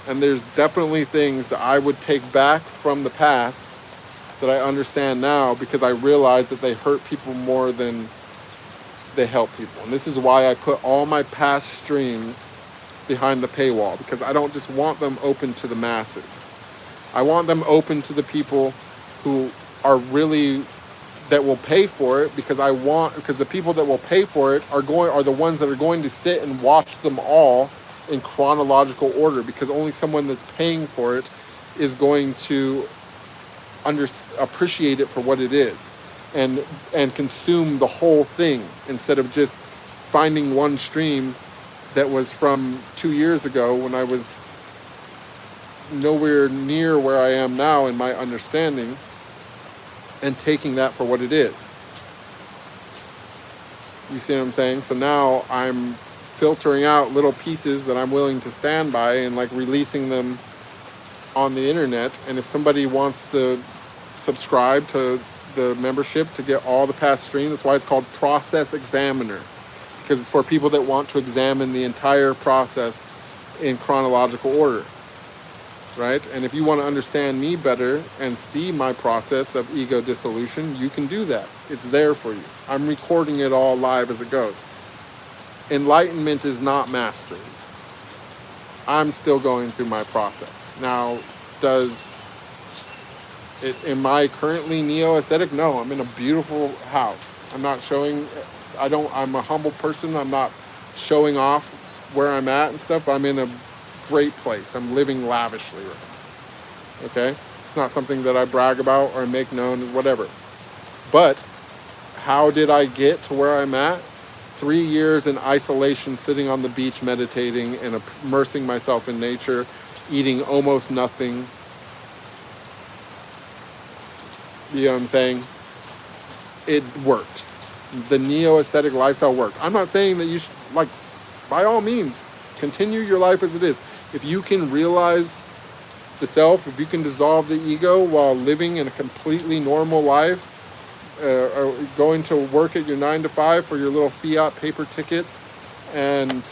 And there's definitely things that I would take back from the past that I understand now, because I realize that they hurt people more than they help people. And this is why I put all my past streams behind the paywall, because I don't just want them open to the masses. I want them open to the people who are really, that will pay for it, because the people that will pay for it are the ones that are going to sit and watch them all in chronological order, because only someone that's paying for it is going to appreciate it for what it is, and consume the whole thing, instead of just finding one stream that was from 2 years ago when I was nowhere near where I am now in my understanding, and taking that for what it is. You see what I'm saying? So now I'm filtering out little pieces that I'm willing to stand by, and like releasing them on the internet. And if somebody wants to subscribe to the membership to get all the past streams, that's why it's called Process Examiner, because it's for people that want to examine the entire process in chronological order, right? And if you want to understand me better and see my process of ego dissolution, you can do that. It's there for you. I'm recording it all live as it goes. Enlightenment is not mastery. I'm still going through my process. Now, am I currently neo-aesthetic? No, I'm in a beautiful house. I'm not showing, I'm a humble person. I'm not showing off where I'm at and stuff, but I'm in a great place. I'm living lavishly right now. Okay? It's not something that I brag about or make known, whatever. But how did I get to where I'm at? 3 years in isolation, sitting on the beach, meditating and immersing myself in nature, eating almost nothing. You know what I'm saying? It worked. The neo-aesthetic lifestyle worked. I'm not saying that you should, like, by all means, continue your life as it is. If you can realize the self, if you can dissolve the ego while living in a completely normal life, or going to work at your 9 to 5 for your little fiat paper tickets, and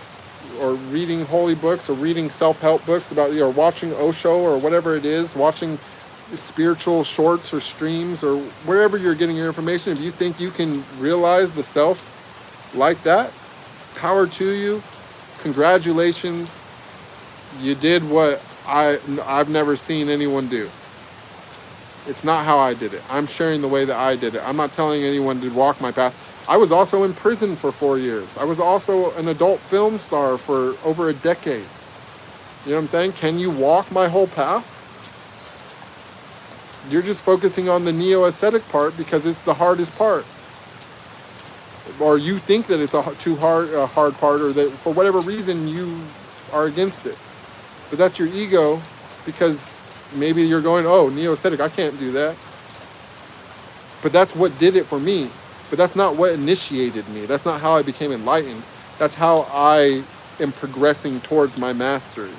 or reading holy books or reading self-help books about, or watching Osho or whatever it is, watching spiritual shorts or streams or wherever you're getting your information, if you think you can realize the self like that, power to you. Congratulations. You did what I've never seen anyone do. It's not how I did it. I'm sharing the way that I did it. I'm not telling anyone to walk my path. I was also in prison for 4 years. I was also an adult film star for over a decade. You know what I'm saying? Can you walk my whole path? You're just focusing on the neo-aesthetic part because it's the hardest part. Or you think that it's a hard part, or that for whatever reason you are against it. But that's your ego, because maybe you're going, oh, neo-aesthetic, I can't do that. But that's what did it for me. But that's not what initiated me. That's not how I became enlightened. That's how I am progressing towards my mastery.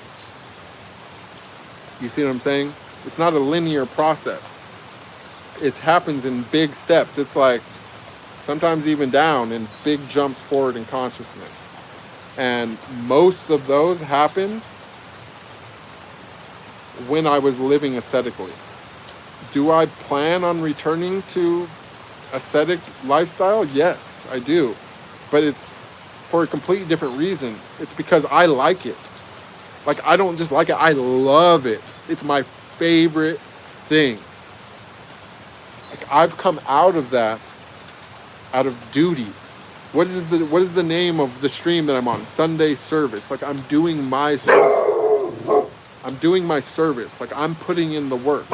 You see what I'm saying? It's not a linear process. It happens in big steps. It's like sometimes even down in big jumps forward in consciousness. And most of those happened when I was living ascetically. Do I plan on returning to ascetic lifestyle? Yes, I do. But it's for a completely different reason. It's because I like it. Like, I don't just like it, I love it. It's my favorite thing. Like, I've come out of that out of duty. What is the name of the stream that I'm on? Sunday service. Like, I'm doing my service. Like, I'm putting in the work.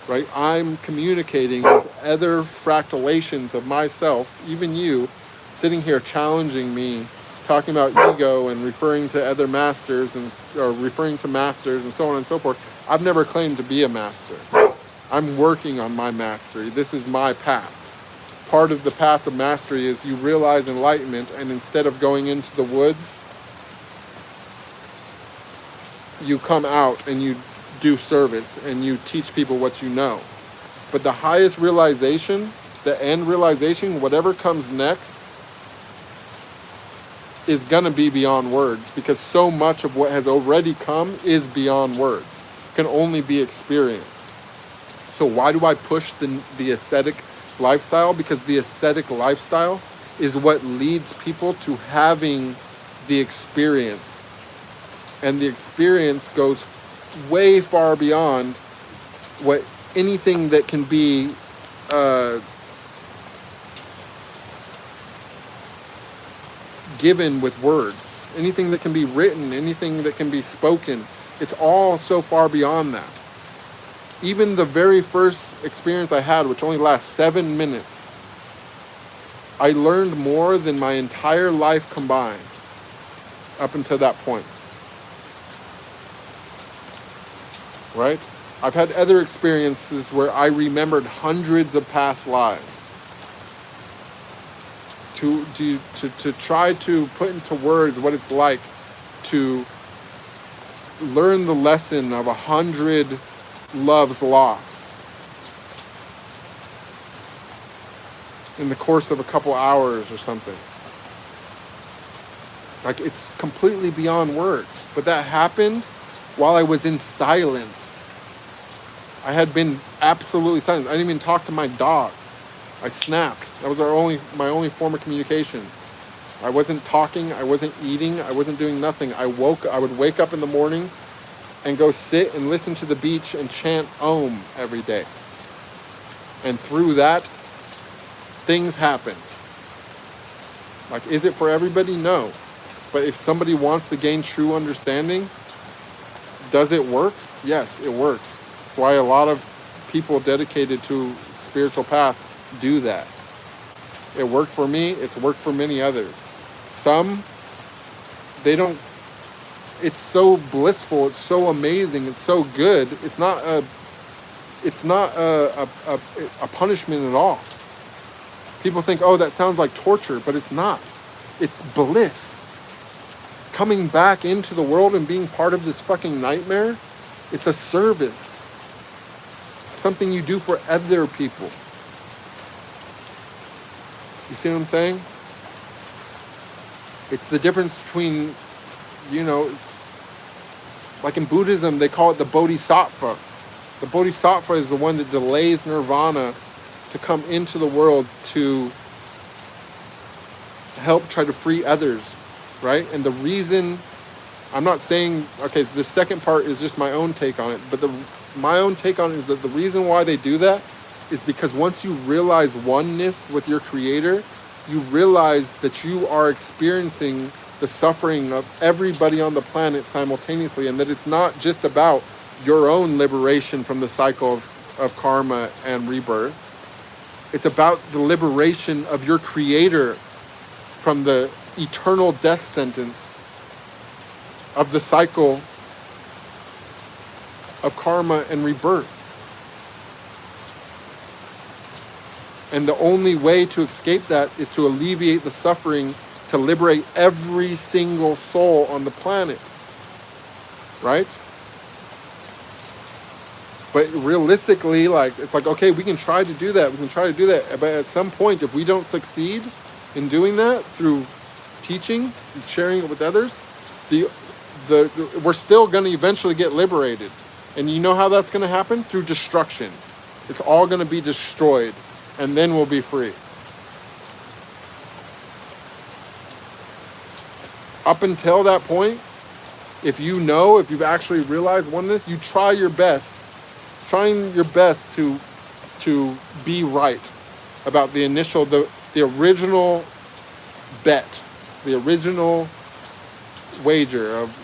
Right? I'm communicating with other fractalations of myself, even you, sitting here challenging me, talking about ego and referring to other masters or referring to masters and so on and so forth. I've never claimed to be a master. I'm working on my mastery. This is my path. Part of the path of mastery is you realize enlightenment, and instead of going into the woods, you come out and you do service and you teach people what you know. But the highest realization, the end realization, whatever comes next, is going to be beyond words, because so much of what has already come is beyond words, can only be experienced. So why do I push the ascetic lifestyle? Because the ascetic lifestyle is what leads people to having the experience, and the experience goes way far beyond what anything that can be given with words, anything that can be written, anything that can be spoken. It's all so far beyond that. Even the very first experience I had, which only lasts 7 minutes, I learned more than my entire life combined up until that point. Right? I've had other experiences where I remembered hundreds of past lives. To try to put into words what it's like to learn the lesson of 100 loves lost in the course of a couple hours or something. Like, it's completely beyond words. But that happened while I was in silence. I had been absolutely silent. I didn't even talk to my dog. I snapped. That was my only form of communication. I wasn't talking, I wasn't eating, I wasn't doing nothing. I would wake up in the morning and go sit and listen to the beach and chant Om every day. And through that, things happened. Like, is it for everybody? No. But if somebody wants to gain true understanding, does it work? Yes, it works. That's why a lot of people dedicated to spiritual path do that. It worked for me, it's worked for many others. Some, they don't, it's so blissful, it's so amazing, it's so good. It's not a punishment at all. People think, oh, that sounds like torture, but it's not. It's bliss. Coming back into the world and being part of this fucking nightmare, it's a service. It's something you do for other people. You see what I'm saying? It's the difference between, it's like in Buddhism, they call it the bodhisattva. The bodhisattva is the one that delays nirvana to come into the world to help try to free others, right? And the reason, I'm not saying, okay, the second part is just my own take on it, but my own take on it is that the reason why they do that is because once you realize oneness with your creator, you realize that you are experiencing the suffering of everybody on the planet simultaneously, and that it's not just about your own liberation from the cycle of karma and rebirth. It's about the liberation of your creator from the eternal death sentence of the cycle of karma and rebirth. And the only way to escape that is to alleviate the suffering, to liberate every single soul on the planet. Right? But realistically, it's like, okay, we can try to do that. But at some point, if we don't succeed in doing that through teaching and sharing it with others, we're still going to eventually get liberated. And you know how that's going to happen? Through destruction. It's all going to be destroyed, and then we'll be free. Up until that point, if you've actually realized oneness, you trying your best to be right about the initial, the original bet, the original wager of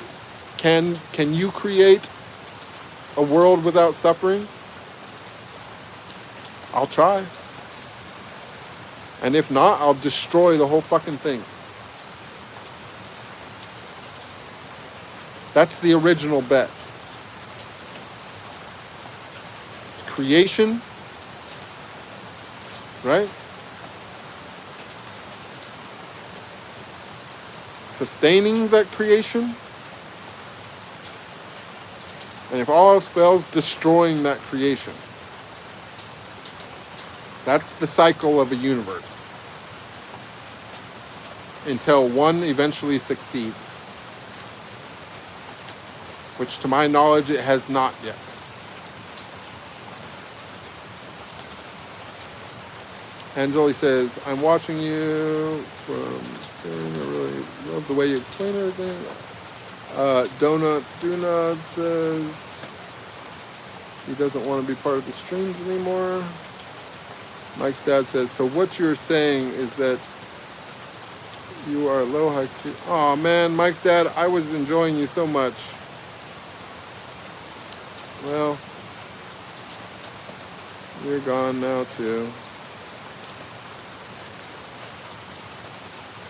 can you create a world without suffering? I'll try. And if not, I'll destroy the whole fucking thing. That's the original bet. It's creation, right? Sustaining that creation. And if all else fails, destroying that creation. That's the cycle of a universe. Until one eventually succeeds. Which to my knowledge, it has not yet. Angeli says, I'm watching you from saying I really love the way you explain everything. Donut says he doesn't want to be part of the streams anymore. Mike's dad says, so what you're saying is that you are low high. Oh man, Mike's dad, I was enjoying you so much. Well, you're gone now too.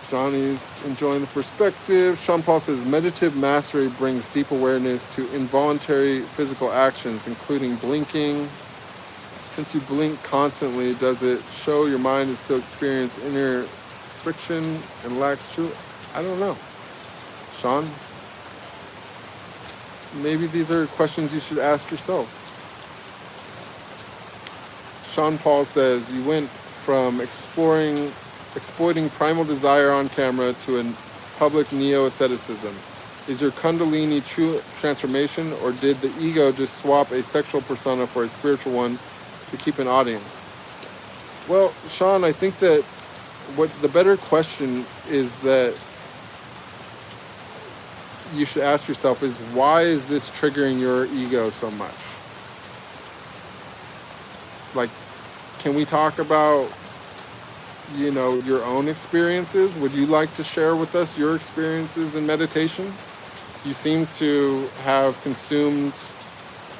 Johnny's enjoying the perspective. Sean Paul says, meditative mastery brings deep awareness to involuntary physical actions, including blinking. Since you blink constantly, does it show your mind is still experience inner friction and lacks true? I don't know. Sean? Maybe these are questions you should ask yourself. Sean Paul says, you went from exploiting primal desire on camera to a public neo-asceticism. Is your Kundalini true transformation, or did the ego just swap a sexual persona for a spiritual one to keep an audience? Well, Sean, I think that what the better question is that you should ask yourself is, why is this triggering your ego so much? Like, can we talk about, your own experiences? Would you like to share with us your experiences in meditation? You seem to have consumed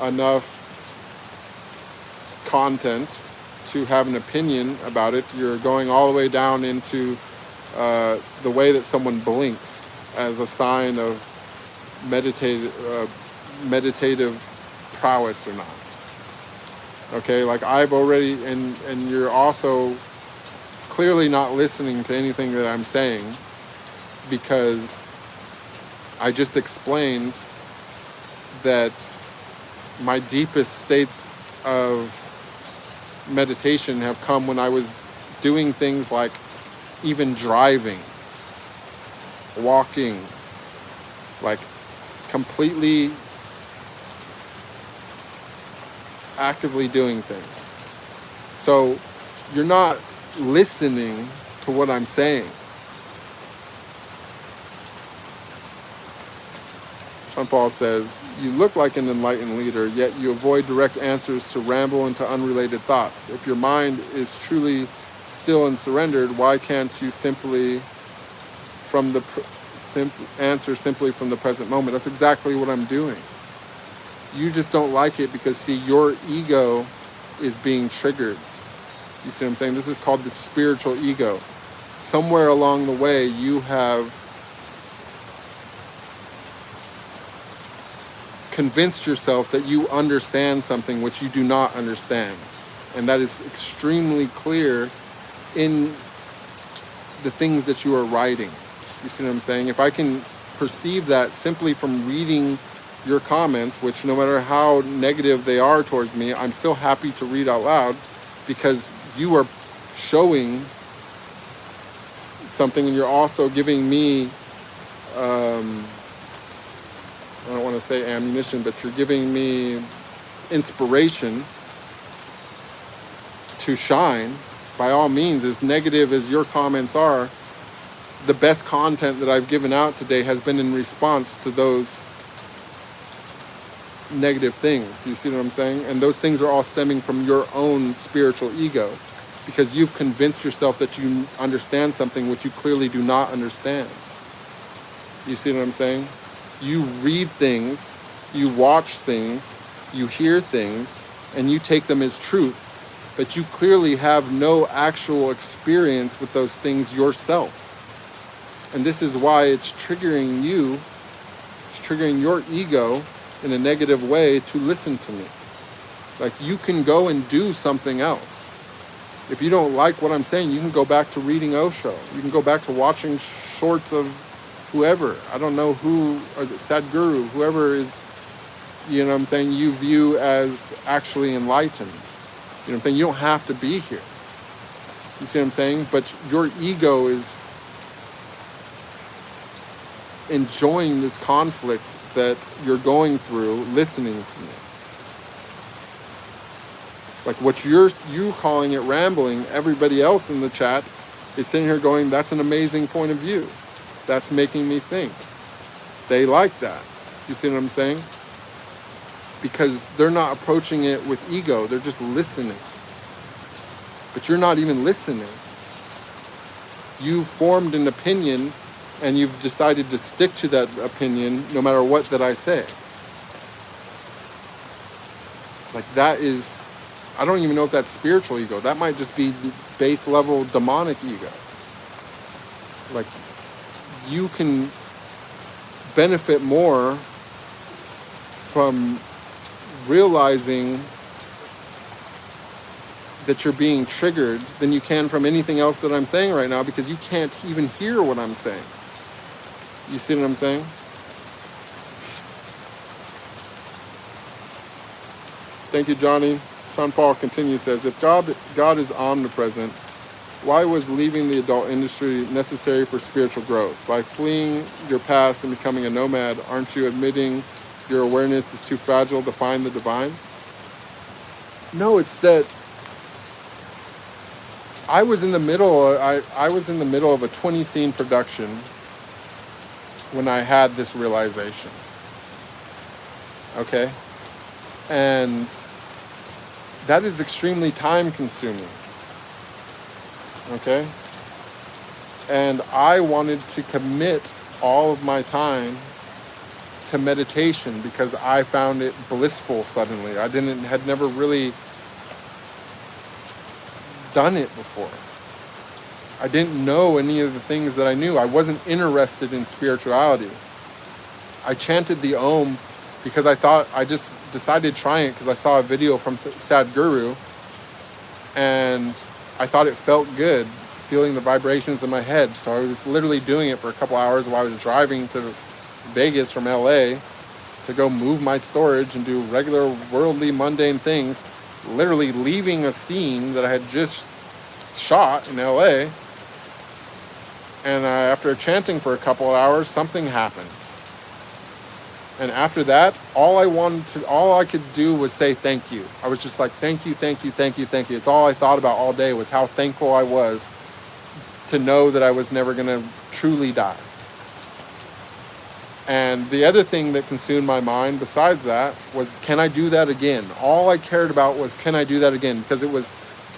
enough content to have an opinion about it. You're going all the way down into the way that someone blinks as a sign of meditative prowess or not. Okay, like I've already, and you're also clearly not listening to anything that I'm saying, because I just explained that my deepest states of meditation have come when I was doing things like even driving, walking, like completely actively doing things. So you're not listening to what I'm saying. Sean Paul says, you look like an enlightened leader, yet you avoid direct answers to ramble into unrelated thoughts. If your mind is truly still and surrendered, why can't you simply answer simply from the present moment? That's exactly what I'm doing. You just don't like it because, see, your ego is being triggered. You see what I'm saying? This is called the spiritual ego. Somewhere along the way, you have convinced yourself that you understand something which you do not understand. And that is extremely clear in the things that you are writing. You see what I'm saying? If I can perceive that simply from reading your comments, which no matter how negative they are towards me, I'm still happy to read out loud, because you are showing something, and you're also giving me, I don't want to say ammunition, but you're giving me inspiration to shine. By all means, as negative as your comments are, the best content that I've given out today has been in response to those negative things. Do you see what I'm saying? And those things are all stemming from your own spiritual ego, because you've convinced yourself that you understand something which you clearly do not understand. You see what I'm saying? You read things, you watch things, you hear things, and you take them as truth, but you clearly have no actual experience with those things yourself. And this is why it's triggering you, it's triggering your ego in a negative way to listen to me. Like, you can go and do something else. If you don't like what I'm saying, you can go back to reading Osho. You can go back to watching shorts of whoever. I don't know who, or Sadhguru, whoever is, you know what I'm saying, you view as actually enlightened. You know what I'm saying? You don't have to be here. You see what I'm saying? But your ego is enjoying this conflict that you're going through listening to me. Like, what you calling it rambling, everybody else in the chat is sitting here going, that's an amazing point of view. That's making me think. They like that. You see what I'm saying? Because they're not approaching it with ego, they're just listening. But you're not even listening. You've formed an opinion, and you've decided to stick to that opinion no matter what that I say. Like, that is, I don't even know if that's spiritual ego. That might just be base level demonic ego. Like, you can benefit more from realizing that you're being triggered than you can from anything else that I'm saying right now, because you can't even hear what I'm saying. You see what I'm saying? Thank you, Johnny. Sean Paul continues, says, if God is omnipresent, why was leaving the adult industry necessary for spiritual growth? By fleeing your past and becoming a nomad, aren't you admitting your awareness is too fragile to find the divine? No, it's that I was in the middle of a 20-scene production when I had this realization. Okay? And that is extremely time consuming. Okay? And I wanted to commit all of my time to meditation because I found it blissful suddenly. I had never really done it before. I didn't know any of the things that I knew. I wasn't interested in spirituality. I chanted the Om because I just decided to try it because I saw a video from Sadhguru, and I thought it felt good, feeling the vibrations in my head. So I was literally doing it for a couple hours while I was driving to Vegas from LA to go move my storage and do regular worldly mundane things, literally leaving a scene that I had just shot in LA. And after chanting for a couple of hours, something happened. And after that, all I could do was say thank you. I was just like, thank you, thank you, thank you, thank you. It's all I thought about all day was how thankful I was to know that I was never going to truly die. And the other thing that consumed my mind besides that was, can I do that again? All I cared about was, can I do that again? Because it was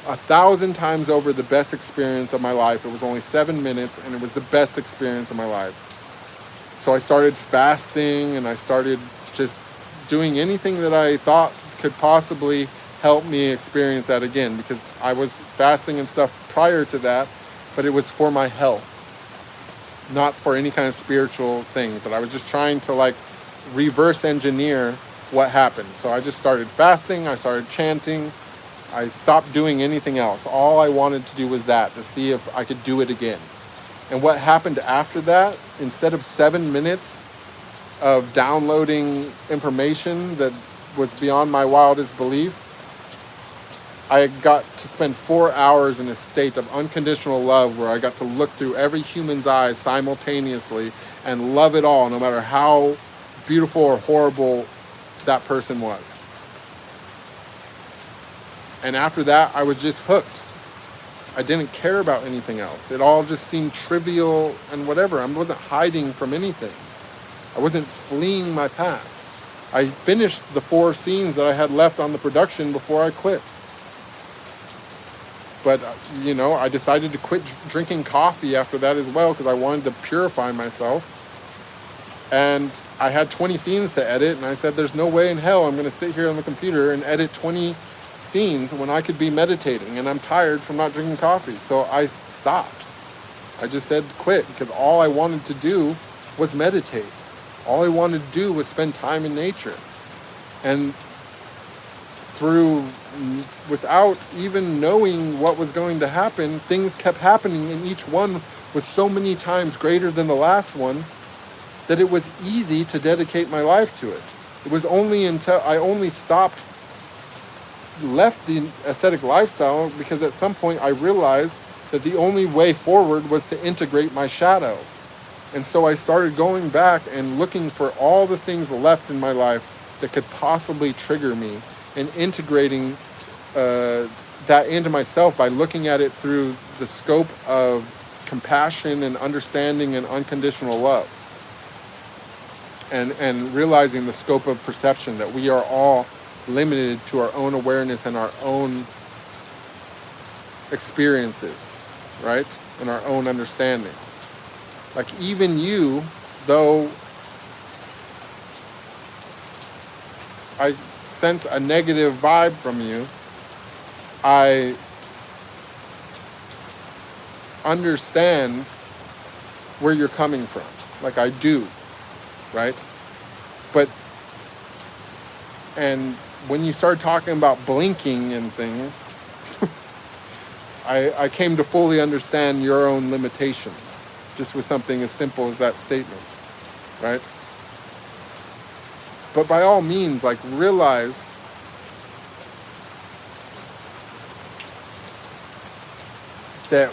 1,000 times over the best experience of my life. It was only 7 minutes, and it was the best experience of my life. So I started fasting, and I started just doing anything that I thought could possibly help me experience that again, because I was fasting and stuff prior to that, but it was for my health, not for any kind of spiritual thing. But I was just trying to like reverse engineer what happened. So I just started fasting, I started chanting, I stopped doing anything else. All I wanted to do was that, to see if I could do it again. And what happened after that, instead of 7 minutes of downloading information that was beyond my wildest belief, I got to spend 4 hours in a state of unconditional love where I got to look through every human's eyes simultaneously and love it all, no matter how beautiful or horrible that person was. And after that, I was just hooked. I didn't care about anything else. It all just seemed trivial and whatever. I wasn't hiding from anything. I wasn't fleeing my past. I finished the 4 scenes that I had left on the production before I quit. But, I decided to quit drinking coffee after that as well because I wanted to purify myself. And I had 20 scenes to edit, and I said, there's no way in hell I'm going to sit here on the computer and edit 20 scenes when I could be meditating, and I'm tired from not drinking coffee. So I stopped. I just said quit, because all I wanted to do was meditate. All I wanted to do was spend time in nature. And without even knowing what was going to happen, things kept happening, and each one was so many times greater than the last one that it was easy to dedicate my life to it. It was only until I left the ascetic lifestyle, because at some point I realized that the only way forward was to integrate my shadow. And so I started going back and looking for all the things left in my life that could possibly trigger me, and integrating that into myself by looking at it through the scope of compassion and understanding and unconditional love. And realizing the scope of perception, that we are all limited to our own awareness and our own experiences, right? And our own understanding. Like even you, though I sense a negative vibe from you, I understand where you're coming from. Like I do, right? And when you start talking about blinking and things, I came to fully understand your own limitations, just with something as simple as that statement, right? But by all means, like, realize that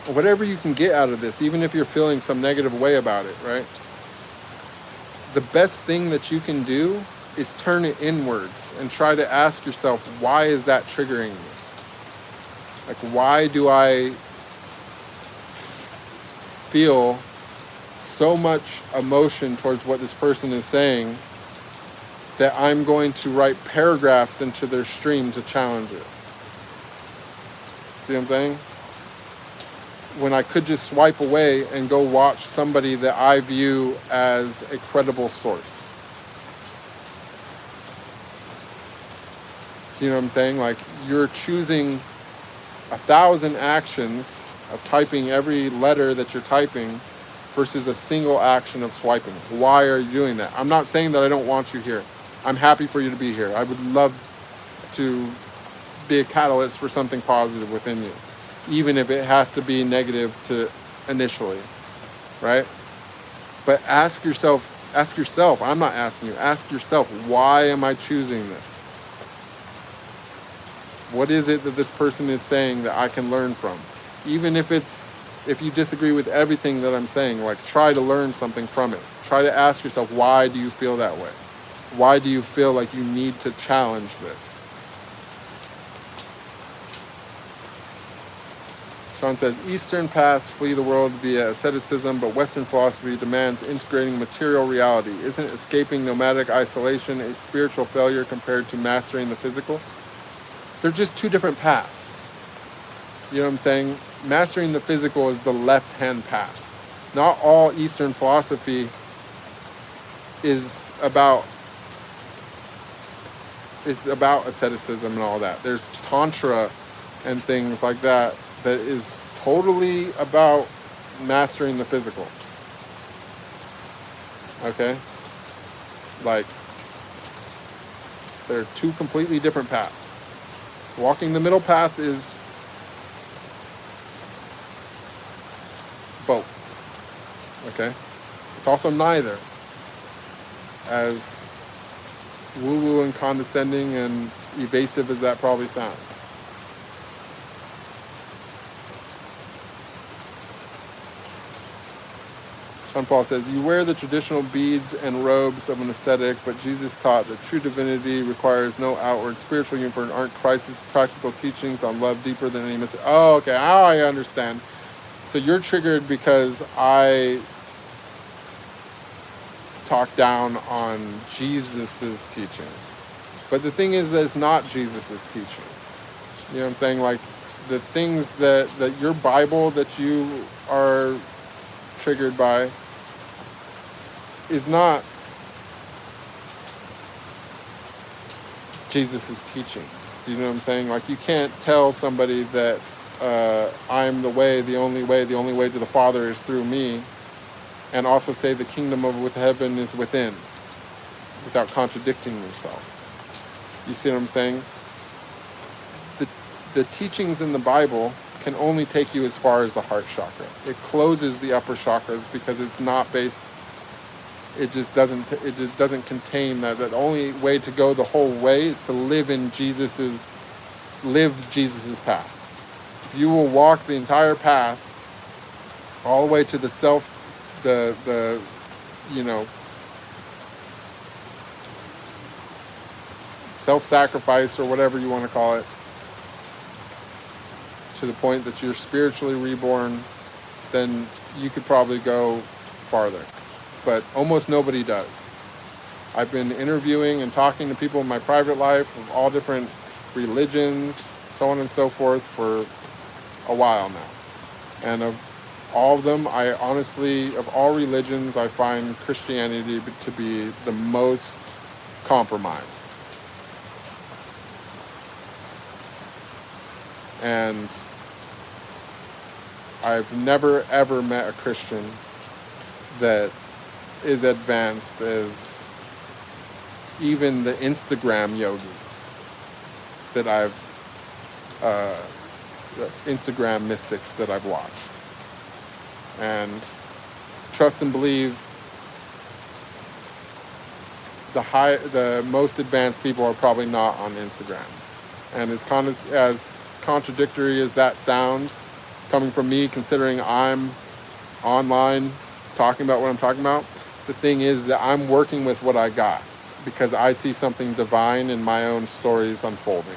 whatever you can get out of this, even if you're feeling some negative way about it, right? The best thing that you can do is turn it inwards and try to ask yourself, why is that triggering me? Like, why do I feel so much emotion towards what this person is saying that I'm going to write paragraphs into their stream to challenge it? See what I'm saying? When I could just swipe away and go watch somebody that I view as a credible source. Do you know what I'm saying? Like, you're choosing 1,000 actions of typing every letter that you're typing versus a single action of swiping. Why are you doing that? I'm not saying that I don't want you here. I'm happy for you to be here. I would love to be a catalyst for something positive within you, even if it has to be negative to initially, right? But ask yourself, I'm not asking you, ask yourself, why am I choosing this? What is it that this person is saying that I can learn from? Even if you disagree with everything that I'm saying, like, try to learn something from it. Try to ask yourself, why do you feel that way? Why do you feel like you need to challenge this? Sean says, Eastern paths flee the world via asceticism, but Western philosophy demands integrating material reality. Isn't escaping nomadic isolation a spiritual failure compared to mastering the physical? They're just two different paths. You know what I'm saying? Mastering the physical is the left-hand path. Not all Eastern philosophy is about asceticism and all that. There's Tantra and things like that that is totally about mastering the physical. Okay? Like, they're two completely different paths. Walking the middle path is both. Okay? It's also neither. As woo-woo and condescending and evasive as that probably sounds. Sean Paul says, you wear the traditional beads and robes of an ascetic, but Jesus taught that true divinity requires no outward spiritual uniform. Aren't Christ's practical teachings on love deeper than any mistake? Oh, okay, now I understand. So you're triggered because I talk down on Jesus's teachings. But the thing is that it's not Jesus's teachings. You know what I'm saying? Like, the things that your Bible that you are triggered by is not Jesus's teachings. Do you know what I'm saying? Like, you can't tell somebody that I'm the way, the only way to the Father is through me, and also say the kingdom of heaven is within, without contradicting yourself. You see what I'm saying? The teachings in the Bible can only take you as far as the heart chakra. It closes the upper chakras because it's not based. It just doesn't contain that. The only way to go the whole way is to live Jesus's path. If you will walk the entire path, all the way to the self-sacrifice or whatever you want to call it, to the point that you're spiritually reborn, then you could probably go farther. But almost nobody does. I've been interviewing and talking to people in my private life of all different religions, so on and so forth, for a while now. And of all of them, of all religions, I find Christianity to be the most compromised. And I've never ever met a Christian that is advanced as even the Instagram yogis that the Instagram mystics that I've watched. And trust and believe, the most advanced people are probably not on Instagram. And as contradictory as that sounds, coming from me, considering I'm online talking about what I'm talking about, the thing is that I'm working with what I got because I see something divine in my own stories unfolding.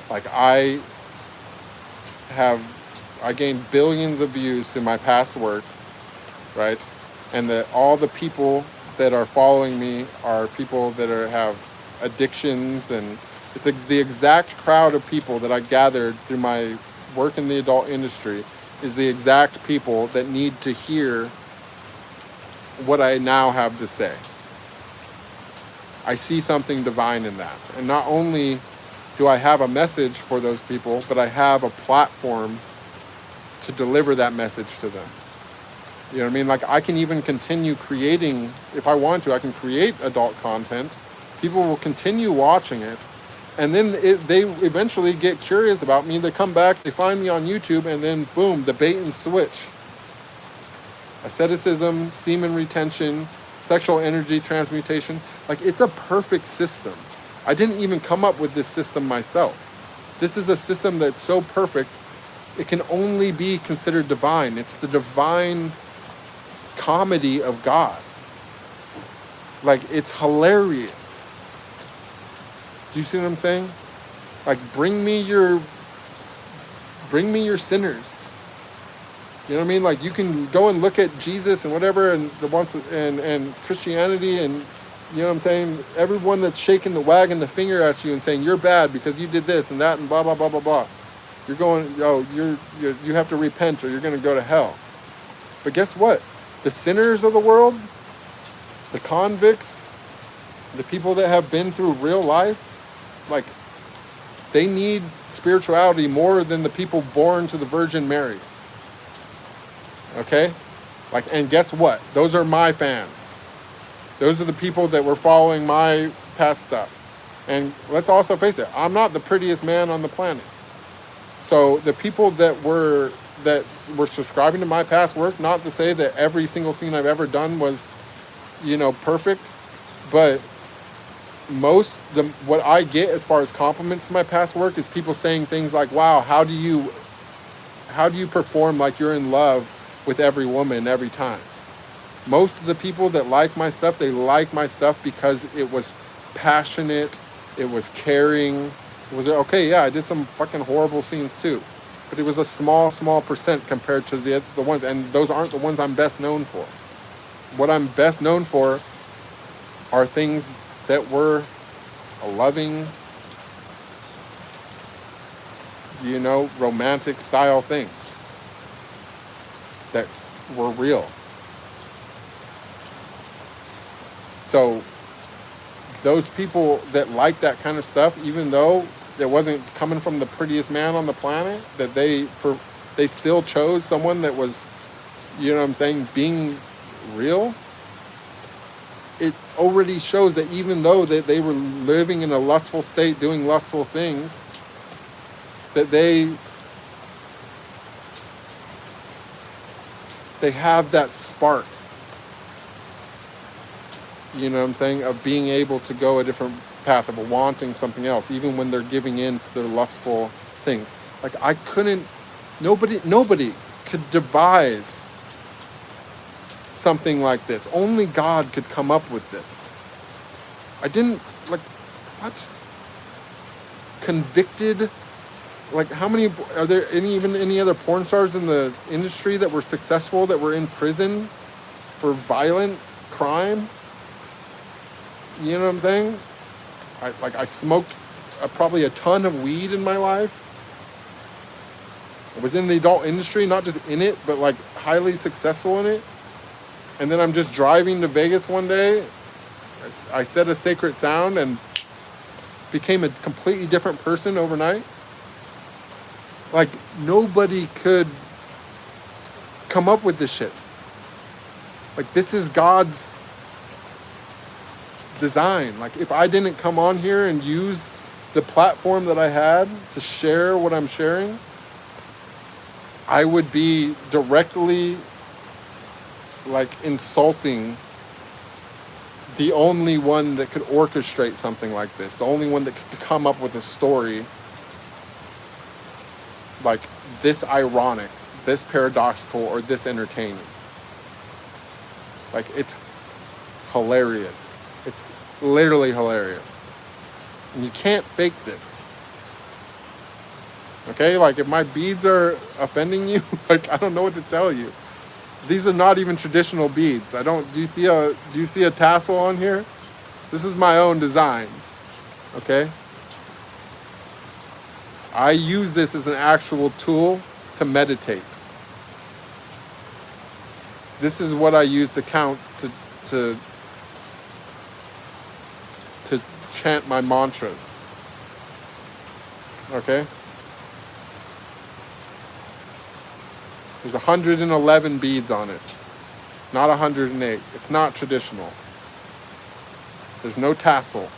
Like, I gained billions of views through my past work, right? And all the people that are following me are people that have addictions, and it's like the exact crowd of people that I gathered through my work in the adult industry is the exact people that need to hear what I now have to say. I see something divine in that. And not only do I have a message for those people, but I have a platform to deliver that message to them. You know what I mean? Like, I can even continue creating, if I want to, I can create adult content. People will continue watching it. And then they eventually get curious about me. They come back, they find me on YouTube, and then boom, the bait and switch. Asceticism, semen retention, sexual energy transmutation. Like, it's a perfect system. I didn't even come up with this system myself. This is a system that's so perfect, it can only be considered divine. It's the divine comedy of God. Like, it's hilarious. Do you see what I'm saying? Like, bring me your sinners. You know what I mean? Like, you can go and look at Jesus and whatever, and the ones and Christianity, and you know what I'm saying? Everyone that's shaking the wagging the finger at you and saying you're bad because you did this and that and blah blah blah blah blah. You're going, you have to repent or you're going to go to hell. But guess what? The sinners of the world, the convicts, the people that have been through real life, like, they need spirituality more than the people born to the Virgin Mary. Okay? Like, and guess what? Those are my fans. Those are the people that were following my past stuff. And let's also face it, I'm not the prettiest man on the planet. So the people that were subscribing to my past work, not to say that every single scene I've ever done was, perfect, but what I get as far as compliments to my past work is people saying things like, wow, how do you perform like you're in love with every woman every time? Most of the people that like my stuff, they like my stuff because it was passionate, it was caring. It was, okay, yeah, I did some fucking horrible scenes too, but it was a small percent compared to the ones, and those aren't the ones I'm best known for. What I'm best known for are things that were a loving, romantic style things that were real. So those people that like that kind of stuff, even though it wasn't coming from the prettiest man on the planet, that they still chose someone that was, being real. It already shows that even though they were living in a lustful state, doing lustful things, that they have that spark, of being able to go a different path, of wanting something else, even when they're giving in to their lustful things. Like, nobody could devise something like this. Only God could come up with this. I didn't, what? Convicted? Like, how many, are there any other porn stars in the industry that were successful, that were in prison for violent crime? You know what I'm saying? I smoked probably a ton of weed in my life. I was in the adult industry, not just in it, but like highly successful in it. And then I'm just driving to Vegas one day. I said a sacred sound and became a completely different person overnight. Like, nobody could come up with this shit. Like, this is God's design. Like, if I didn't come on here and use the platform that I had to share what I'm sharing, I would be directly insulting the only one that could orchestrate something like this, the only one that could come up with a story like this ironic, this paradoxical, or this entertaining. Like, it's hilarious. It's literally hilarious. And you can't fake this. Okay? Like, if my beads are offending you, I don't know what to tell you. These are not even traditional beads. Do you see a tassel on here? This is my own design. Okay? I use this as an actual tool to meditate. This is what I use to count, to chant my mantras. okay? There's 111 beads on it, not 108. It's not traditional. There's no tassel.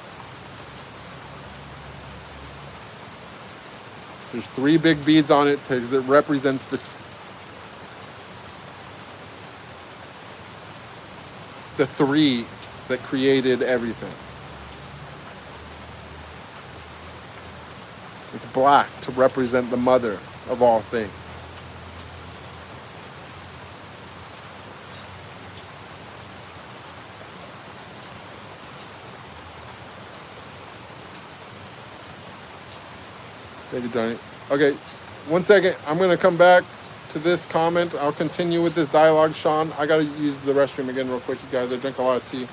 There's 3 big beads on it because it represents the 3 that created everything. It's black to represent the mother of all things. Thank you, Johnny. Okay, 1 second. I'm going to come back to this comment. I'll continue with this dialogue, Sean. I got to use the restroom again real quick, you guys. I drink a lot of tea.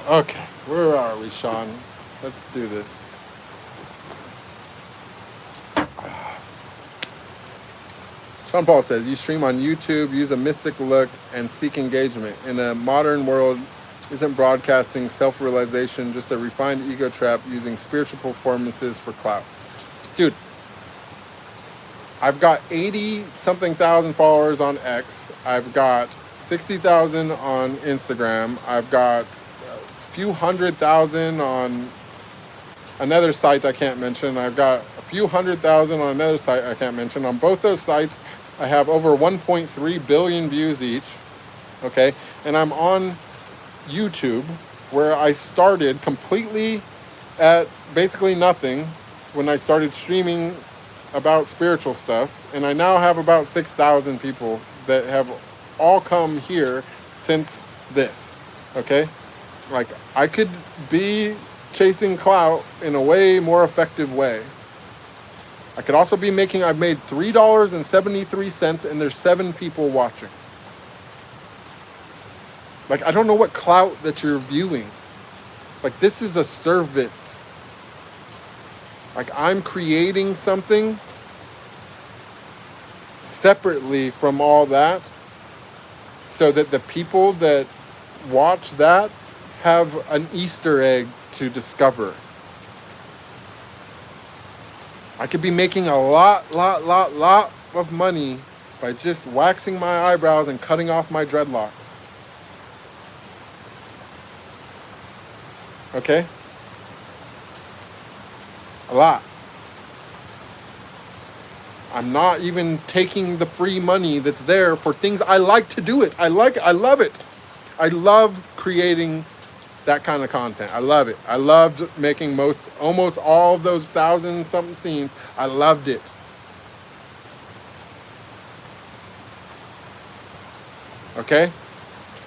Okay, where are we, Sean? Let's do this. Sean Paul says, you stream on YouTube, use a mystic look, and seek engagement. In a modern world, isn't broadcasting self-realization just a refined ego trap using spiritual performances for clout? Dude, I've got 80-something thousand followers on X. I've got 60,000 on Instagram. I've got a few 100,000 on another site I can't mention. I've got a few 100,000 on another site I can't mention. On both those sites, I have over 1.3 billion views each, okay? And I'm on YouTube, where I started completely at basically nothing when I started streaming about spiritual stuff. And I now have about 6,000 people that have all come here since this, okay? Like, I could be chasing clout in a way more effective way. I could also be making, I've made $3.73 and there's 7 people watching. Like, I don't know what clout that you're viewing. Like, this is a service. Like, I'm creating something separately from all that so that the people that watch that have an Easter egg to discover. I could be making a lot of money by just waxing my eyebrows and cutting off my dreadlocks. Okay? A lot. I'm not even taking the free money that's there for things I like to do it. I love it. I love creating that kind of content. I love it. I loved making almost all of those 1,000-something scenes. I loved it. Okay?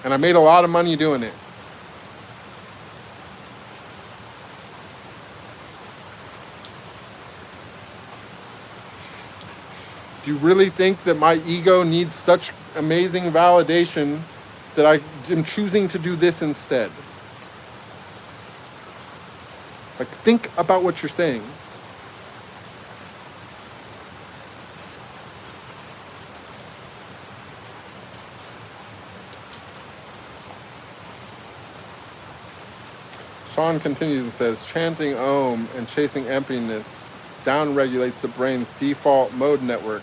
And I made a lot of money doing it. Do you really think that my ego needs such amazing validation that I am choosing to do this instead? Like, think about what you're saying. Sean continues and says, chanting Om and chasing emptiness downregulates the brain's default mode network.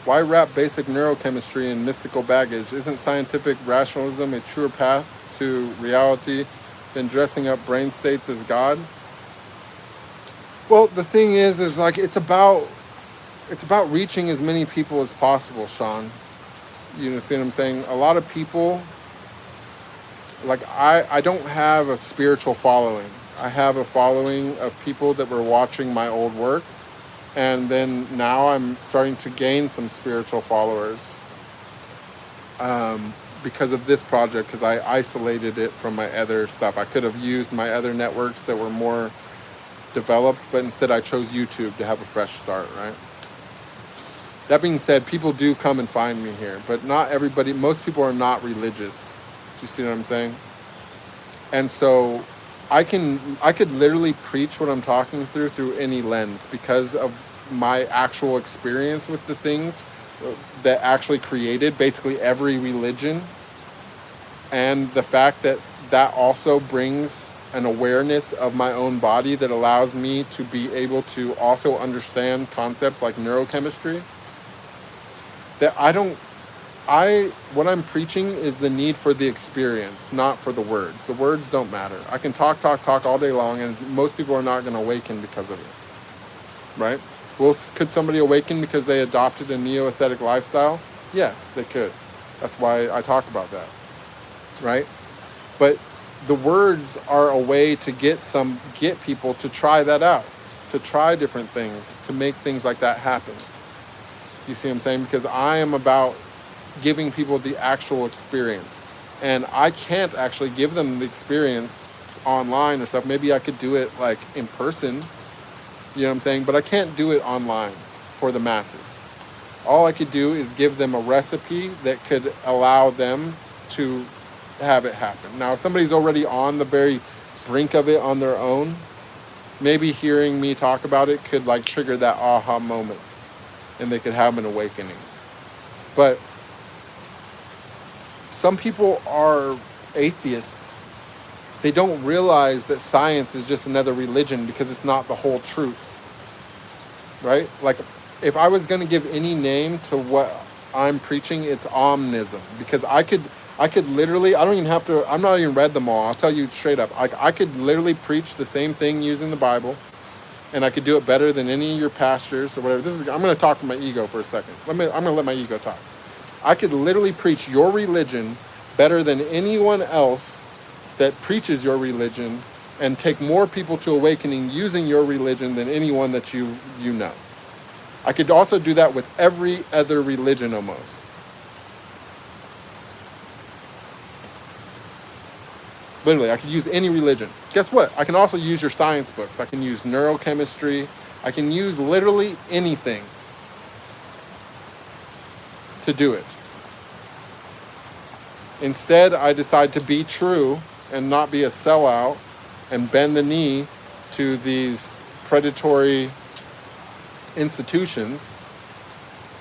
Why wrap basic neurochemistry in mystical baggage? Isn't scientific rationalism a truer path to reality than dressing up brain states as God? Well, the thing is like it's about reaching as many people as possible, Sean. You know, see what I'm saying? A lot of people, like I don't have a spiritual following. I have a following of people that were watching my old work, and then now I'm starting to gain some spiritual followers because of this project, because I isolated it from my other stuff. I could have used my other networks that were more developed, but instead I chose YouTube to have a fresh start, right? That being said, people do come and find me here, but not everybody, most people are not religious. Do you see what I'm saying? And so I could literally preach what I'm talking through any lens because of my actual experience with the things that actually created basically every religion, and the fact that that also brings an awareness of my own body that allows me to be able to also understand concepts like neurochemistry. That what I'm preaching is the need for the experience, not for the words. The words don't matter. I can talk all day long, and most people are not going to awaken because of it, right? Well, could somebody awaken because they adopted a neo-aesthetic lifestyle? Yes, they could. That's why I talk about that, right? But the words are a way to get people to try that out, to try different things, to make things like that happen. You see what I'm saying? Because I am about giving people the actual experience. And I can't actually give them the experience online or stuff. Maybe I could do it like in person, you know what I'm saying? But I can't do it online for the masses. All I could do is give them a recipe that could allow them to have it happen. Now, if somebody's already on the very brink of it on their own, maybe hearing me talk about it could like trigger that aha moment, and they could have an awakening. But some people are atheists. They don't realize that science is just another religion because it's not the whole truth, right? Like, if I was going to give any name to what I'm preaching, it's omnism, because I could literally, I don't even have to, I'm not even read them all. I'll tell you straight up. I could literally preach the same thing using the Bible, and I could do it better than any of your pastors or whatever. I'm going to talk from my ego for a second. I'm going to let my ego talk. I could literally preach your religion better than anyone else that preaches your religion, and take more people to awakening using your religion than anyone that you know. I could also do that with every other religion almost. Literally, I could use any religion. Guess what? I can also use your science books. I can use neurochemistry. I can use literally anything to do it. Instead, I decide to be true and not be a sellout and bend the knee to these predatory institutions.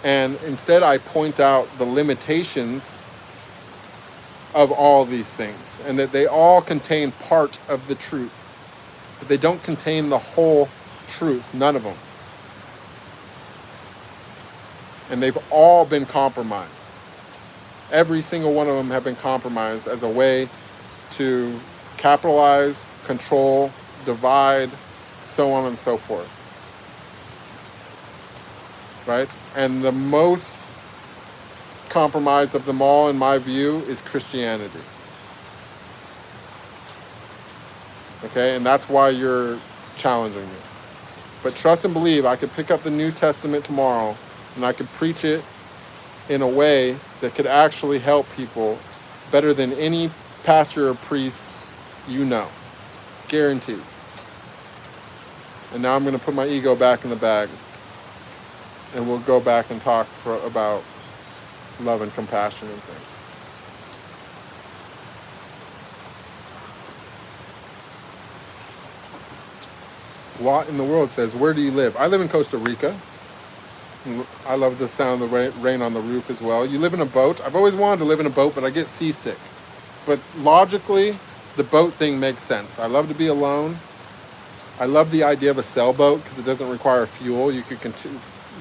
And instead, I point out the limitations of all these things, and that they all contain part of the truth, but they don't contain the whole truth, none of them. And they've all been compromised. Every single one of them have been compromised as a way to capitalize, control, divide, so on and so forth. Right? And the most compromised of them all, in my view, is Christianity. Okay? And that's why you're challenging me. But trust and believe, I could pick up the New Testament tomorrow and I could preach it in a way that could actually help people better than any pastor or priest you know. Guaranteed. And now I'm going to put my ego back in the bag, and we'll go back and talk about love and compassion and things. What in the world says, where do you live? I live in Costa Rica. I love the sound of the rain on the roof as well. You live in a boat. I've always wanted to live in a boat, but I get seasick. But logically, the boat thing makes sense. I love to be alone. I love the idea of a sailboat because it doesn't require fuel. You could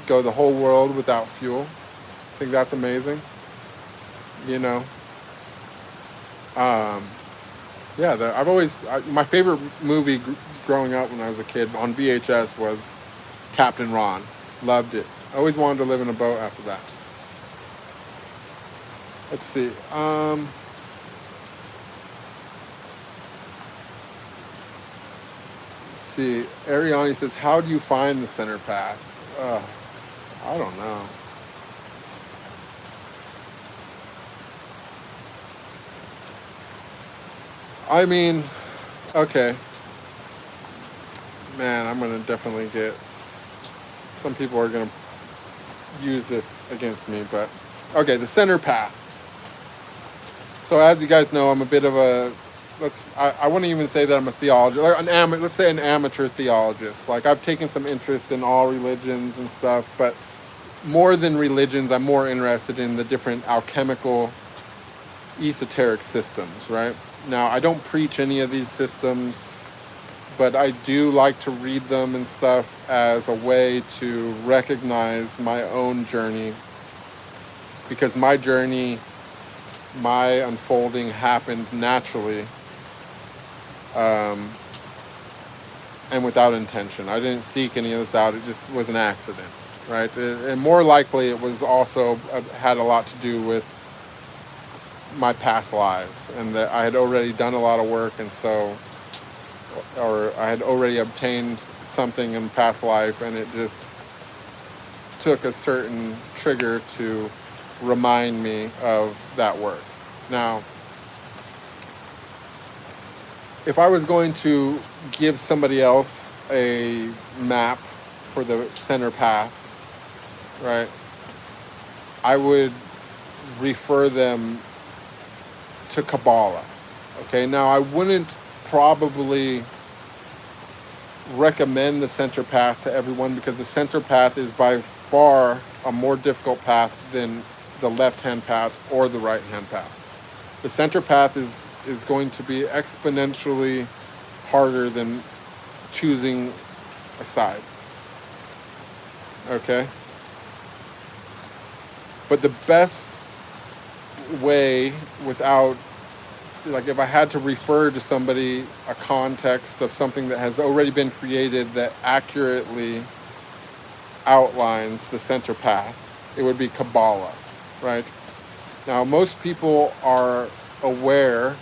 go the whole world without fuel. I think that's amazing. You know. Yeah, my favorite movie growing up when I was a kid on VHS was Captain Ron. Loved it. I always wanted to live in a boat after that. Let's see. Let's see. Ariani says, how do you find the center path? I don't know. I mean, okay. Man, I'm going to definitely get... Some people are going to use this against me, but... Okay, the center path. So as you guys know, I'm a bit of a... I wouldn't even say that I'm a theologist. Let's say an amateur theologist. Like, I've taken some interest in all religions and stuff, but more than religions, I'm more interested in the different alchemical, esoteric systems, right? Now, I don't preach any of these systems, but I do like to read them and stuff as a way to recognize my own journey, because my journey, my unfolding happened naturally, and without intention. I didn't seek any of this out. It just was an accident, right? And more likely it was also had a lot to do with my past lives, and that I had already done a lot of work, and so, or I had already obtained something in past life, and it just took a certain trigger to remind me of that work. Now, if I was going to give somebody else a map for the center path, right, I would refer them to Kabbalah. Okay, now I wouldn't probably recommend the center path to everyone, because the center path is by far a more difficult path than the left-hand path or the right-hand path. The center path is going to be exponentially harder than choosing a side. Okay? But the best way, without, like, if I had to refer to somebody a context of something that has already been created that accurately outlines the center path, it would be Kabbalah, right? Now, most people are aware,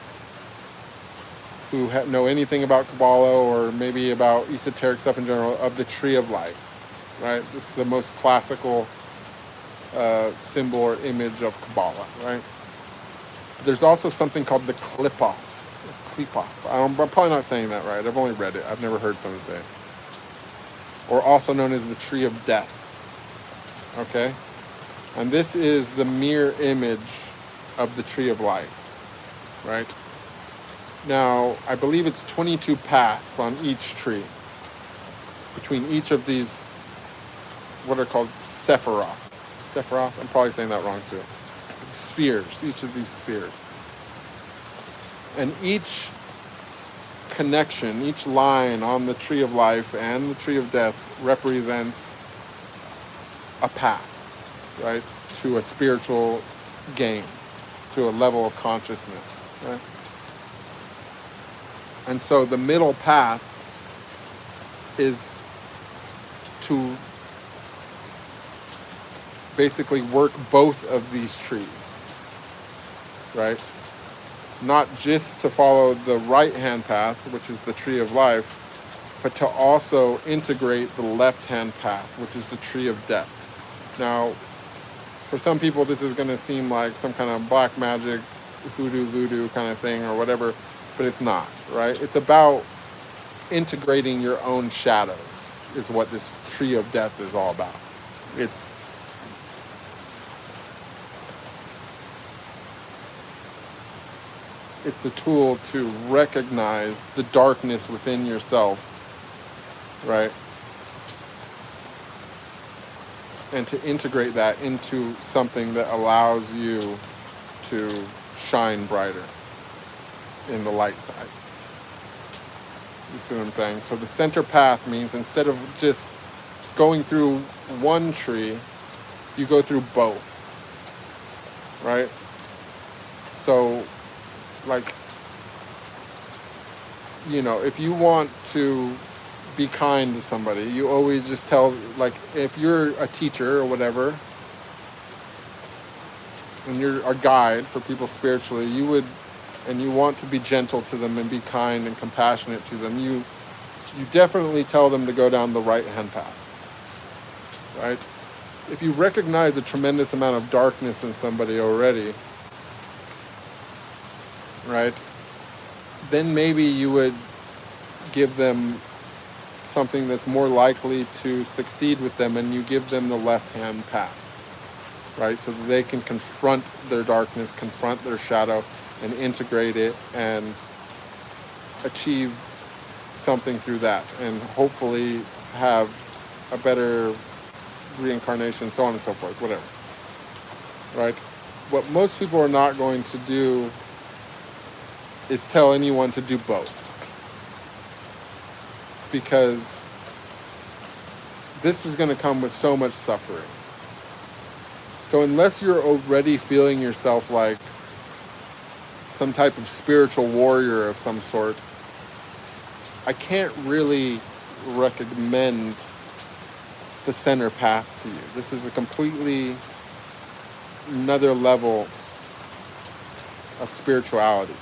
who know anything about Kabbalah or maybe about esoteric stuff in general, of the Tree of Life, right? This is the most classical symbol or image of Kabbalah, right? There's also something called the Qliphoth. I'm probably not saying that right. I've only read it. I've never heard someone say it. Or also known as the Tree of Death. Okay? And this is the mirror image of the Tree of Life, right? Now, I believe it's 22 paths on each tree. Between each of these, what are called Sephiroth. Sephiroth? I'm probably saying that wrong too. Spheres, each of these spheres. And each connection, each line on the Tree of Life and the Tree of Death represents a path, right? To a spiritual gain, to a level of consciousness, right? And so the middle path is to basically work both of these trees, right? Not just to follow the right-hand path, which is the Tree of Life, but to also integrate the left-hand path, which is the Tree of Death. Now, for some people, this is going to seem like some kind of black magic, hoodoo, voodoo kind of thing or whatever, but it's not, right? It's about integrating your own shadows, is what this Tree of Death is all about. It's a tool to recognize the darkness within yourself, right? And to integrate that into something that allows you to shine brighter in the light side. You see what I'm saying? So the center path means instead of just going through one tree, you go through both, right? So, like, if you want to be kind to somebody, you always just tell, like, if you're a teacher or whatever, and you're a guide for people spiritually, and you want to be gentle to them and be kind and compassionate to them, you definitely tell them to go down the right-hand path, right? If you recognize a tremendous amount of darkness in somebody already, right, then maybe you would give them something that's more likely to succeed with them, and you give them the left-hand path, right? So that they can confront their darkness, confront their shadow, and integrate it and achieve something through that, and hopefully have a better reincarnation, so on and so forth, whatever, right? What most people are not going to do is tell anyone to do both, because this is going to come with so much suffering. So unless you're already feeling yourself like some type of spiritual warrior of some sort, I can't really recommend the center path to you. This is a completely another level of spirituality,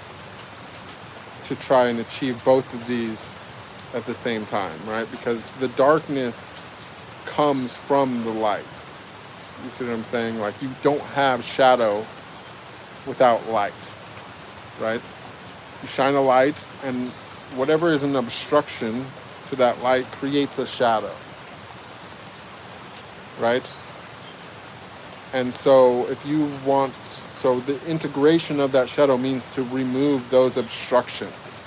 to try and achieve both of these at the same time, right? Because the darkness comes from the light. You see what I'm saying? Like, you don't have shadow without light, right? You shine a light, and whatever is an obstruction to that light creates a shadow, right? And so so the integration of that shadow means to remove those obstructions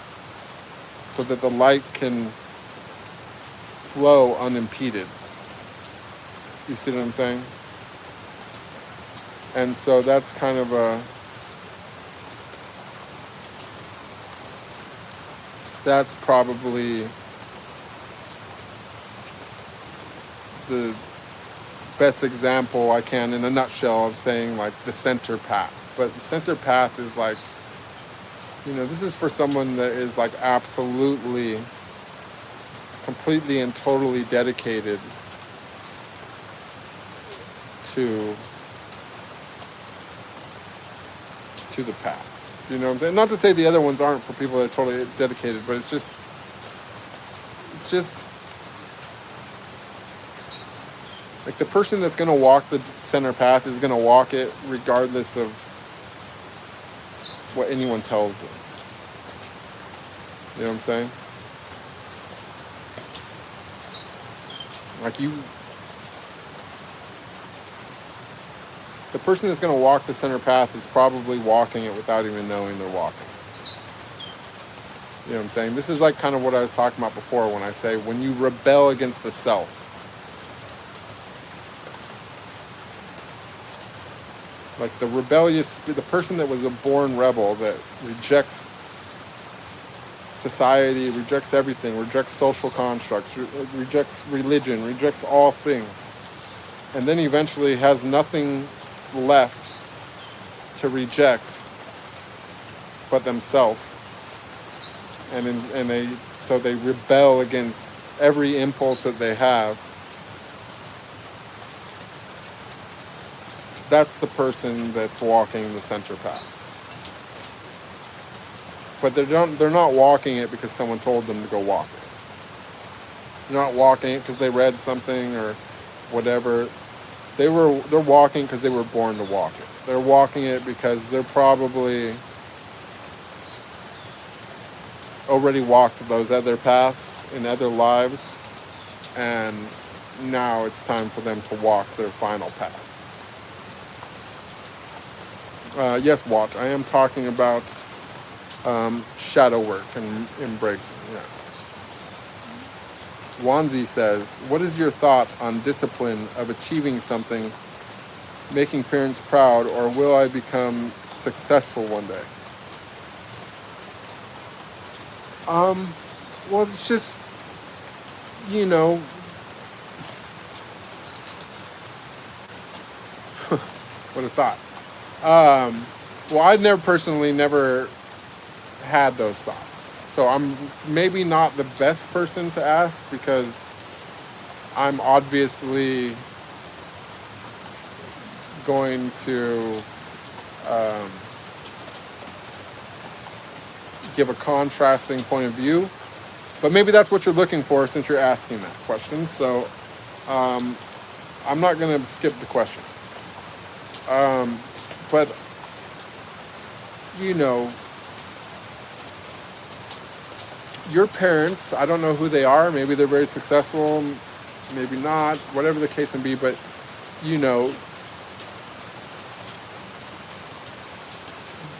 so that the light can flow unimpeded. You see what I'm saying? And so that's kind of that's probably the best example I can, in a nutshell, of saying, like, the center path. But the center path is like, this is for someone that is, like, absolutely, completely and totally dedicated to the path. Do you know what I'm saying? Not to say the other ones aren't for people that are totally dedicated, but it's just like, the person that's going to walk the center path is going to walk it regardless of what anyone tells them. You know what I'm saying? Like, the person that's going to walk the center path is probably walking it without even knowing they're walking. You know what I'm saying? This is like kind of what I was talking about before when I say, when you rebel against the self, like the person that was a born rebel that rejects society, rejects everything, rejects social constructs, rejects religion, rejects all things, and then eventually has nothing left to reject but themselves, and they rebel against every impulse that they have. That's the person that's walking the center path. But they're not walking it because someone told them to go walk it. They're not walking it because they read something or whatever. They're walking because they were born to walk it. They're walking it because they're probably already walked those other paths in other lives, and now it's time for them to walk their final path. Yes, Watt, I am talking about shadow work and embracing. Yeah. Wanzi says, what is your thought on discipline of achieving something, making parents proud, or will I become successful one day? Well, it's just, what a thought. Well, I've never had those thoughts. So I'm maybe not the best person to ask because I'm obviously going to give a contrasting point of view. But maybe that's what you're looking for since you're asking that question. So I'm not going to skip the question. But, you know, your parents, I don't know who they are. Maybe they're very successful, maybe not, whatever the case may be. But, you know,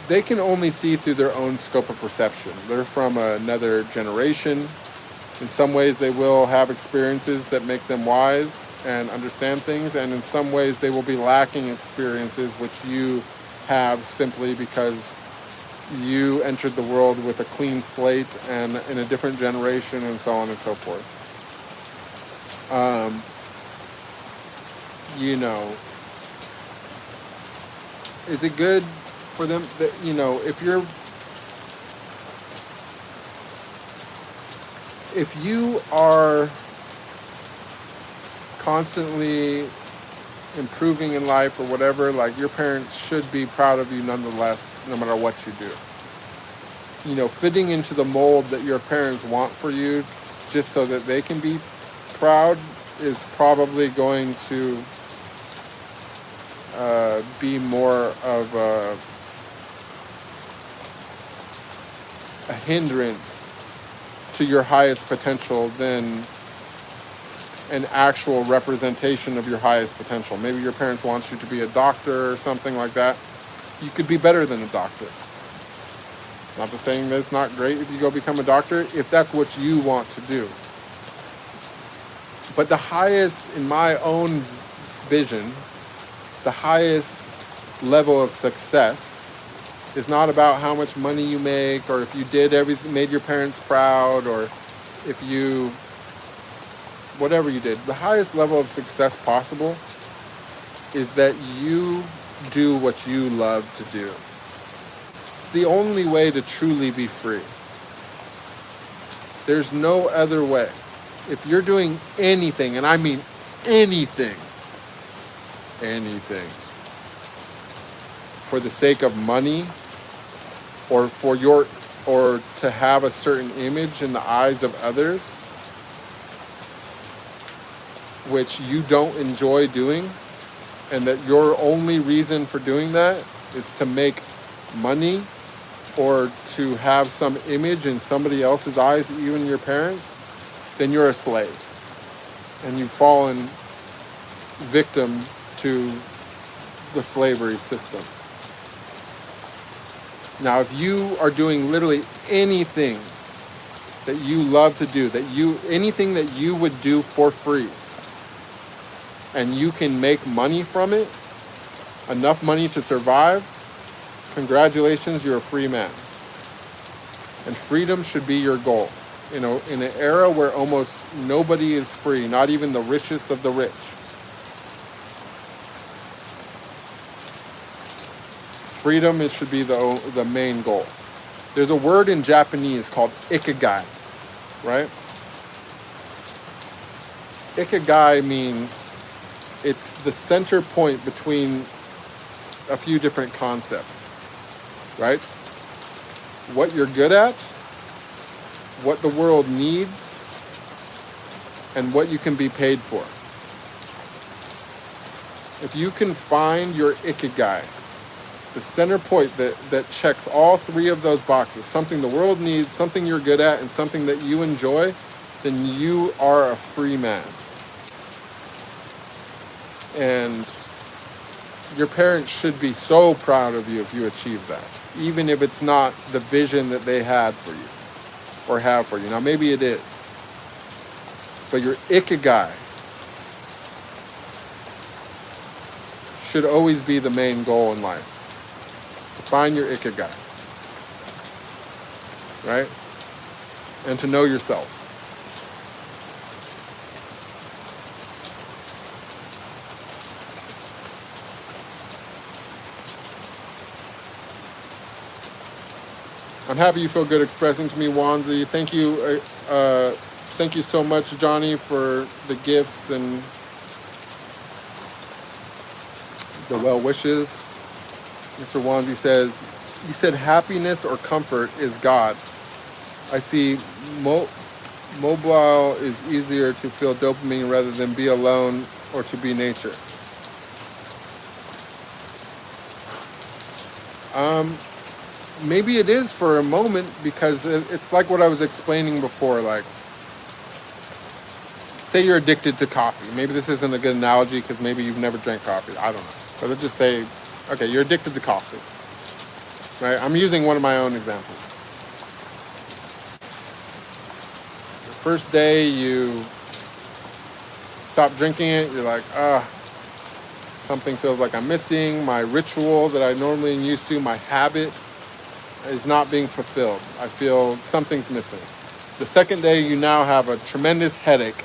they can only see through their own scope of perception. They're from another generation. In some ways, they will have experiences that make them wise and understand things. And in some ways, they will be lacking experiences which you have simply because you entered the world with a clean slate and in a different generation and so on and so forth. You know, is it good for them that, you know, if you are constantly improving in life or whatever, like your parents should be proud of you nonetheless, no matter what you do. You know, fitting into the mold that your parents want for you just so that they can be proud is probably going to be more of a hindrance to your highest potential than an actual representation of your highest potential. Maybe your parents want you to be a doctor or something like that. You could be better than a doctor. Not to saying that it's not great if you go become a doctor, if that's what you want to do. But the highest, in my own vision, the highest level of success is not about how much money you make or if you did everything, made your parents proud, or if you, whatever you did. The highest level of success possible is that you do what you love to do. It's the only way to truly be free. There's no other way. If you're doing anything, and I mean anything, for the sake of money or or to have a certain image in the eyes of others, which you don't enjoy doing, and that your only reason for doing that is to make money or to have some image in somebody else's eyes, even your parents, then you're a slave. And you've fallen victim to the slavery system. Now, if you are doing literally anything that you love to do, anything that you would do for free, and you can make money from it, enough money to survive, congratulations, you're a free man. And freedom should be your goal. You know, in an era where almost nobody is free, not even the richest of the rich. Freedom should be the main goal. There's a word in Japanese called ikigai, right? Ikigai means it's the center point between a few different concepts, right? What you're good at, what the world needs, and what you can be paid for. If you can find your ikigai, the center point that checks all three of those boxes, something the world needs, something you're good at, and something that you enjoy, then you are a free man. And your parents should be so proud of you if you achieve that, even if it's not the vision that they had for you or have for you. Now, maybe it is, but your ikigai should always be the main goal in life. Find your ikigai, right? And to know yourself. I'm happy you feel good expressing to me, Wanzi. Thank you so much, Johnny, for the gifts and the well wishes. Mr. Wanzi says, you said happiness or comfort is God. I see mobile is easier to feel dopamine rather than be alone or to be nature. Maybe it is for a moment, because it's like what I was explaining before. Like, say you're addicted to coffee. Maybe this isn't a good analogy because maybe you've never drank coffee. I don't know. But let's just say, okay, you're addicted to coffee. Right? I'm using one of my own examples. The first day you stop drinking it, you're like, something feels like I'm missing. My ritual that I normally am used to, my habit, is not being fulfilled. I feel something's missing. The second day, you now have a tremendous headache.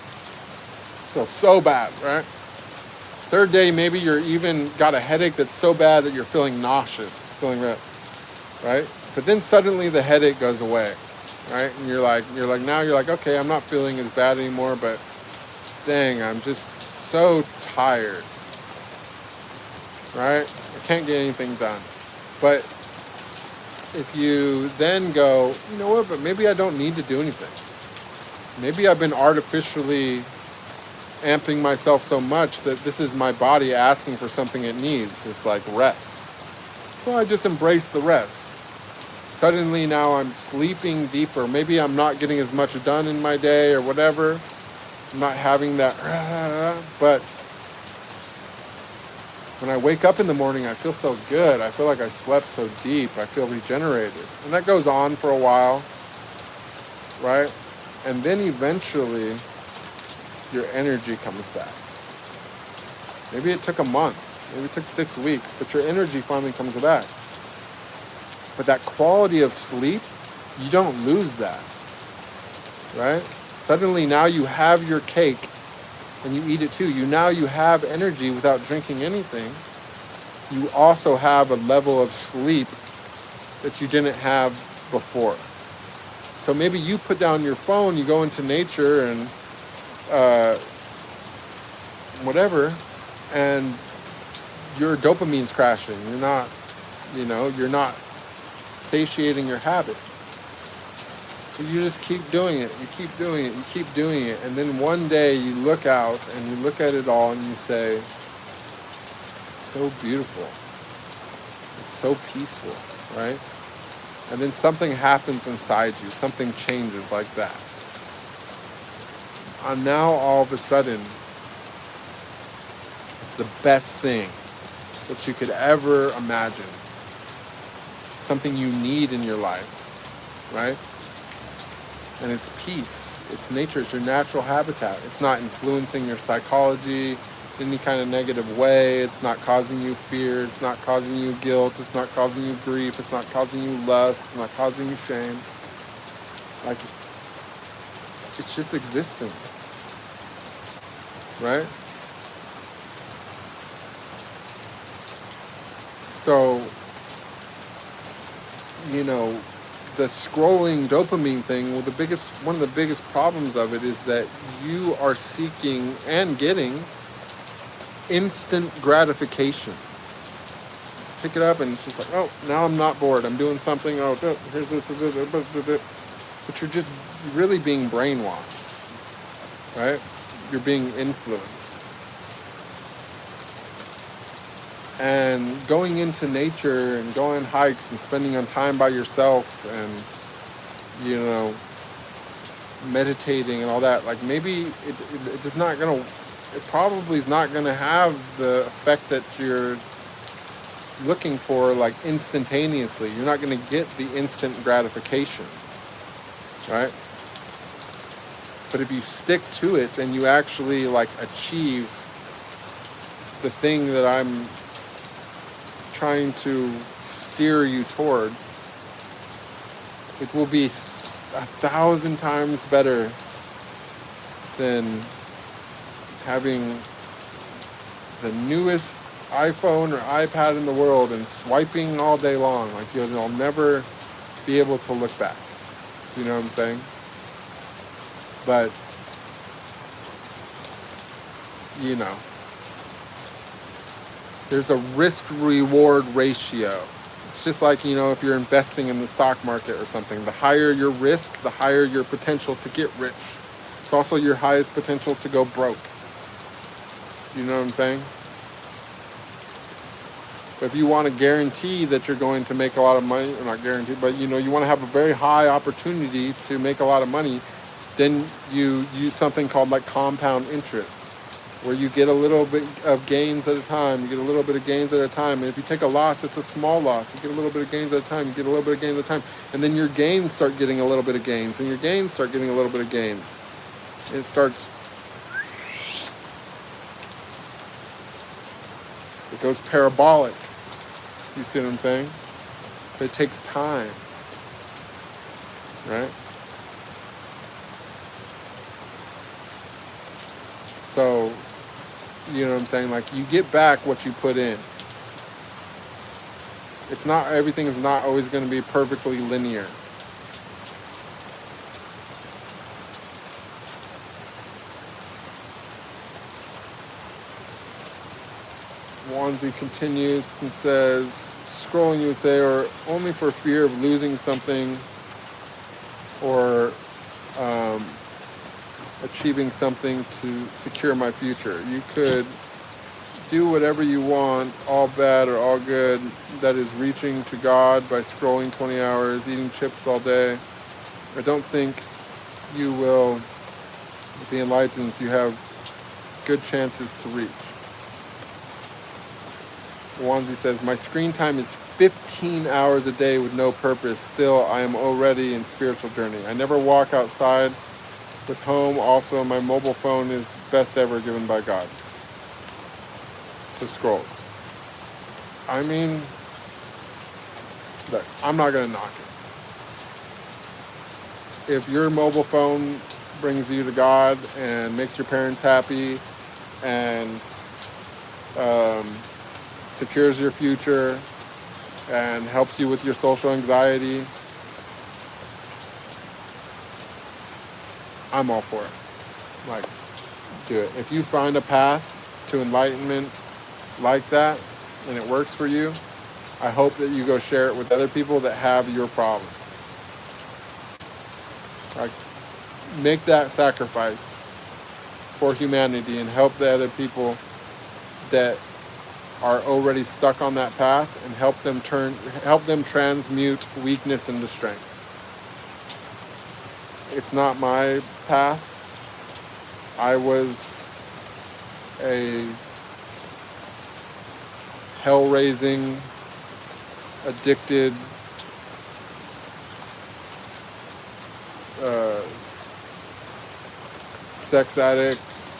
Feels so bad, right? Third day, maybe you're even got a headache that's so bad that you're feeling nauseous. It's feeling right? But then suddenly the headache goes away, right? And you're like, okay, I'm not feeling as bad anymore, but dang, I'm just so tired, right? I can't get anything done. But if you then go, you know what, but maybe I don't need to do anything. Maybe I've been artificially amping myself so much that this is my body asking for something it needs. It's like rest. So I just embrace the rest. Suddenly now I'm sleeping deeper. Maybe I'm not getting as much done in my day or whatever. I'm not having that, but when I wake up in the morning, I feel so good. I feel like I slept so deep. I feel regenerated. And that goes on for a while, right? And then eventually, your energy comes back. Maybe it took a month. Maybe it took 6 weeks, but your energy finally comes back. But that quality of sleep, you don't lose that, right? Suddenly now you have your cake and you eat it too. You have energy without drinking anything. You also have a level of sleep that you didn't have before. So maybe you put down your phone, you go into nature and whatever, and your dopamine's crashing. You're not satiating your habit. So you just keep doing it, you keep doing it, you keep doing it. And then one day you look out and you look at it all and you say, it's so beautiful. It's so peaceful, right? And then something happens inside you, something changes like that. And now all of a sudden, it's the best thing that you could ever imagine. Something you need in your life, right? And it's peace, it's nature, it's your natural habitat. It's not influencing your psychology in any kind of negative way. It's not causing you fear, it's not causing you guilt, it's not causing you grief, it's not causing you lust, it's not causing you shame. Like, it's just existing, right? So, the scrolling dopamine thing, well, one of the biggest problems of it is that you are seeking and getting instant gratification. Just pick it up and it's just like, oh, now I'm not bored. I'm doing something. Oh, here's this. But you're just really being brainwashed, right? You're being influenced. And going into nature and going hikes and spending on time by yourself and, meditating and all that, like maybe it probably is not going to have the effect that you're looking for, like instantaneously. You're not going to get the instant gratification, right? But if you stick to it and you actually like achieve the thing that I'm trying to steer you towards, it will be 1,000 times better than having the newest iPhone or iPad in the world and swiping all day long. Like you'll never be able to look back. You know what I'm saying? But, you know, there's a risk-reward ratio. It's just like, you know, if you're investing in the stock market or something, the higher your risk, the higher your potential to get rich. It's also your highest potential to go broke. You know what I'm saying? But if you want to guarantee that you're going to make a lot of money, or not guarantee, but you know, you want to have a very high opportunity to make a lot of money, then you use something called like compound interest, where you get a little bit of gains at a time. You get a little bit of gains at a time. And if you take a loss, it's a small loss. You get a little bit of gains at a time. You get a little bit of gains at a time. And then your gains start getting a little bit of gains. And your gains start getting a little bit of gains. It starts, it goes parabolic. You see what I'm saying? But it takes time. Right? So, you know what I'm saying? Like, you get back what you put in. It's not, everything is not always going to be perfectly linear. Wanzi continues and says, scrolling you would say, or only for fear of losing something or achieving something to secure my future. You could do whatever you want, all bad or all good, that is reaching to God by scrolling 20 hours, eating chips all day. I don't think you will, with the enlightenments, you have good chances to reach. Wanzi says, my screen time is 15 hours a day with no purpose. Still, I am already in spiritual journey. I never walk outside with home. Also, my mobile phone is best ever given by God. The scrolls. I mean, look, I'm not going to knock it. If your mobile phone brings you to God and makes your parents happy and secures your future and helps you with your social anxiety, I'm all for it. Like, do it. If you find a path to enlightenment like that and it works for you, I hope that you go share it with other people that have your problem. Like, make that sacrifice for humanity and help the other people that are already stuck on that path and help them transmute weakness into strength. It's not my path. I was a hell-raising, addicted, sex addicts,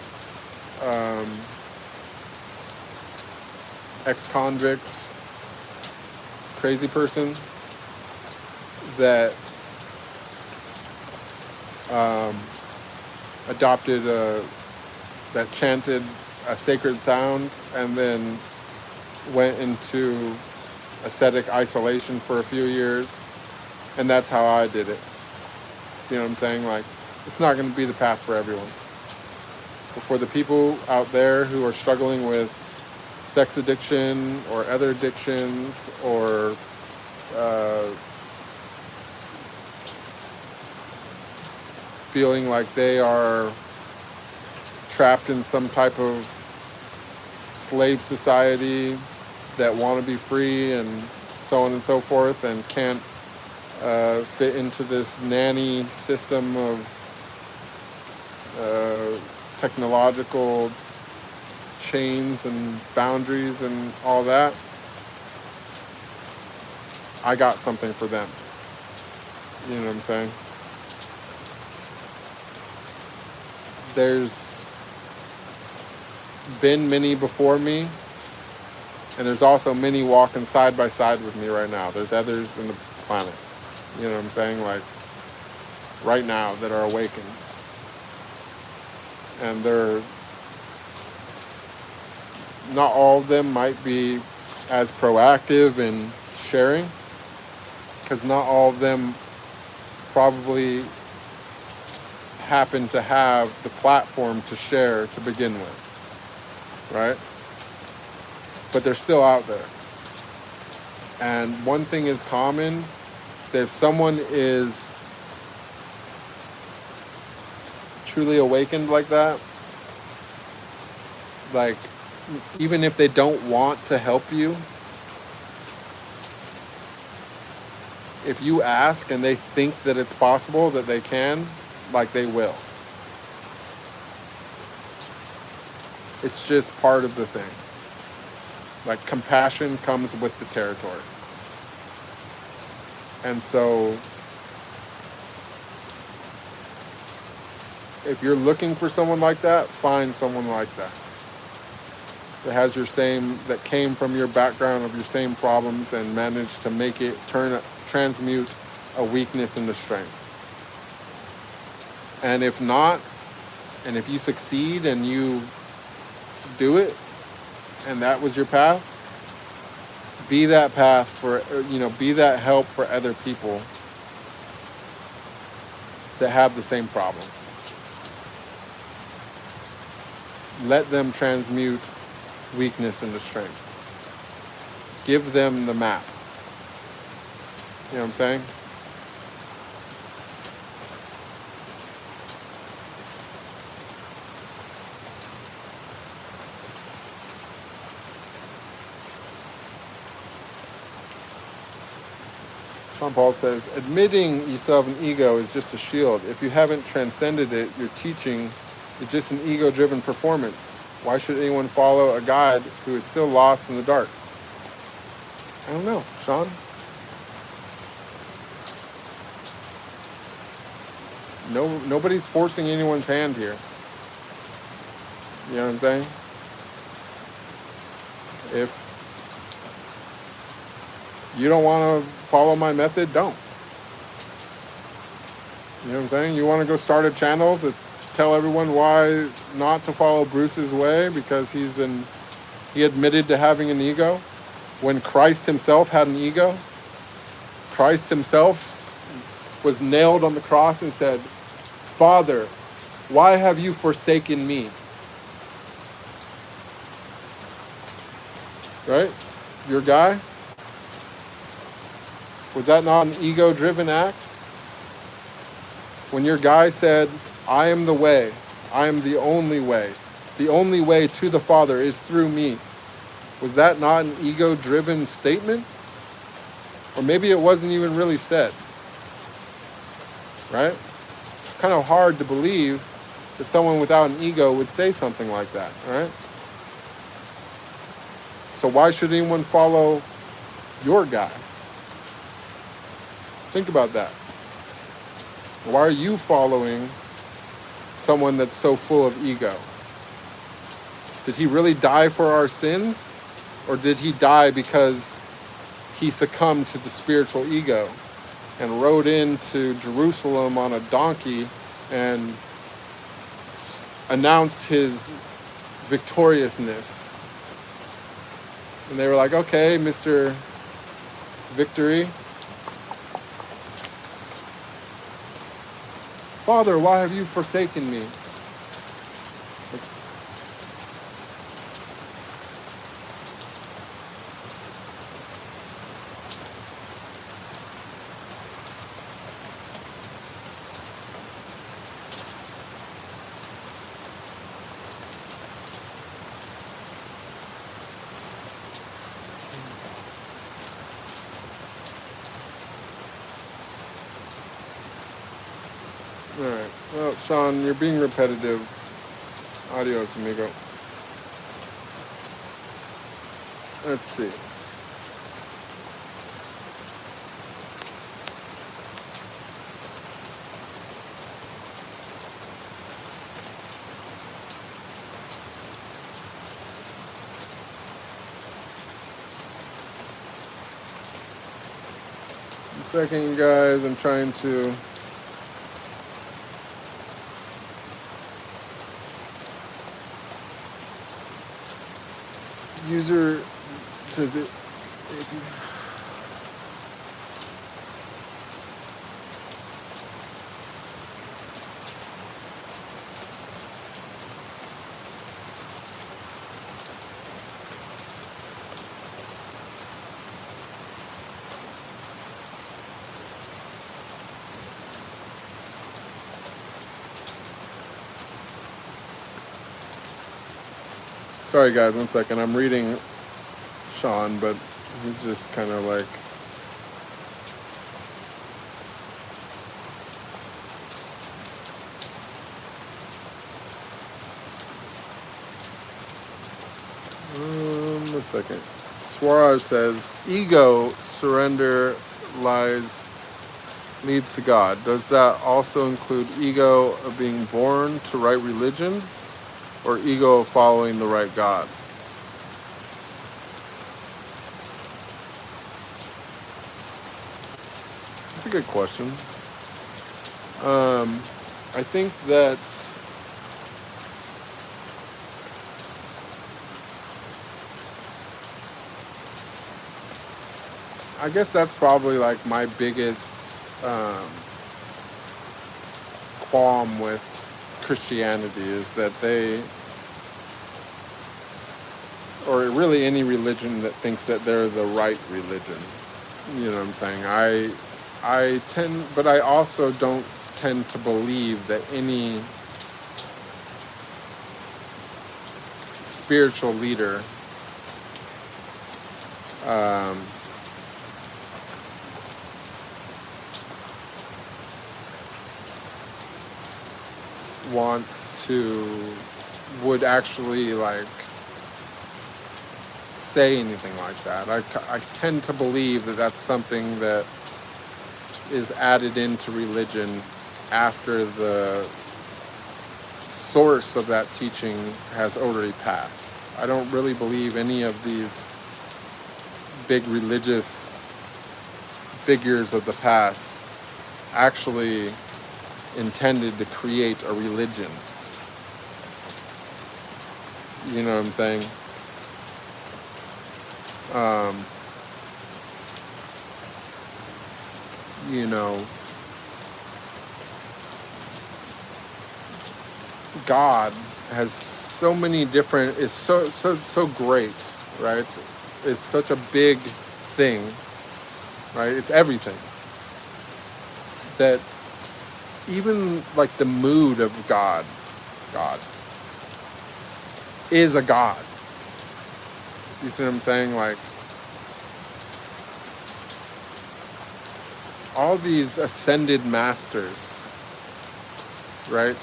ex-convict, crazy person that adopted that chanted a sacred sound and then went into ascetic isolation for a few years, and that's how I did it. You know what I'm saying? Like, it's not going to be the path for everyone. But for the people out there who are struggling with sex addiction or other addictions or feeling like they are trapped in some type of slave society that want to be free and so on and so forth and can't fit into this nanny system of technological chains and boundaries and all that, I got something for them. You know what I'm saying? There's been many before me, and there's also many walking side by side with me right now. There's others in the planet, you know what I'm saying, like right now that are awakened. And they're, not all of them might be as proactive in sharing, because not all of them probably happen to have the platform to share to begin with, right? But they're still out there. And one thing is common, that if someone is truly awakened like that, like, even if they don't want to help you, if you ask and they think that it's possible that they can, like, they will. It's just part of the thing. Like, compassion comes with the territory. And so, if you're looking for someone like that, find someone like that. That has your same, that came from your background of your same problems and managed to make it transmute a weakness into strength. And if not, and if you succeed and you do it, and that was your path, be that path for, be that help for other people that have the same problem. Let them transmute weakness into strength. Give them the map. You know what I'm saying? Sean Paul says, admitting you still have an ego is just a shield. If you haven't transcended it, your teaching is just an ego-driven performance. Why should anyone follow a guide who is still lost in the dark? I don't know, Sean. Nobody's forcing anyone's hand here. You know what I'm saying? If you don't want to follow my method, don't. You know what I'm saying? You want to go start a channel to tell everyone why not to follow Bruce's way because he admitted to having an ego when Christ himself had an ego. Christ himself was nailed on the cross and said, Father, why have you forsaken me? Right? Your guy? Was that not an ego-driven act? When your guy said, I am the way, I am the only way to the Father is through me. Was that not an ego-driven statement? Or maybe it wasn't even really said. Right? It's kind of hard to believe that someone without an ego would say something like that, right? So why should anyone follow your guy? Think about that. Why are you following someone that's so full of ego? Did he really die for our sins? Or did he die because he succumbed to the spiritual ego and rode into Jerusalem on a donkey and announced his victoriousness? And they were like, okay, Mr. Victory. Father, why have you forsaken me? Alright, well, Sean, you're being repetitive. Adios, amigo. Let's see. One second, guys, I'm trying to... User says it. Sorry guys, one second. I'm reading Sean, but he's just kind of like, one second. Swaraj says, ego surrender leads to God. Does that also include ego of being born to right religion, or ego of following the right God? That's a good question. I think that I guess that's probably like my biggest qualm with Christianity, is that they, or really any religion that thinks that they're the right religion. You know what I'm saying? I tend, but I also don't tend to believe that any spiritual leader would actually like say anything like that. I tend to believe that that's something that is added into religion after the source of that teaching has already passed. I don't really believe any of these big religious figures of the past actually intended to create a religion. You know what I'm saying? You know, God has so many different, is so great, right? It's such a big thing, right? It's everything. That even like the mood of God is a God. You see what I'm saying? Like, all these ascended masters, right?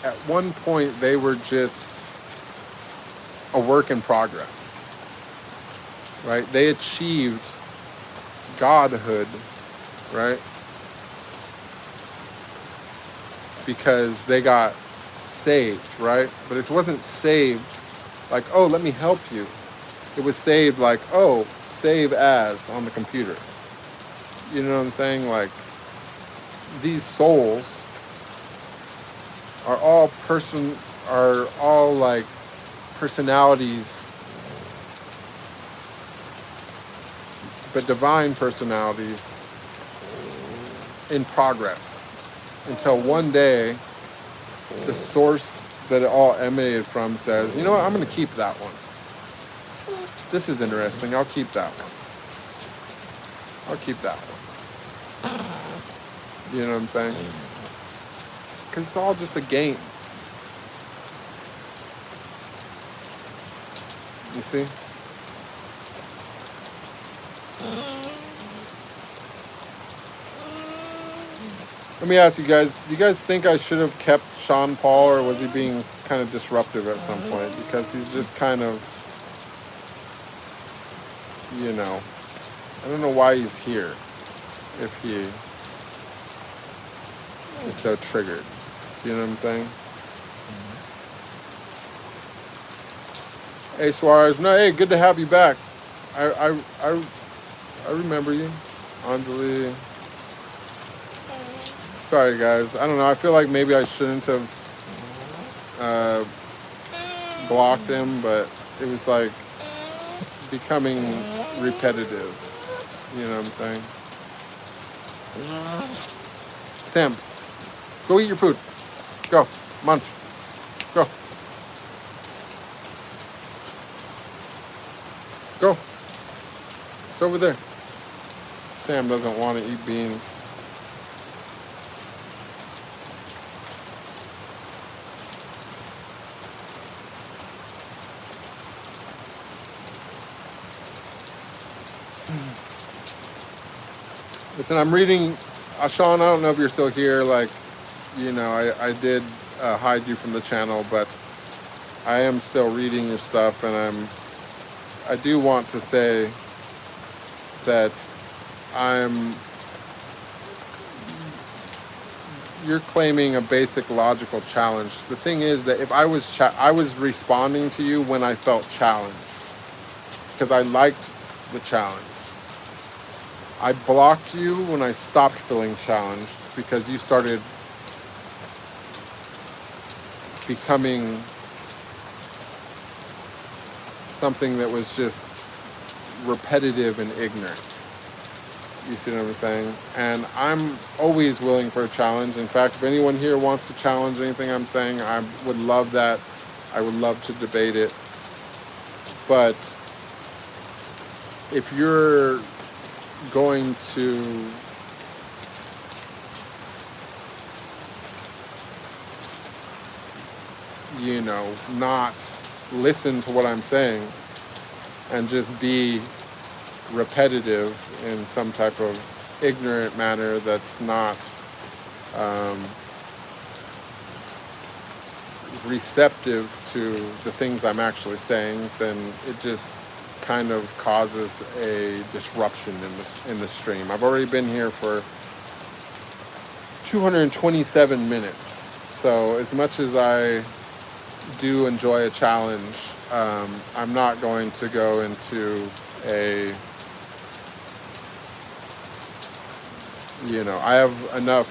At one point, they were just a work in progress, right? They achieved godhood, right? Because they got saved, right? But it wasn't saved like, oh, let me help you. It was saved like, oh, save as on the computer. You know what I'm saying? Like, these souls are all like personalities, but divine personalities in progress, until one day the source that it all emanated from says, you know what, I'm going to keep that one. This is interesting. I'll keep that one. I'll keep that one. You know what I'm saying? Because it's all just a game. You see? Let me ask you guys, do you guys think I should have kept Sean Paul, or was he being kind of disruptive at some point? Because he's just kind of, you know, I don't know why he's here if he is so triggered. Do you know what I'm saying? Hey, Suarez. No, hey, good to have you back. I remember you. Anjali. Sorry, guys. I don't know. I feel like maybe I shouldn't have blocked him, but it was like becoming repetitive. You know what I'm saying? Sam, go eat your food. Go. Munch. Go. Go. It's over there. Sam doesn't want to eat beans. Listen, I'm reading, Sean, I don't know if you're still here, like, you know, I did hide you from the channel, but I am still reading your stuff, and I do want to say that you're claiming a basic logical challenge. The thing is that if I was responding to you when I felt challenged, because I liked the challenge. I blocked you when I stopped feeling challenged because you started becoming something that was just repetitive and ignorant. You see what I'm saying? And I'm always willing for a challenge. In fact, if anyone here wants to challenge anything I'm saying, I would love that. I would love to debate it. But if you're going to not listen to what I'm saying and just be repetitive in some type of ignorant manner that's not receptive to the things I'm actually saying, then it just kind of causes a disruption in the stream. I've already been here for 227 minutes. So as much as I do enjoy a challenge, I'm not going to go into I have enough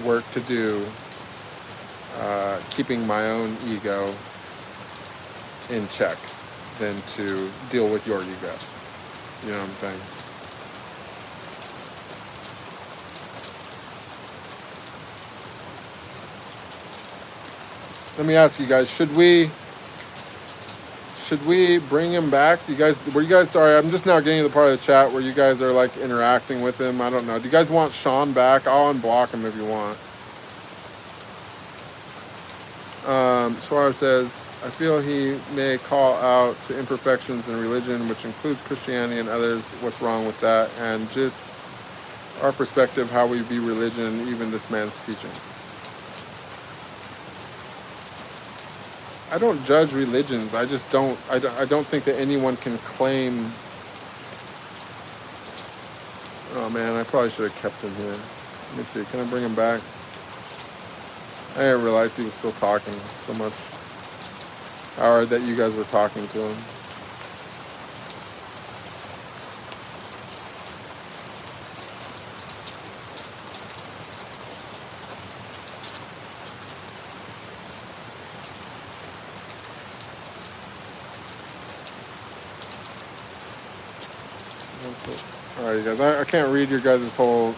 work to do keeping my own ego in check than to deal with your ego. You know what I'm saying? Let me ask you guys, should we bring him back? Sorry, I'm just now getting to the part of the chat where you guys are like interacting with him. I don't know. Do you guys want Sean back? I'll unblock him if you want. Suarez says, I feel he may call out to imperfections in religion, which includes Christianity and others. What's wrong with that? And just our perspective, how we view religion, even this man's teaching. I don't judge religions. I just don't. I don't think that anyone can claim. Oh man, I probably should have kept him here. Let me see. Can I bring him back? I didn't realize he was still talking so much. Or that you guys were talking to him. Alright, you guys, I can't read your guys' whole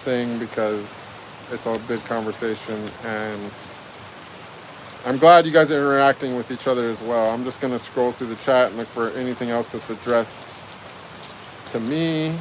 thing because it's a big conversation, and I'm glad you guys are interacting with each other as well. I'm just going to scroll through the chat and look for anything else that's addressed to me.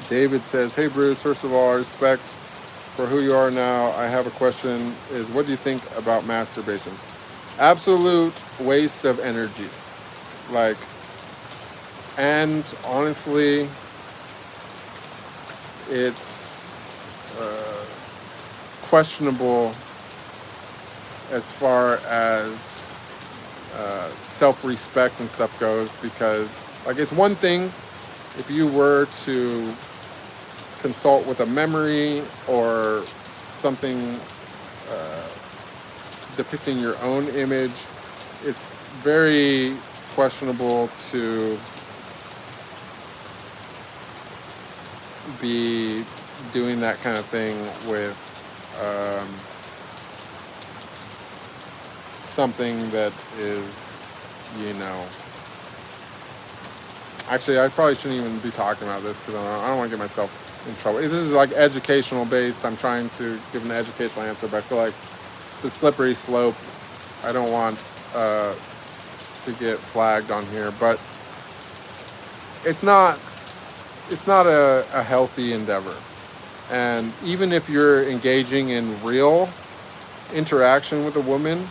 David says, hey Bruce, first of all, I respect for who you are now. I have a question, is what do you think about masturbation? Absolute waste of energy. Like, and honestly, it's questionable as far as self-respect and stuff goes, because like, it's one thing if you were to consult with a memory or something depicting your own image. It's very questionable to be doing that kind of thing with something that is, Actually, I probably shouldn't even be talking about this because I don't want to get myself in trouble. This is like educational based. I'm trying to give an educational answer, but I feel like the slippery slope. I don't want to get flagged on here, but it's not a healthy endeavor. And even if you're engaging in real interaction with a woman,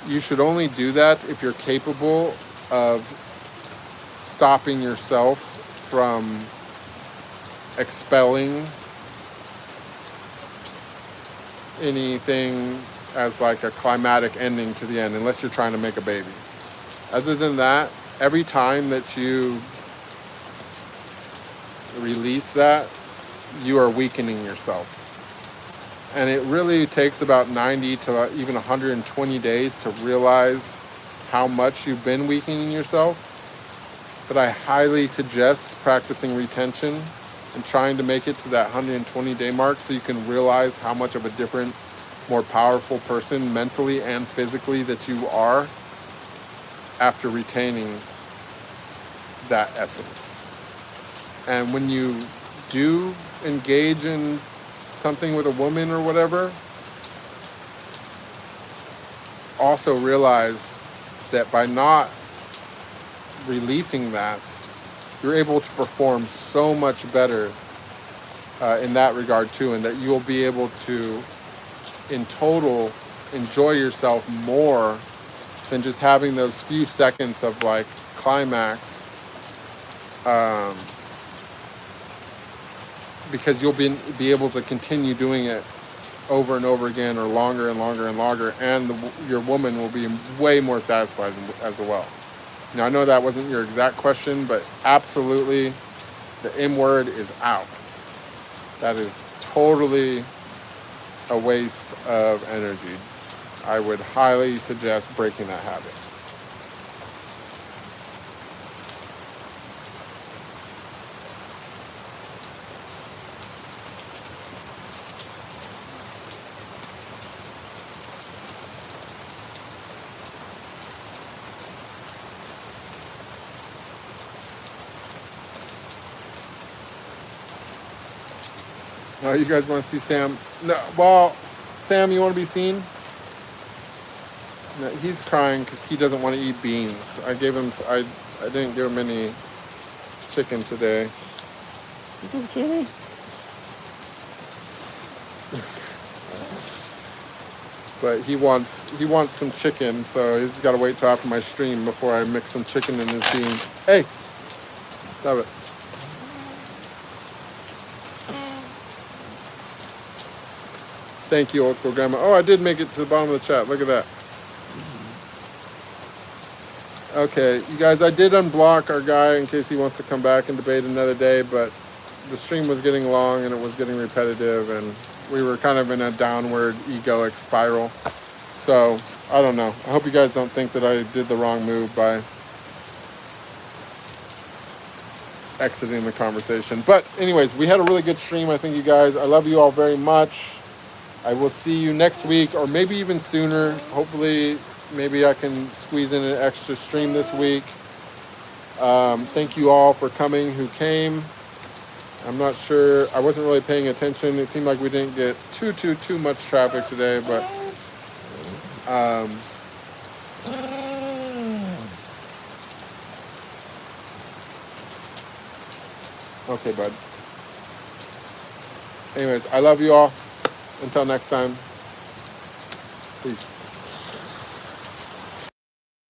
you should only do that if you're capable of stopping yourself from expelling anything as like a climatic ending to the end, unless you're trying to make a baby. Other than that, every time that you release that, you are weakening yourself. And it really takes about 90 to even 120 days to realize how much you've been weakening yourself. But I highly suggest practicing retention and trying to make it to that 120 day mark so you can realize how much of a different, more powerful person mentally and physically that you are after retaining that essence. And when you do engage in something with a woman or whatever, also realize that by not releasing that, you're able to perform so much better in that regard too, and that you'll be able to, in total, enjoy yourself more than just having those few seconds of like climax, because you'll be able to continue doing it over and over again, or longer and longer and longer, and your woman will be way more satisfied as well. Now, I know that wasn't your exact question, but absolutely, the M word is out. That is totally a waste of energy. I would highly suggest breaking that habit. You guys want to see Sam? No, well, Sam, you want to be seen? No, he's crying because he doesn't want to eat beans. I didn't give him any chicken today. Is it Jimmy? But he wants some chicken, so he's got to wait till after my stream before I mix some chicken in his beans. Hey, stop it. Thank you, old school grandma. Oh, I did make it to the bottom of the chat. Look at that. Okay, you guys, I did unblock our guy in case he wants to come back and debate another day, but the stream was getting long and it was getting repetitive, and we were kind of in a downward egoic spiral. So, I don't know. I hope you guys don't think that I did the wrong move by exiting the conversation. But anyways, we had a really good stream. I think you guys, I love you all very much. I will see you next week, or maybe even sooner. Hopefully, maybe I can squeeze in an extra stream this week. Thank you all for coming who came. I'm not sure. I wasn't really paying attention. It seemed like we didn't get too much traffic today, but okay, bud. Anyways, I love you all. Until next time, peace.